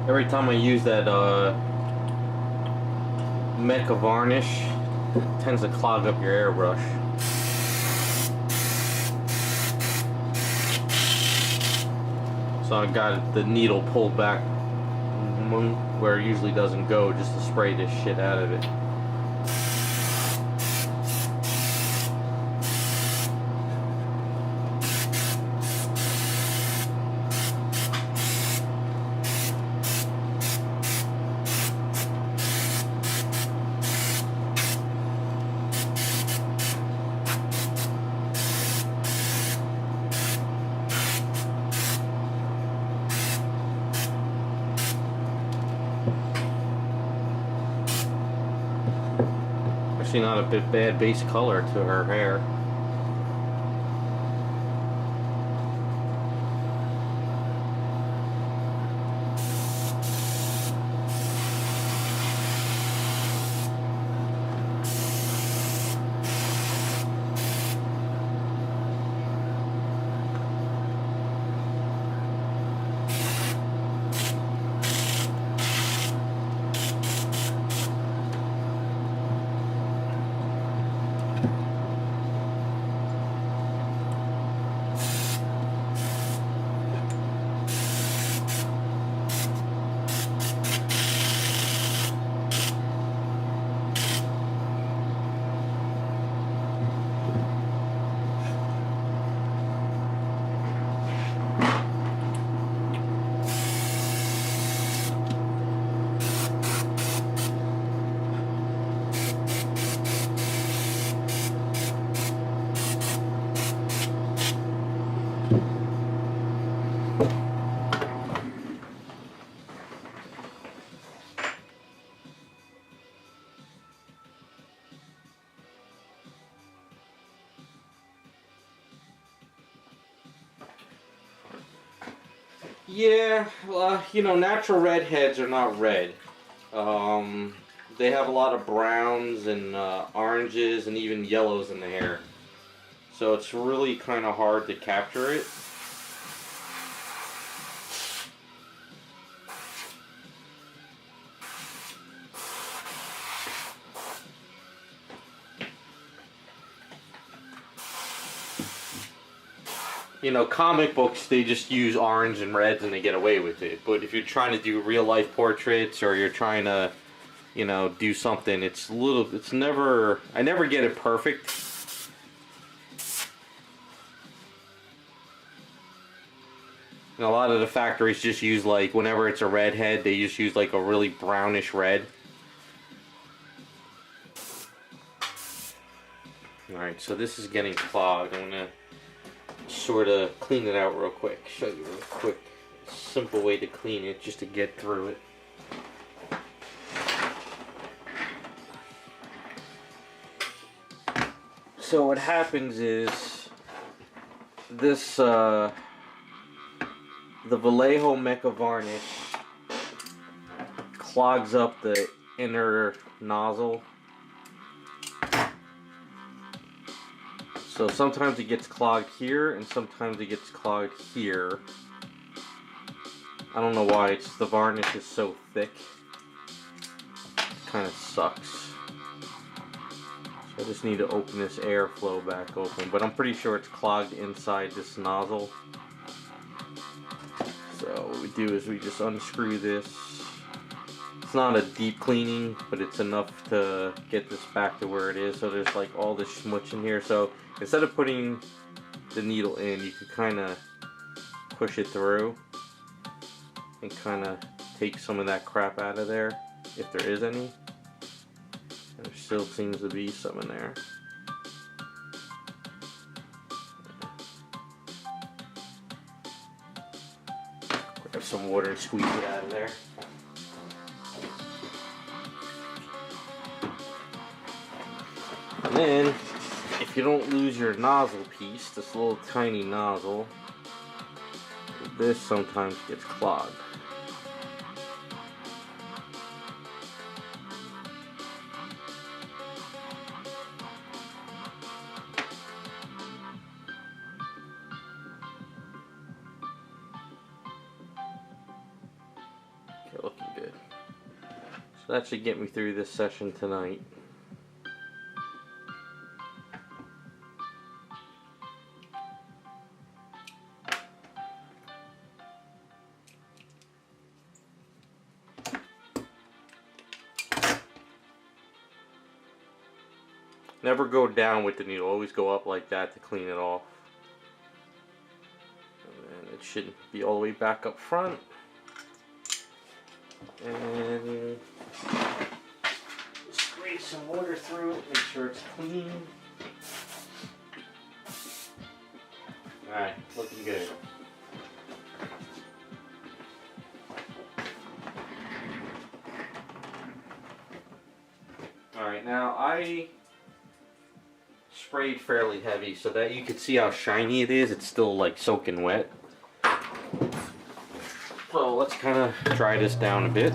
Every time I use that Mecha varnish, it tends to clog up your airbrush. So I got the needle pulled back where it usually doesn't go, just to spray this shit out of it. Actually not a bad base color to her hair. Yeah, you know, natural redheads are not red. They have a lot of browns and oranges and even yellows in the hair. So it's really kind of hard to capture it. You know, comic books, they just use orange and reds and they get away with it. But if you're trying to do real life portraits or you're trying to, you know, do something, I never get it perfect. And a lot of the factories just use, like, whenever it's a redhead, they just use like a really brownish red. Alright, so this is getting clogged. I'm gonna sort of clean it out real quick. Show you real quick, simple way to clean it just to get through it. So what happens is this the Vallejo Mecha Varnish clogs up the inner nozzle. So sometimes it gets clogged here and sometimes it gets clogged here. I don't know why, it's the varnish is so thick. It kind of sucks. So I just need to open this airflow back open, but I'm pretty sure it's clogged inside this nozzle. So what we do is we just unscrew this. It's not a deep cleaning, but it's enough to get this back to where it is. So there's like all this schmutz in here. So instead of putting the needle in, you can kind of push it through and kind of take some of that crap out of there, if there is any. And there still seems to be some in there. Grab some water and squeeze it out of there. And then, if you don't lose your nozzle piece, this little tiny nozzle, this sometimes gets clogged. Okay, looking good. So that should get me through this session tonight. Never go down with the needle, always go up like that to clean it off. And then it should be all the way back up front. And squeeze some water through it, make sure it's clean. Alright, looking good. Alright, now I sprayed fairly heavy so that you can see how shiny it is. It's still like soaking wet. So let's kind of dry this down a bit.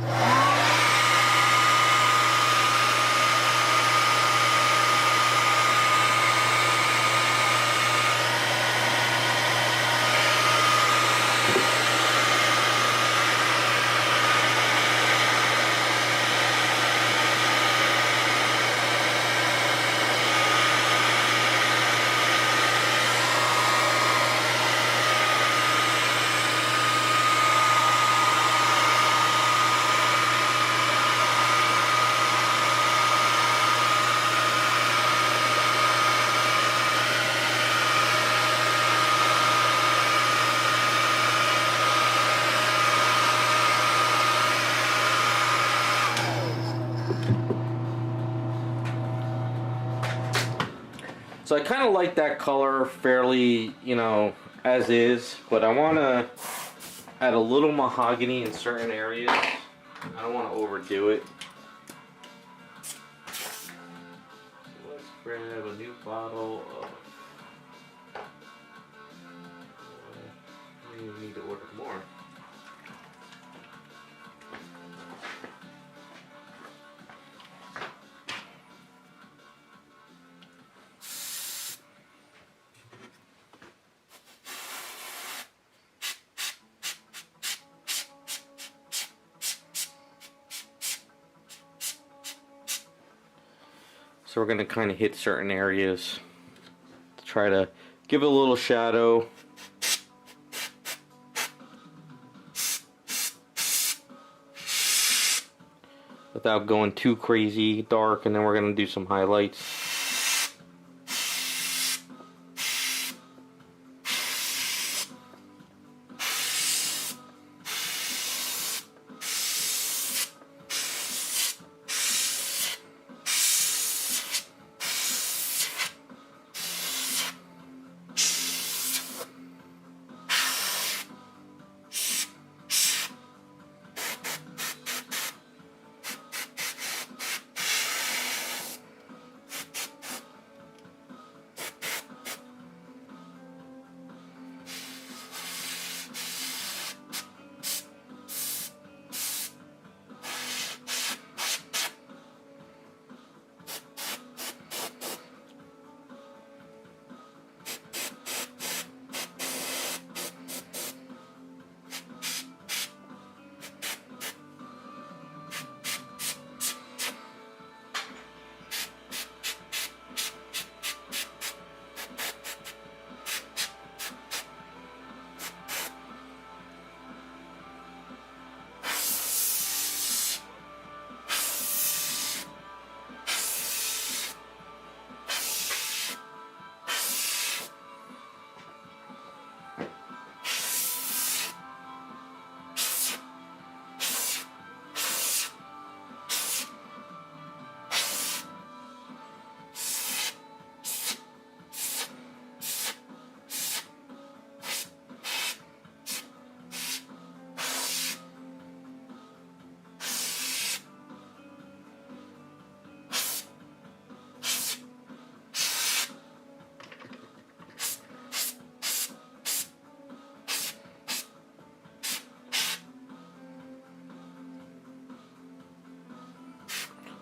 So I kind of like that color fairly, you know, as is, but I want to add a little mahogany in certain areas. I don't want to overdo it. Let's grab a new bottle of... We need to order more. So we're going to kind of hit certain areas to try to give it a little shadow. Without going too crazy dark, and then we're going to do some highlights.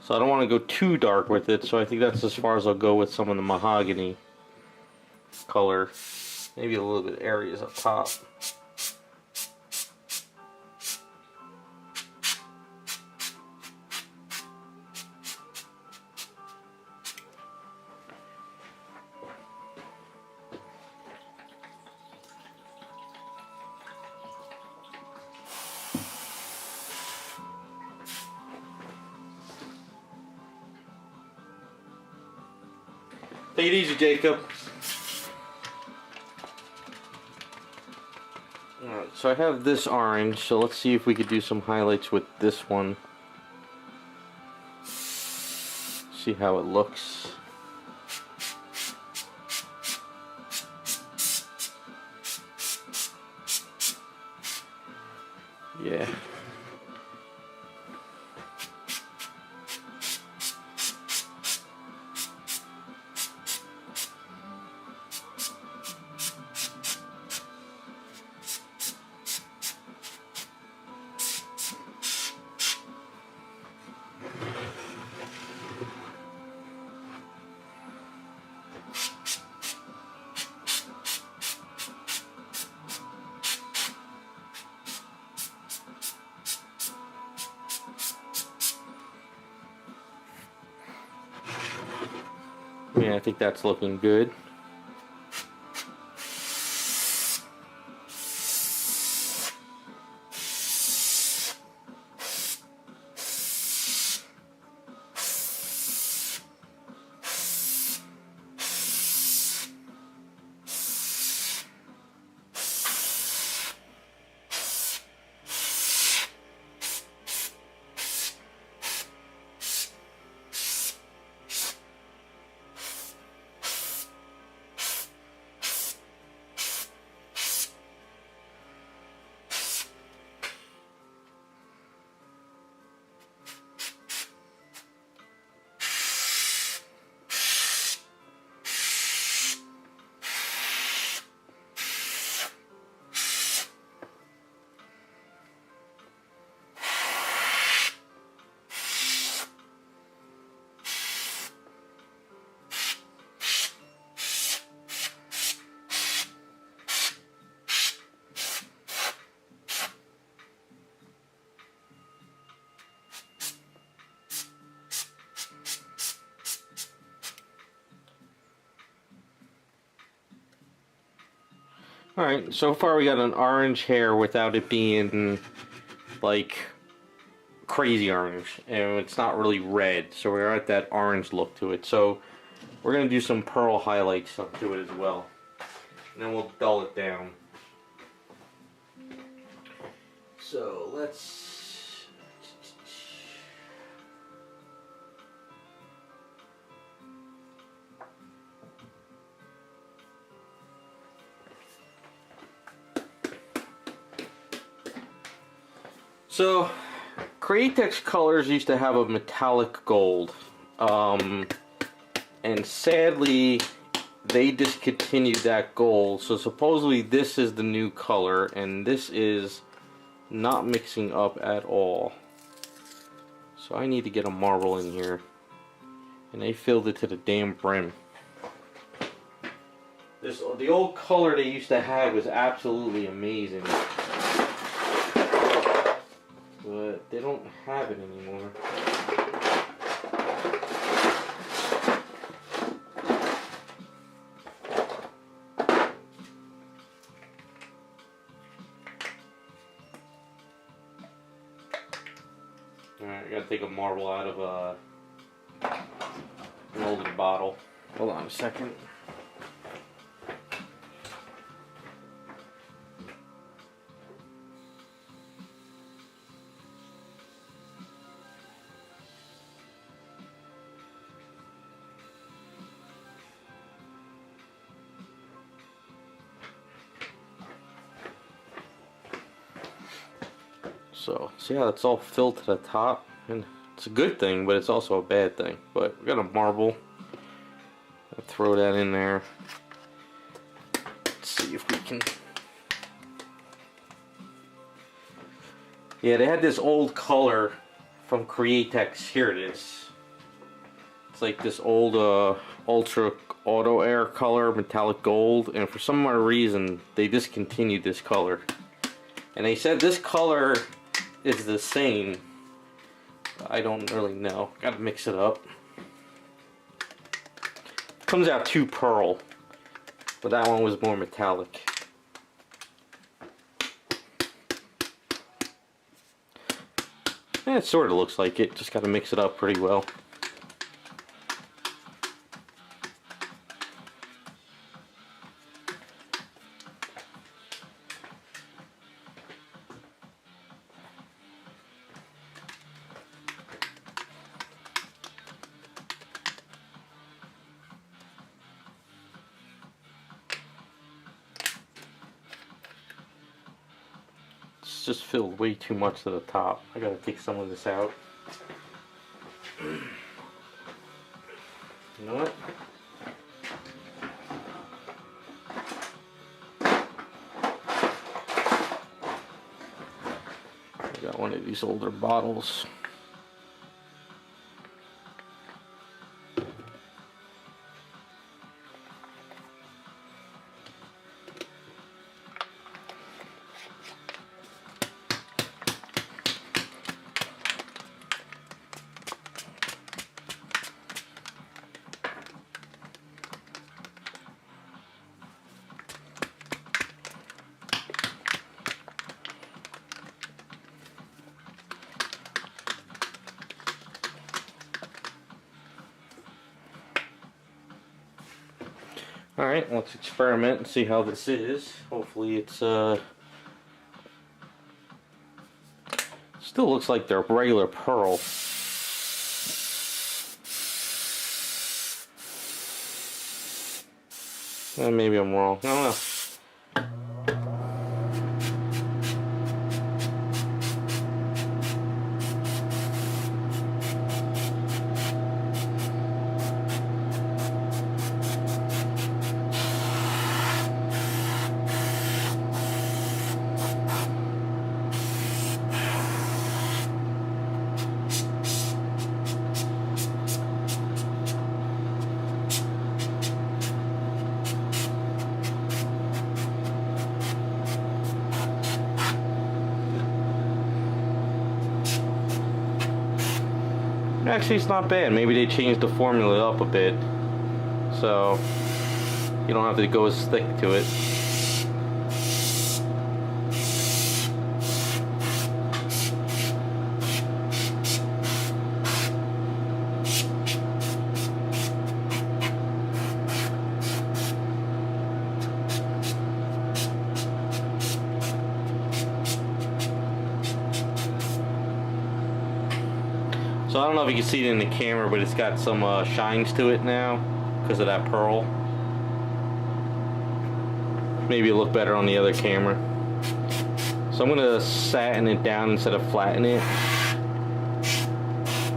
So I don't want to go too dark with it, so I think that's as far as I'll go with some of the mahogany color. Maybe a little bit of areas up top. Take it easy, Jacob. Alright, so I have this orange, so let's see if we could do some highlights with this one. See how it looks. Yeah. Yeah, I think that's looking good. Alright, so far we got an orange hair without it being like crazy orange, and it's not really red, so we're at that orange look to it. So we're gonna do some pearl highlights to it as well, and then we'll dull it down. So let's So, Createx colors used to have a metallic gold, and sadly, they discontinued that gold. So supposedly this is the new color, and this is not mixing up at all. So I need to get a marble in here, and they filled it to the damn brim. The old color they used to have was absolutely amazing. But they don't have it anymore. Alright, I gotta take a marble out of an older bottle. Hold on a second. So, see how it's all filled to the top? And it's a good thing, but it's also a bad thing. But we got a marble. I'll throw that in there. Let's see if we can. Yeah, they had this old color from Createx. Here it is. It's like this old Ultra Auto Air color, metallic gold. And for some odd reason, they discontinued this color. And they said this color is the same. I don't really know. Gotta mix it up. Comes out too pearl, but that one was more metallic. And it sort of looks like it. Just gotta mix it up pretty well. Just filled way too much to the top. I gotta take some of this out. You know what? I got one of these older bottles. Alright, let's experiment and see how this is. Hopefully it's still looks like they're regular pearl. Maybe I'm wrong. I don't know. Actually, it's not bad. Maybe they changed the formula up a bit, so you don't have to go as thick to it. So I don't know if you can see it in the camera, but it's got some shines to it now because of that pearl. Maybe it'll look better on the other camera. So I'm gonna satin it down instead of flatten it.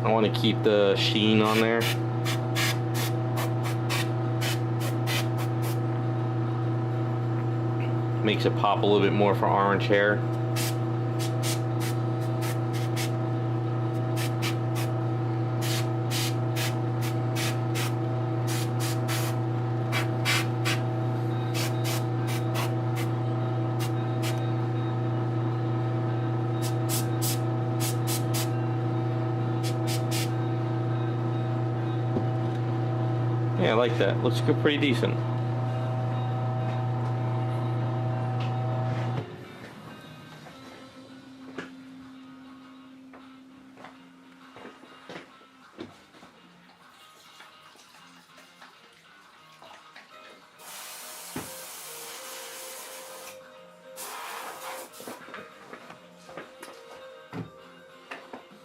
I want to keep the sheen on there. Makes it pop a little bit more for orange hair. Yeah, I like that. Looks good, pretty decent.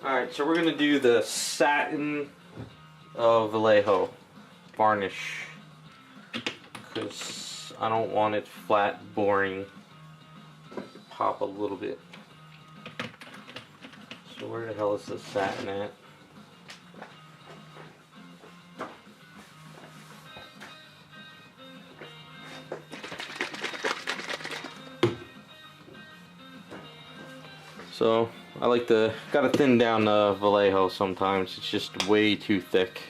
Alright, so we're going to do the satin of Vallejo varnish, because I don't want it flat, boring, pop a little bit. So where the hell is the satin at? So I like to, gotta thin down the Vallejo sometimes, it's just way too thick.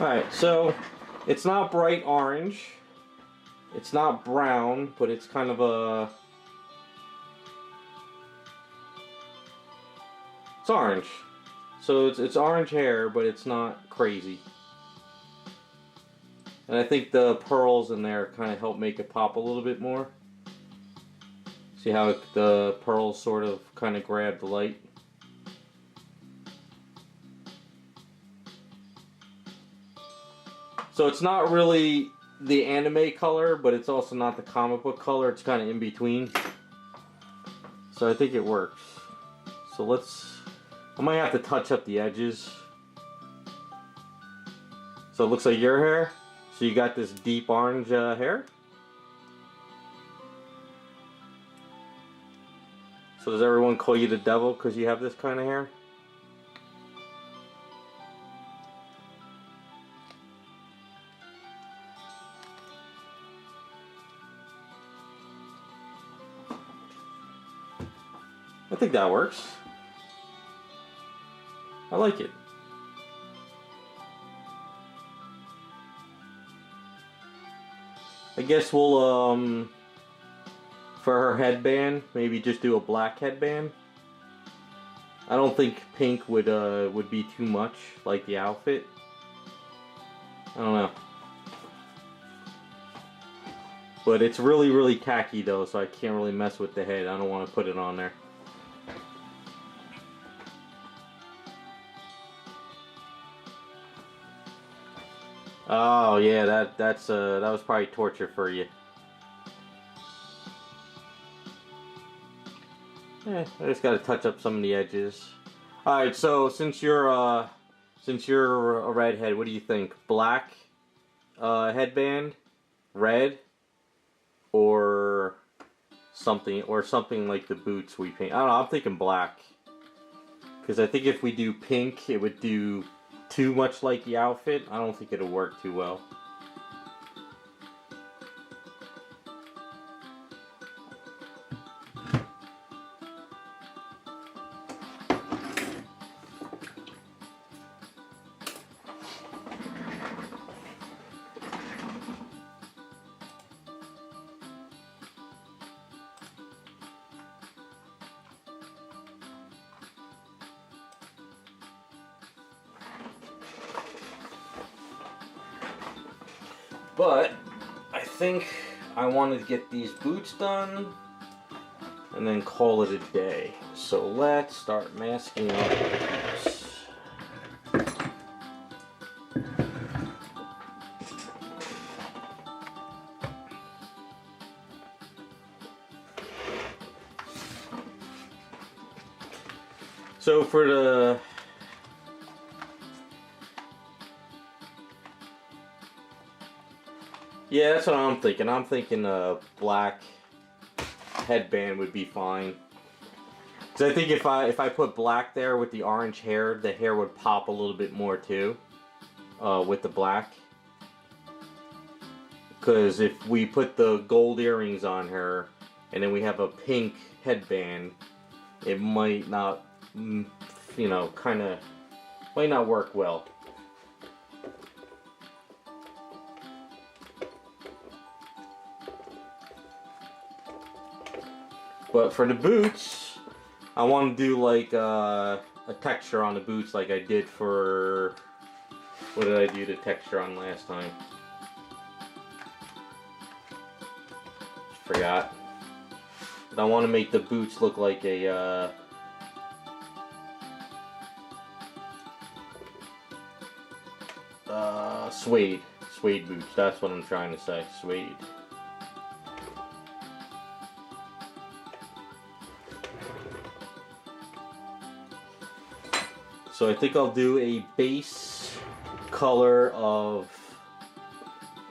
Alright, so it's not bright orange, it's not brown, but it's kind of a... it's orange. So it's orange hair, but it's not crazy. And I think the pearls in there kind of help make it pop a little bit more. See how the pearls sort of kind of grab the light? So it's not really the anime color, but it's also not the comic book color. It's kind of in between. So I think it works. So let's... I might have to touch up the edges. So it looks like your hair. So you got this deep orange hair. So does everyone call you the devil because you have this kind of hair? I think that works. I like it. I guess we'll for her headband, maybe just do a black headband. I don't think pink would be too much like the outfit. I don't know. But it's really, really tacky though, so I can't really mess with the head. I don't want to put it on there. Oh yeah, that was probably torture for you. I just gotta touch up some of the edges. All right, so since you're a redhead, what do you think? Black headband, red, or something like the boots we paint? I don't know. I'm thinking black, because I think if we do pink, it would do too much like the outfit. I don't think it'll work too well. But I think I wanted to get these boots done and then call it a day. So let's start masking up the boots. So for the yeah, that's what I'm thinking. I'm thinking a black headband would be fine. Because I think if I put black there with the orange hair, the hair would pop a little bit more too, with the black. Because if we put the gold earrings on her, and then we have a pink headband, it might not, you know, might not work well. But for the boots, I want to do like a texture on the boots like I did for, what did I do the texture on last time? Forgot. But I want to make the boots look like a suede boots. That's what I'm trying to say, suede. So I think I'll do a base color of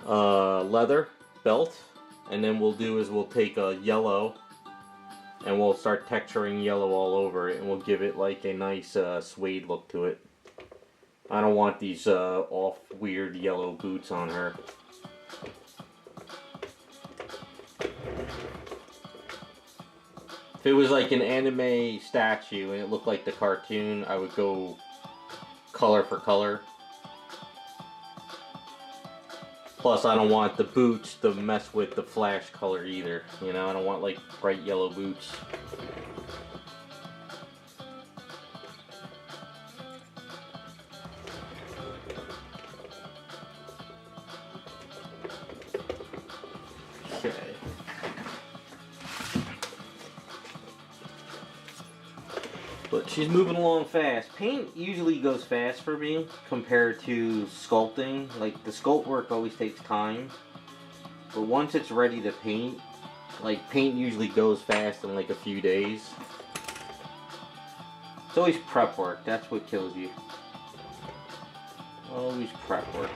leather belt, and then we'll take a yellow and we'll start texturing yellow all over it, and we'll give it like a nice suede look to it. I don't want these off weird yellow boots on her. If it was like an anime statue and it looked like the cartoon, I would go color for color. Plus, I don't want the boots to mess with the flash color either. You know, I don't want like bright yellow boots. Okay. But she's moving along fast. Paint usually goes fast for me compared to sculpting. Like, the sculpt work always takes time. But once it's ready to paint, like, paint usually goes fast in like a few days. It's always prep work. That's what kills you. Always prep work.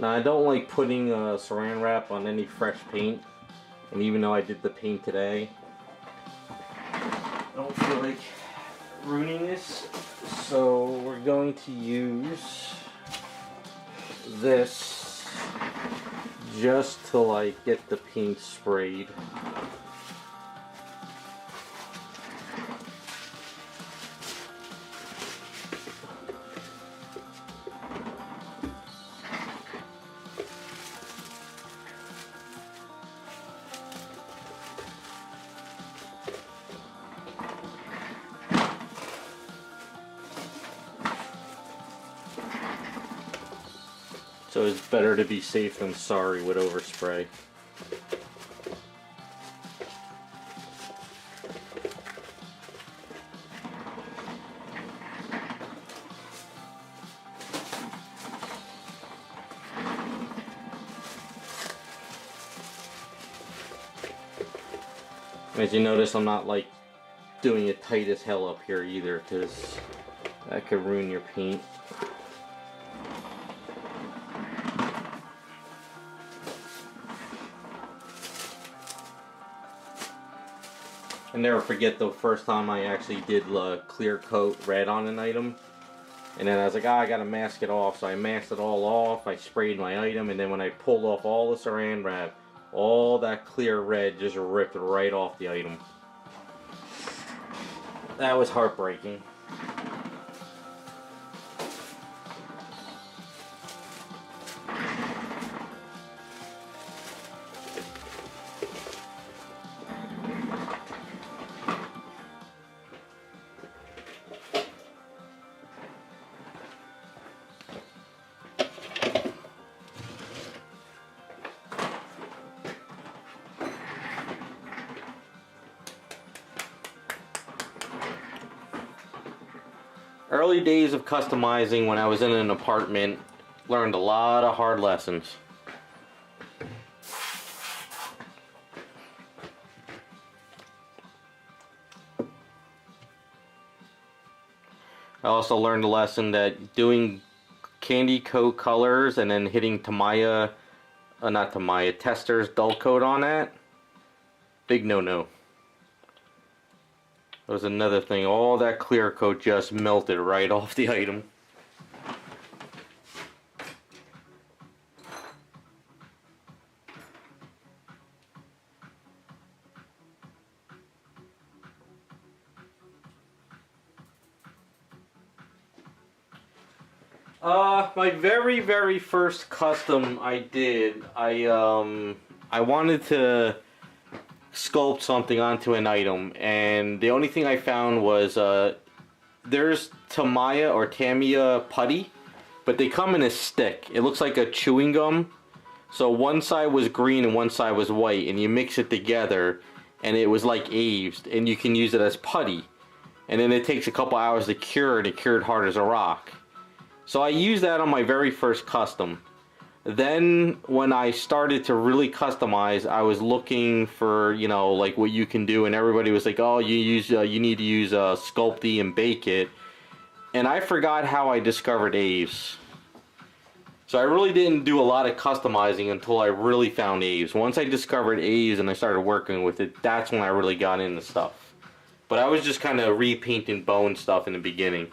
Now I don't like putting saran wrap on any fresh paint, and even though I did the paint today, I don't feel like ruining this, so we're going to use this just to like get the paint sprayed. So it's better to be safe than sorry with overspray. As you notice, I'm not like doing it tight as hell up here either, because that could ruin your paint. I never forget the first time I actually did clear coat red on an item, and then I was like, I gotta mask it off, so I masked it all off, I sprayed my item, and then when I pulled off all the saran wrap, all that clear red just ripped right off the item. That was heartbreaking. Early days of customizing when I was in an apartment, learned a lot of hard lessons. I also learned a lesson that doing candy coat colors and then hitting Tamiya, not Tamiya, Tester's dull coat on that, big no-no. That was another thing, all that clear coat just melted right off the item. My very first custom I did, I wanted to sculpt something onto an item, and the only thing I found was there's Tamiya putty, but they come in a stick. It looks like a chewing gum, so one side was green and one side was white, and you mix it together and it was like Aves, and you can use it as putty, and then it takes a couple hours to cure, and it cured hard as a rock. So I used that on my very first custom. Then when I started to really customize, I was looking for, you know, like what you can do, and everybody was like, oh, you need to use Sculpey and bake it, and I forgot how I discovered Aves. So I really didn't do a lot of customizing until I really found Aves. Once I discovered Aves and I started working with it, that's when I really got into stuff. But I was just kind of repainting bone stuff in the beginning.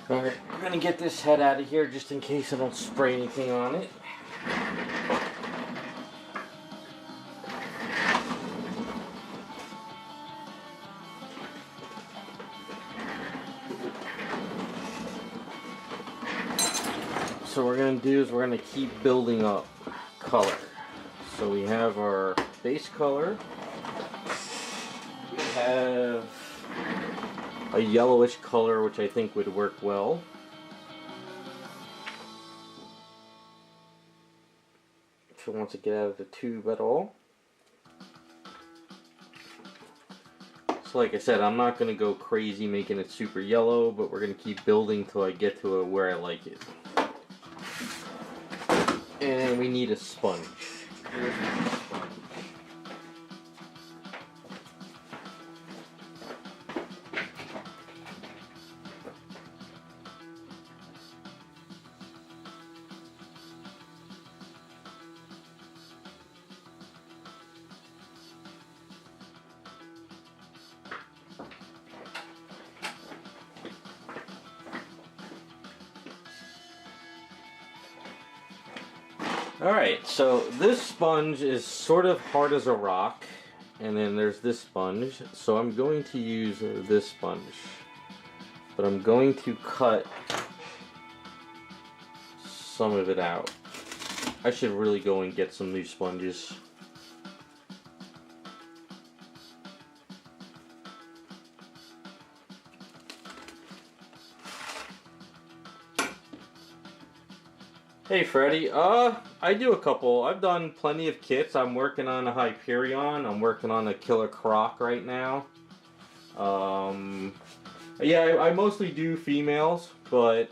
Alright, we're gonna get this head out of here just in case I don't spray anything on it. So what we're gonna do is we're gonna keep building up color. So we have our base color. We have a yellowish color, which I think would work well. If it wants to get out of the tube at all. So like I said, I'm not going to go crazy making it super yellow, but we're going to keep building till I get to where I like it. And we need a sponge. Here's my sponge. Alright, so this sponge is sort of hard as a rock, and then there's this sponge, so I'm going to use this sponge, but I'm going to cut some of it out. I should really go and get some new sponges. Hey Freddy, I do a couple. I've done plenty of kits. I'm working on a Hyperion. I'm working on a Killer Croc right now. Yeah, I mostly do females, but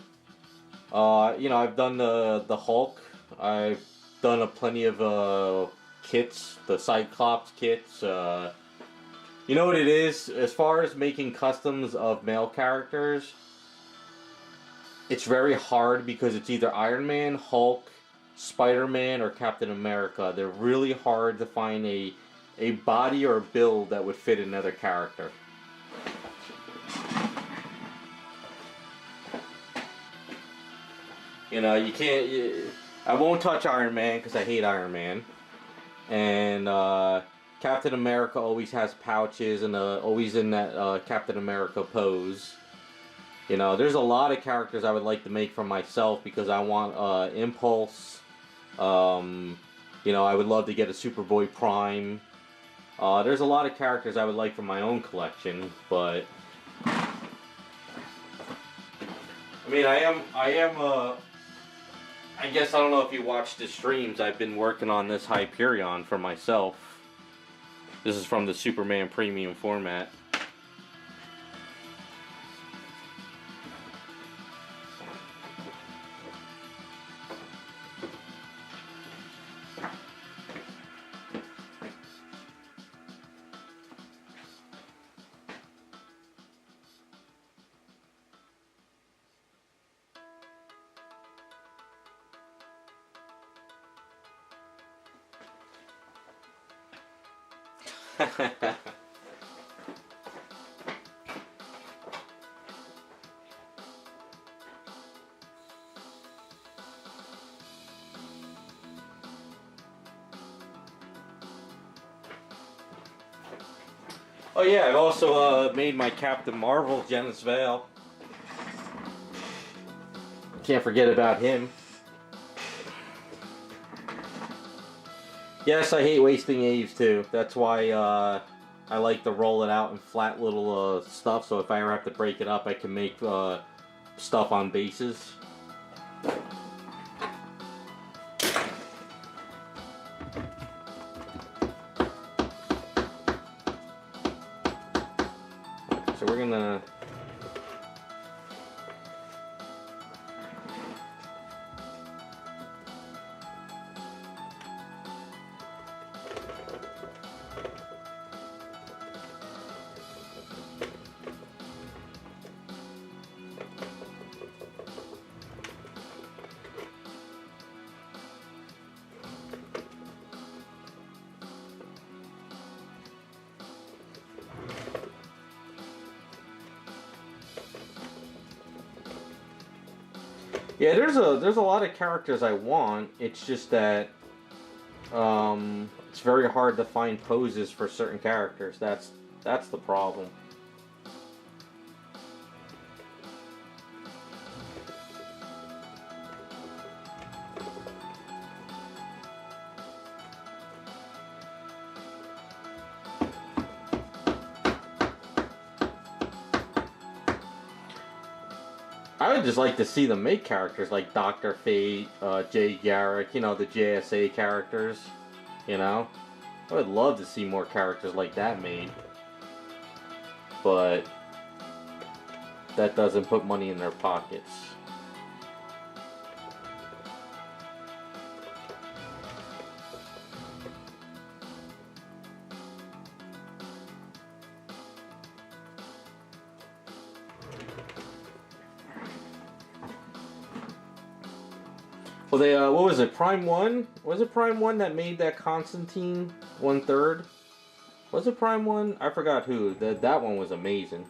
you know, I've done the Hulk. I've done plenty of kits, the Cyclops kits. You know what it is? As far as making customs of male characters, it's very hard because it's either Iron Man, Hulk, Spider-Man, or Captain America. They're really hard to find a body or a build that would fit another character. You know, you can't... I won't touch Iron Man because I hate Iron Man. And Captain America always has pouches and always in that Captain America pose. You know, there's a lot of characters I would like to make for myself because I want Impulse. You know, I would love to get a Superboy Prime. There's a lot of characters I would like for my own collection, but I mean, I guess I don't know if you watched the streams. I've been working on this Hyperion for myself. This is from the Superman Premium format. Oh yeah, I've also made my Captain Marvel, Genis Vale. Can't forget about him. Yes, I hate wasting Aves too. That's why I like to roll it out in flat little stuff, so if I ever have to break it up, I can make stuff on bases. So we're gonna Yeah, there's a lot of characters I want. It's just that it's very hard to find poses for certain characters. That's the problem. I would just like to see them make characters like Dr. Fate, Jay Garrick, you know, the JSA characters, you know? I would love to see more characters like that made. But that doesn't put money in their pockets. Well, they, what was it, Prime 1? Was it Prime 1 that made that Constantine 1/3? Was it Prime 1? I forgot who. That one was amazing.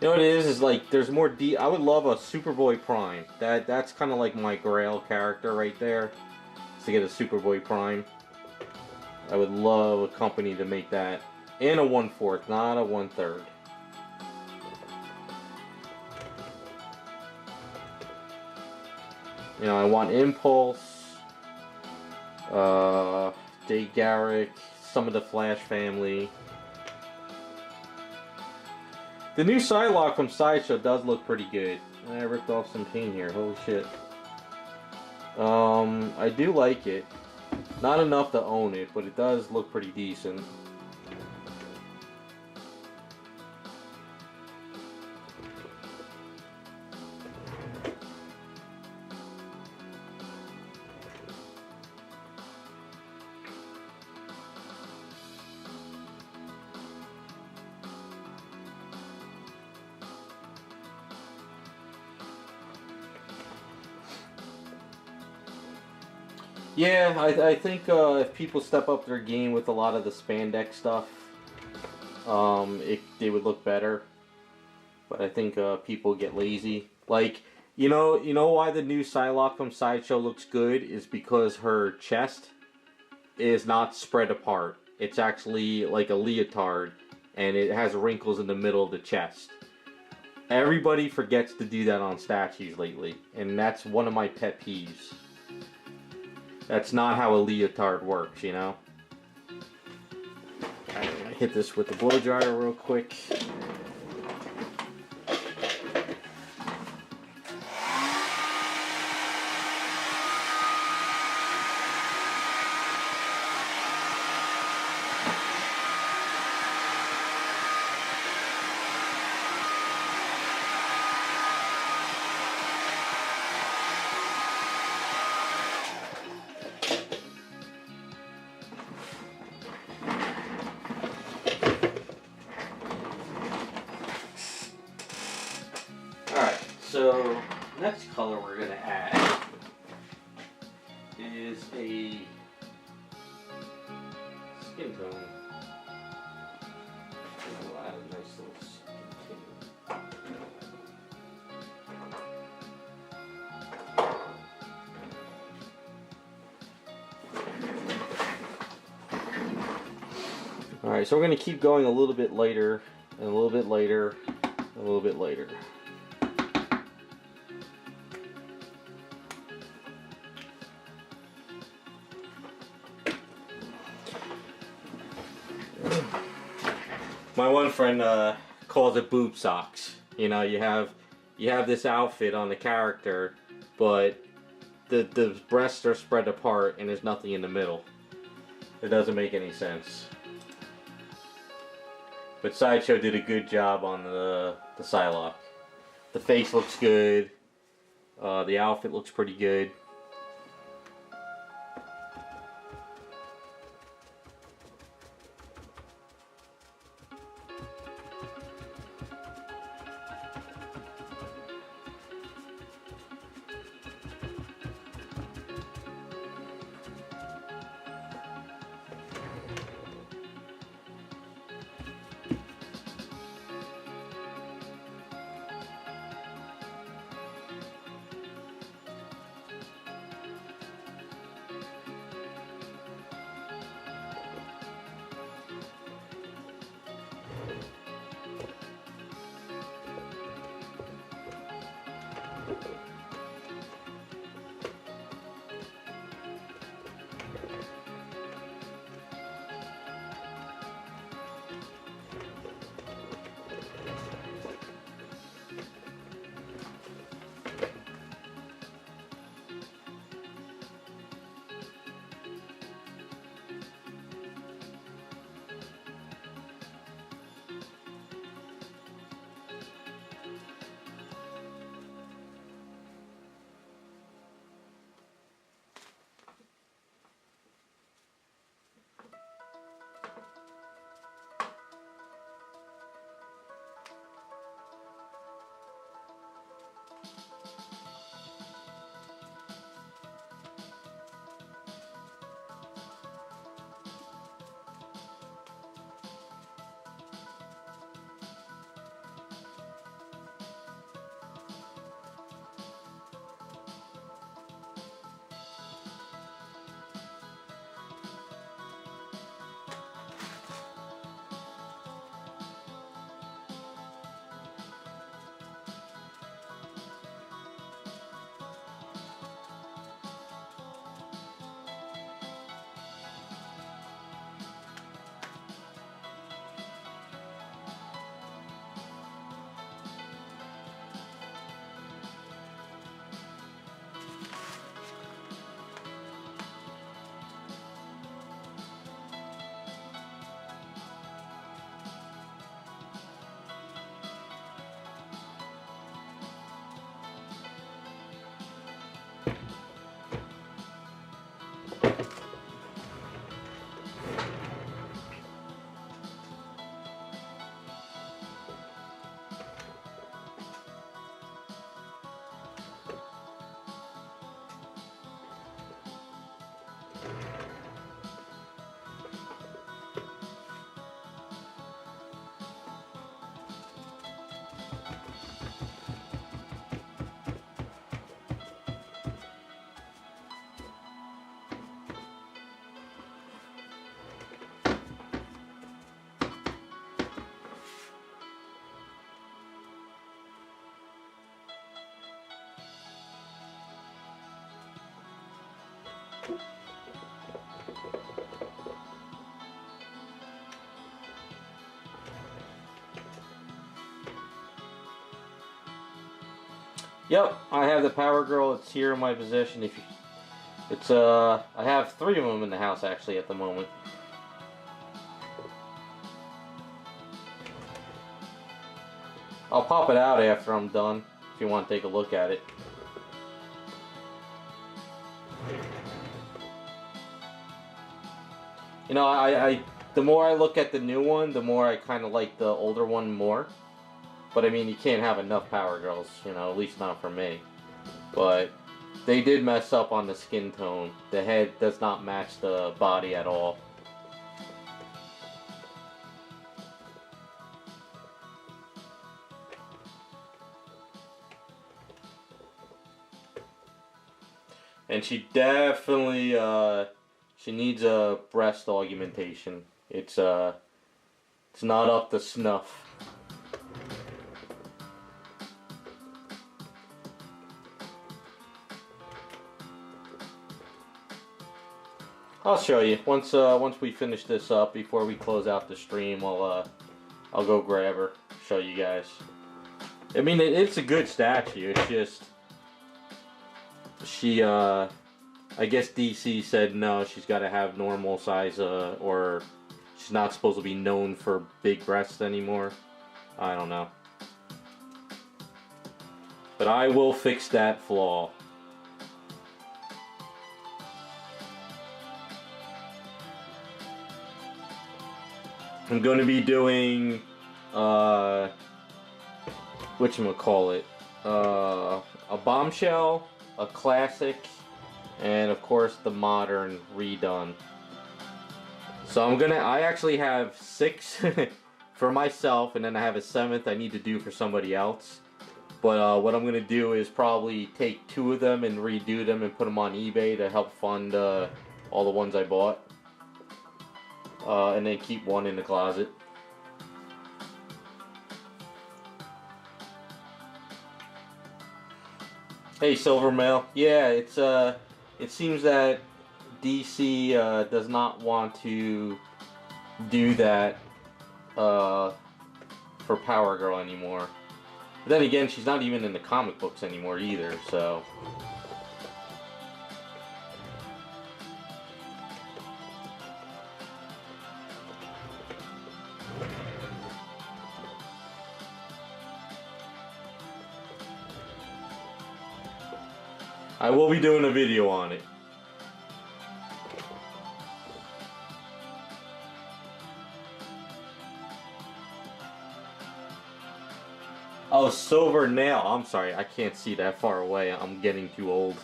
You know what it is like there's more I would love a Superboy Prime. That's kind of like my grail character right there. Is to get a Superboy Prime. I would love a company to make that. And a 1/4, not a 1/3. You know, I want Impulse, Jay Garrick, some of the Flash family. The new Psylocke from Sideshow does look pretty good. I ripped off some paint here, holy shit. I do like it. Not enough to own it, but it does look pretty decent. Yeah, I think if people step up their game with a lot of the spandex stuff, they would look better. But I think people get lazy. Like, you know why the new Psylocke from Sideshow looks good is because her chest is not spread apart. It's actually like a leotard, and it has wrinkles in the middle of the chest. Everybody forgets to do that on statues lately, and that's one of my pet peeves. That's not how a leotard works, you know? Alright, I'm gonna hit this with the blow dryer real quick. So, next color we're going to add is a skin tone. We'll add a nice little skin tone. Alright, so we're going to keep going a little bit later, and a little bit later, and a little bit later. My one friend calls it boob socks. You know, you have this outfit on the character, but the breasts are spread apart and there's nothing in the middle. It doesn't make any sense. But Sideshow did a good job on the Psylocke. The face looks good. The outfit looks pretty good. Yep, I have the Power Girl. It's here in my possession. If you, it's I have 3 of them in the house actually at the moment. I'll pop it out after I'm done if you want to take a look at it. You know, I the more I look at the new one, the more I kind of like the older one more. But I mean, you can't have enough Power Girls, you know, at least not for me. But they did mess up on the skin tone. The head does not match the body at all. And she definitely, she needs a breast augmentation. It's not up to snuff. I'll show you once we finish this up. Before we close out the stream, I'll go grab her, show you guys. I mean, it's a good statue. It's just she, I guess DC said no. She's got to have normal size, or she's not supposed to be known for big breasts anymore. I don't know, but I will fix that flaw. I'm going to be doing, whatchamacallit, a bombshell, a classic, and of course the modern redone. So I actually have 6 for myself, and then I have a 7th I need to do for somebody else. But what I'm going to do is probably take 2 of them and redo them and put them on eBay to help fund all the ones I bought. And then keep 1 in the closet. Hey, Silver Mail. Yeah, it seems that DC does not want to do that for Power Girl anymore. But then again, she's not even in the comic books anymore either, so. I will be doing a video on it. Oh, Silver Nail. I'm sorry, I can't see that far away. I'm getting too old.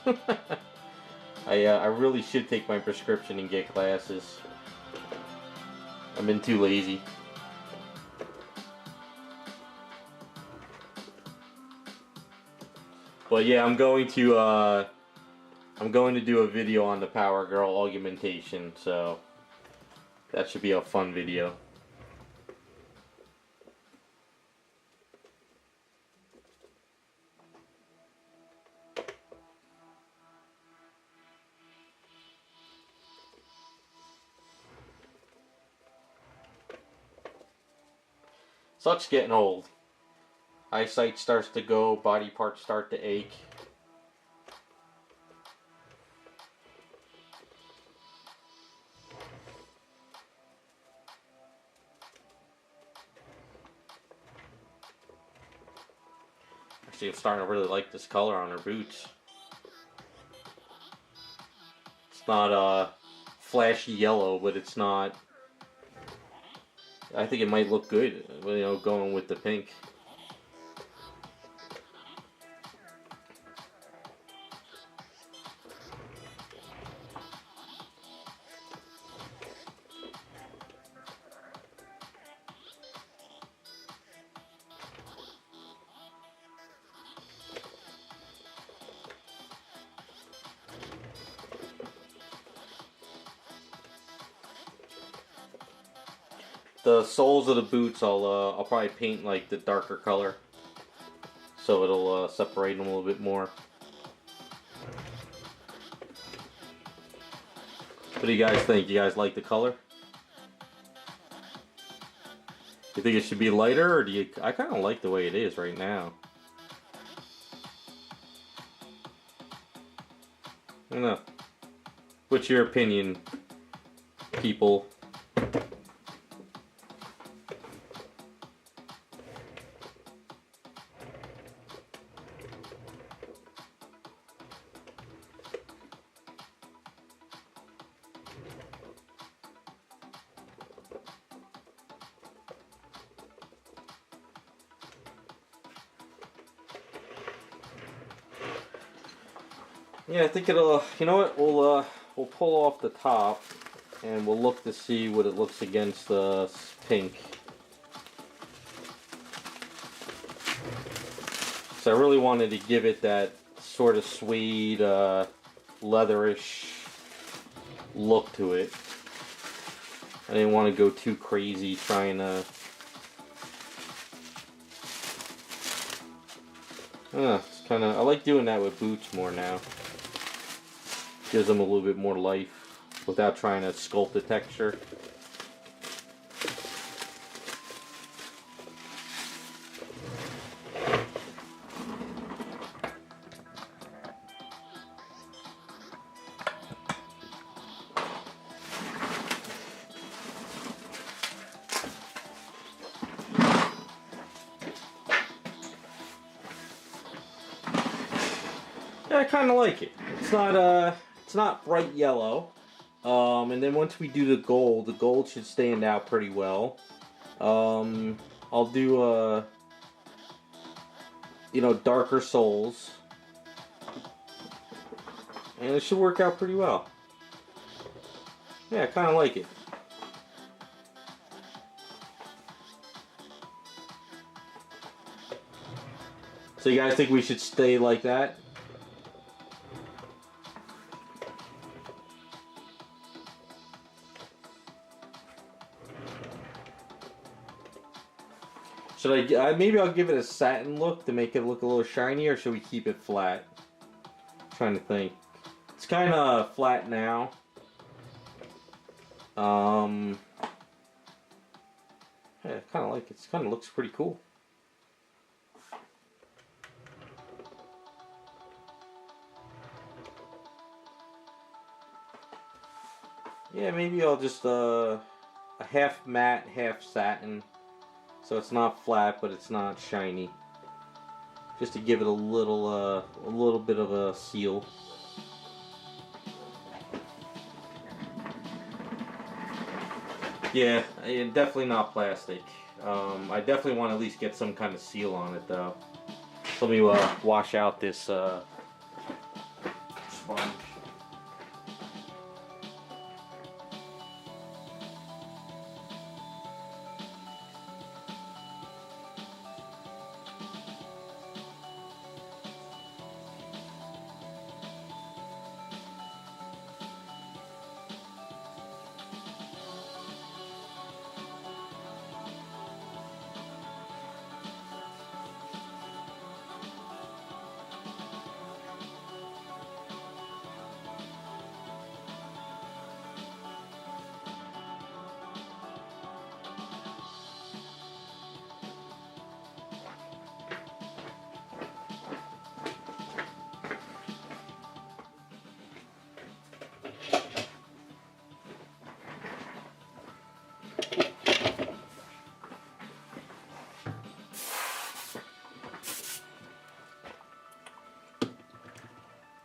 I really should take my prescription and get glasses. I've been too lazy. But yeah, I'm going to do a video on the Power Girl augmentation, so that should be a fun video. Sucks getting old. Eyesight starts to go, body parts start to ache. Actually, I'm starting to really like this color on her boots. It's not flashy yellow, but it's not. I think it might look good, you know, going with the pink. The soles of the boots, I'll probably paint like the darker color, so it'll separate them a little bit more. What do you guys think? You guys like the color? You think it should be lighter, or do you? I kind of like the way it is right now. I don't know. What's your opinion, people? Yeah, I think it'll, you know what, we'll pull off the top and we'll look to see what it looks against the pink. So I really wanted to give it that sort of suede, leatherish look to it. I didn't want to go too crazy trying to... it's kind of, I like doing that with boots more now. Gives them a little bit more life without trying to sculpt the texture. Yeah, I kind of like it. It's not bright yellow. And then once we do the gold should stand out pretty well. I'll do you know, darker soles, and it should work out pretty well. Yeah, I kind of like it. So you guys think we should stay like that? Should I maybe I'll give it a satin look to make it look a little shiny, or should we keep it flat? I'm trying to think. It's kind of flat now. Yeah, I kind of like it. It kind of looks pretty cool. Yeah, maybe I'll just a half matte, half satin. So it's not flat, but it's not shiny. Just to give it a little bit of a seal. Yeah, definitely not plastic. I definitely want to at least get some kind of seal on it, though. So let me wash out this sponge.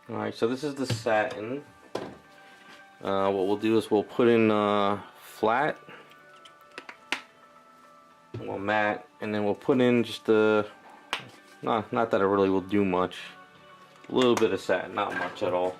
Alright, so this is the satin. What we'll do is we'll put in flat, we'll matte, and then we'll put in just not that it really will do much. A little bit of satin, not much at all.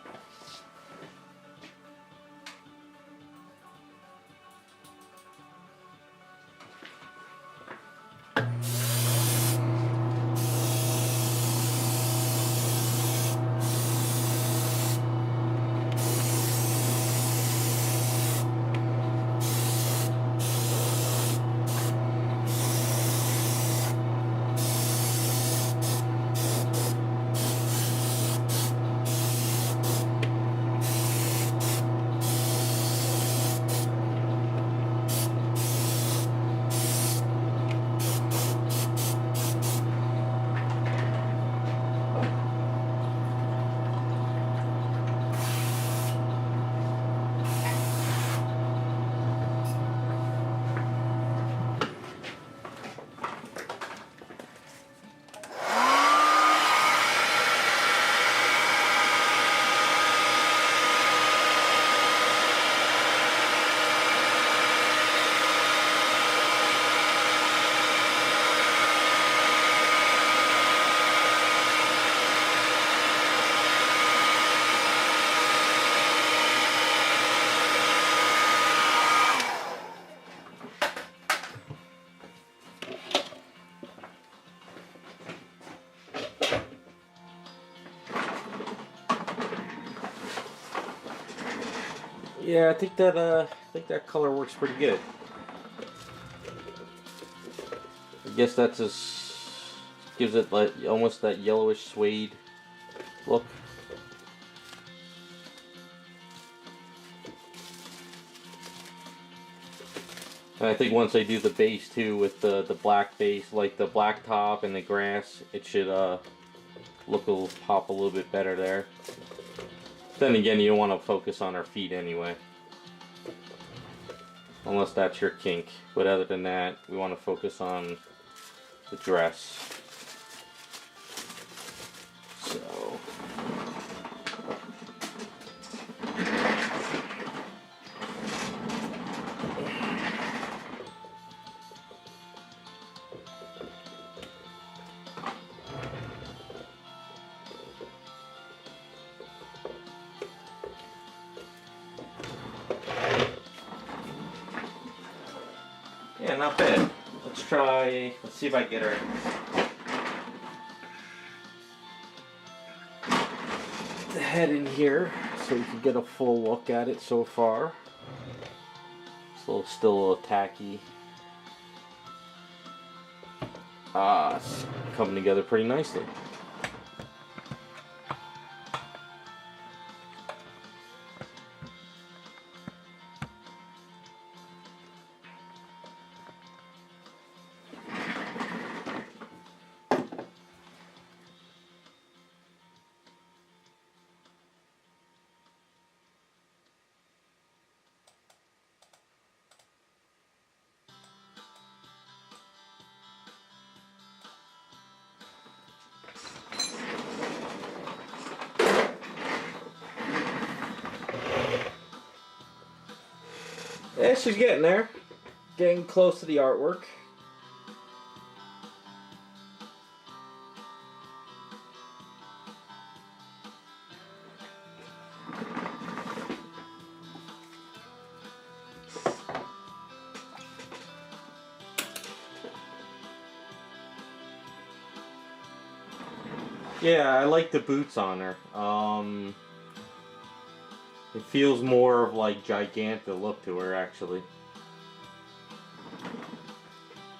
Yeah, I think that color works pretty good. I guess that's just gives it like almost that yellowish suede look. And I think once I do the base too with the black base, like the black top and the grass, it should pop a little bit better there. Then again, you don't want to focus on her feet anyway. Unless that's your kink. But other than that, we want to focus on the dress. So... yeah, not bad. Let's see if I get her the head in here so you can get a full look at it so far. Still a little tacky. It's coming together pretty nicely. Yeah, she's getting there. Getting close to the artwork. Yeah, I like the boots on her. It feels more of like Giganta look to her, actually.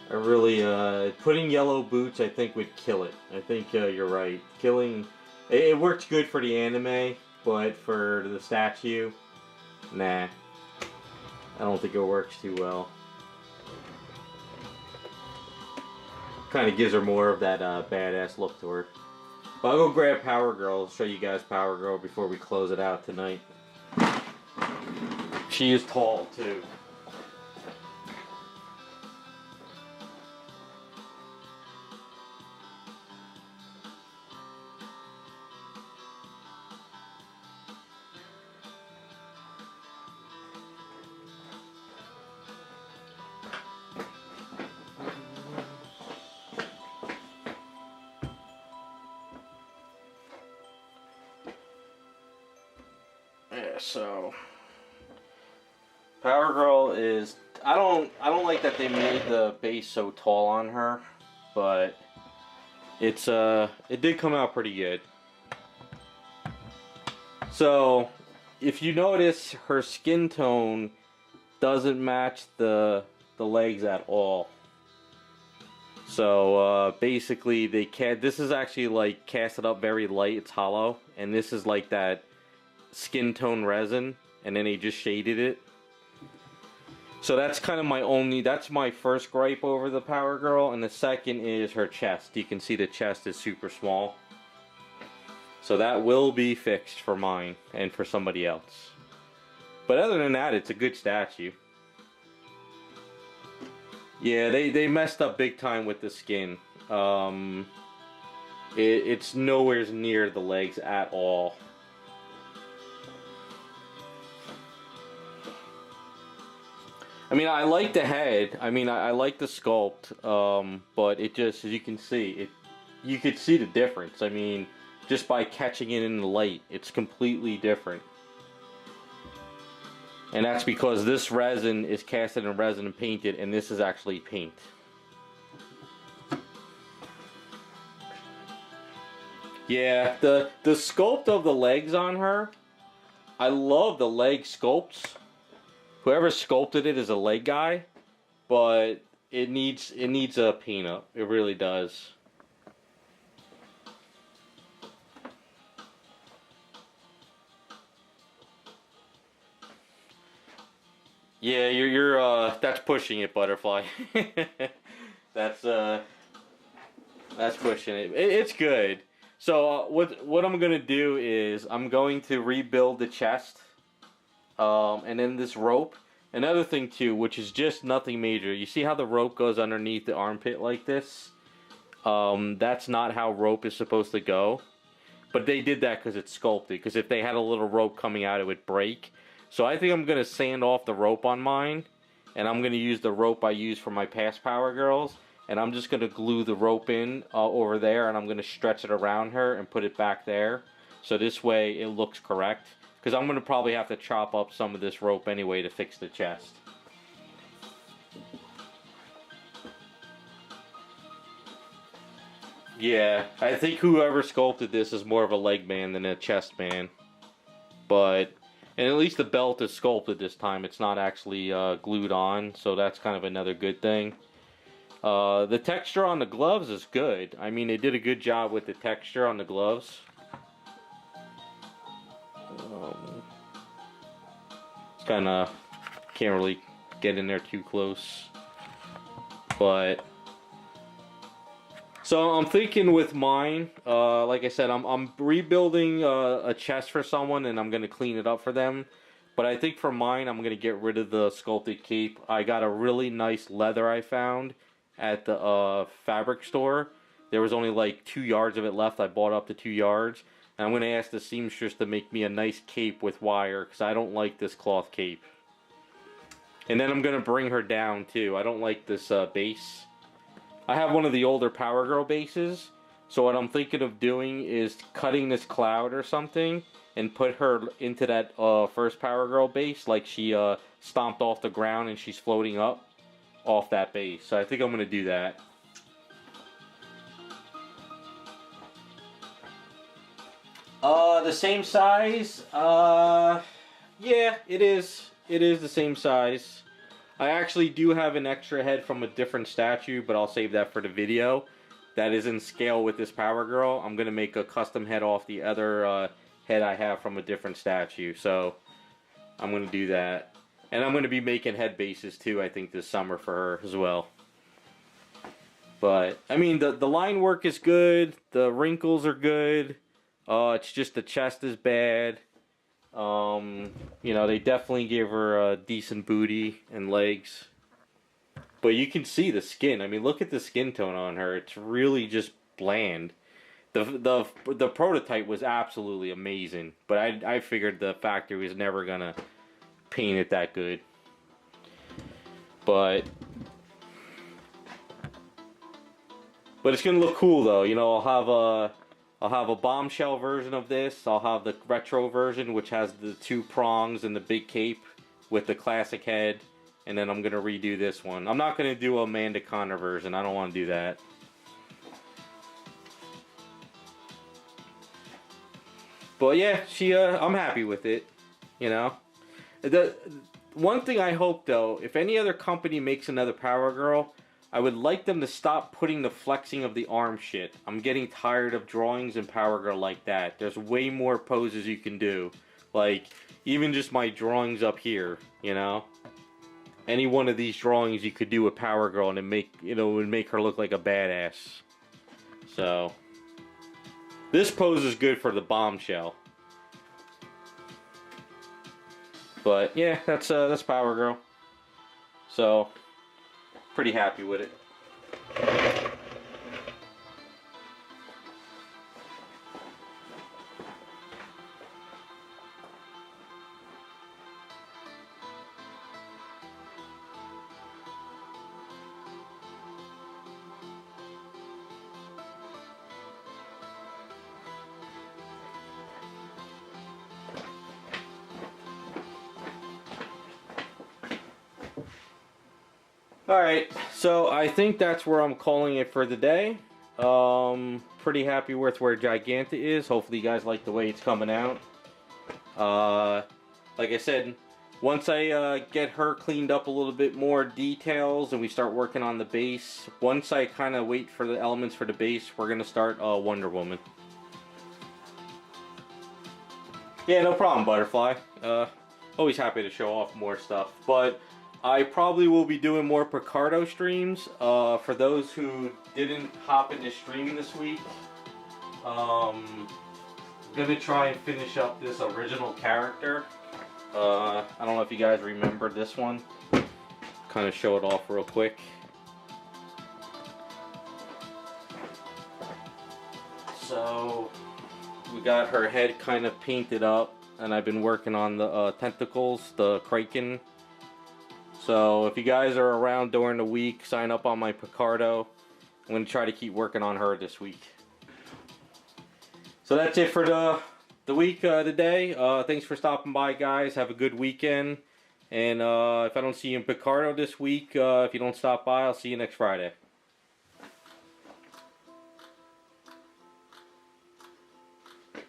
I really, putting yellow boots I think would kill it. I think you're right. It works good for the anime, but for the statue, nah. I don't think it works too well. Kind of gives her more of that badass look to her. But I'll go grab Power Girl, show you guys Power Girl before we close it out tonight. She is tall too. Yeah, so Power Girl is I don't like that they made the base so tall on her, but it did come out pretty good. So if you notice, her skin tone doesn't match the legs at all. So basically this is actually like casted up very light, it's hollow, and this is like that skin tone resin, and then they just shaded it. So that's kind of that's my first gripe over the Power Girl, and the second is her chest. You can see the chest is super small. So that will be fixed for mine and for somebody else. But other than that, it's a good statue. Yeah, they messed up big time with the skin. It's nowhere near the legs at all. I mean, I like the head. I mean, I like the sculpt, but it just, as you can see, you could see the difference. I mean, just by catching it in the light, it's completely different. And that's because this resin is casted in resin and painted, and this is actually paint. Yeah, the sculpt of the legs on her, I love the leg sculpts. Whoever sculpted it is a leg guy, but it needs a paint up. It really does. Yeah, you're that's pushing it, Butterfly. That's pushing it. It's good. So what I'm gonna do is I'm going to rebuild the chest, and then this rope. Another thing too, which is just nothing major. You see how the rope goes underneath the armpit like this? That's not how rope is supposed to go. But they did that because it's sculpted. Because if they had a little rope coming out, it would break. So I think I'm gonna sand off the rope on mine, and I'm gonna use the rope I use for my past Power Girls. And I'm just going to glue the rope in over there, and I'm going to stretch it around her and put it back there. So this way it looks correct. Because I'm going to probably have to chop up some of this rope anyway to fix the chest. Yeah, I think whoever sculpted this is more of a leg man than a chest man. But, and at least the belt is sculpted this time. It's not actually glued on, so that's kind of another good thing. The texture on the gloves is good. I mean, they did a good job with the texture on the gloves. It's kind of, can't really get in there too close. But, so I'm thinking with mine, like I said, I'm rebuilding a chest for someone, and I'm going to clean it up for them. But I think for mine, I'm going to get rid of the sculpted cape. I got a really nice leather I found at the fabric store. There was only like 2 yards of it left. I bought up to 2 yards. And I'm going to ask the seamstress to make me a nice cape with wire, because I don't like this cloth cape. And then I'm going to bring her down too. I don't like this base. I have one of the older Power Girl bases. So what I'm thinking of doing is cutting this cloud or something and put her into that first Power Girl base, like she stomped off the ground and she's floating up off that base. So I think I'm going to do that. The same size? Yeah, it is. It is the same size. I actually do have an extra head from a different statue, but I'll save that for the video. That is in scale with this Power Girl. I'm going to make a custom head off the other head I have from a different statue. So I'm going to do that. And I'm going to be making head bases too, I think, this summer for her as well. But, I mean, the line work is good. The wrinkles are good. It's just the chest is bad. You know, they definitely gave her a decent booty and legs. But you can see the skin. I mean, look at the skin tone on her. It's really just bland. The prototype was absolutely amazing. But I figured the factory was never going to paint it that good. But it's gonna look cool though. You know, I'll have a bombshell version of this. I'll have the retro version, which has the 2 prongs and the big cape with the classic head, and then I'm gonna redo this one. I'm not gonna do a Amanda Connor version. I don't want to do that. But yeah, I'm happy with it. You know. The one thing I hope though, if any other company makes another Power Girl, I would like them to stop putting the flexing of the arm shit. I'm getting tired of drawings in Power Girl like that. There's way more poses you can do. Like, even just my drawings up here, you know? Any one of these drawings you could do with Power Girl and it would make her look like a badass. So, this pose is good for the bombshell. But yeah, that's Power Girl. So, pretty happy with it. Alright, so I think that's where I'm calling it for the day. Pretty happy with where Giganta is. Hopefully you guys like the way it's coming out. Like I said, once I get her cleaned up a little bit more details and we start working on the base, once I kind of wait for the elements for the base, we're going to start Wonder Woman. Yeah, no problem, Butterfly. Always happy to show off more stuff. But I probably will be doing more Picardo streams. For those who didn't hop into streaming this week, I'm gonna try and finish up this original character. I don't know if you guys remember this one. Kind of show it off real quick. So we got her head kind of painted up, and I've been working on the tentacles, the Kraken. So if you guys are around during the week, sign up on my Picardo. I'm going to try to keep working on her this week. So that's it for the week today. Thanks for stopping by, guys. Have a good weekend. And if I don't see you in Picardo this week, if you don't stop by, I'll see you next Friday.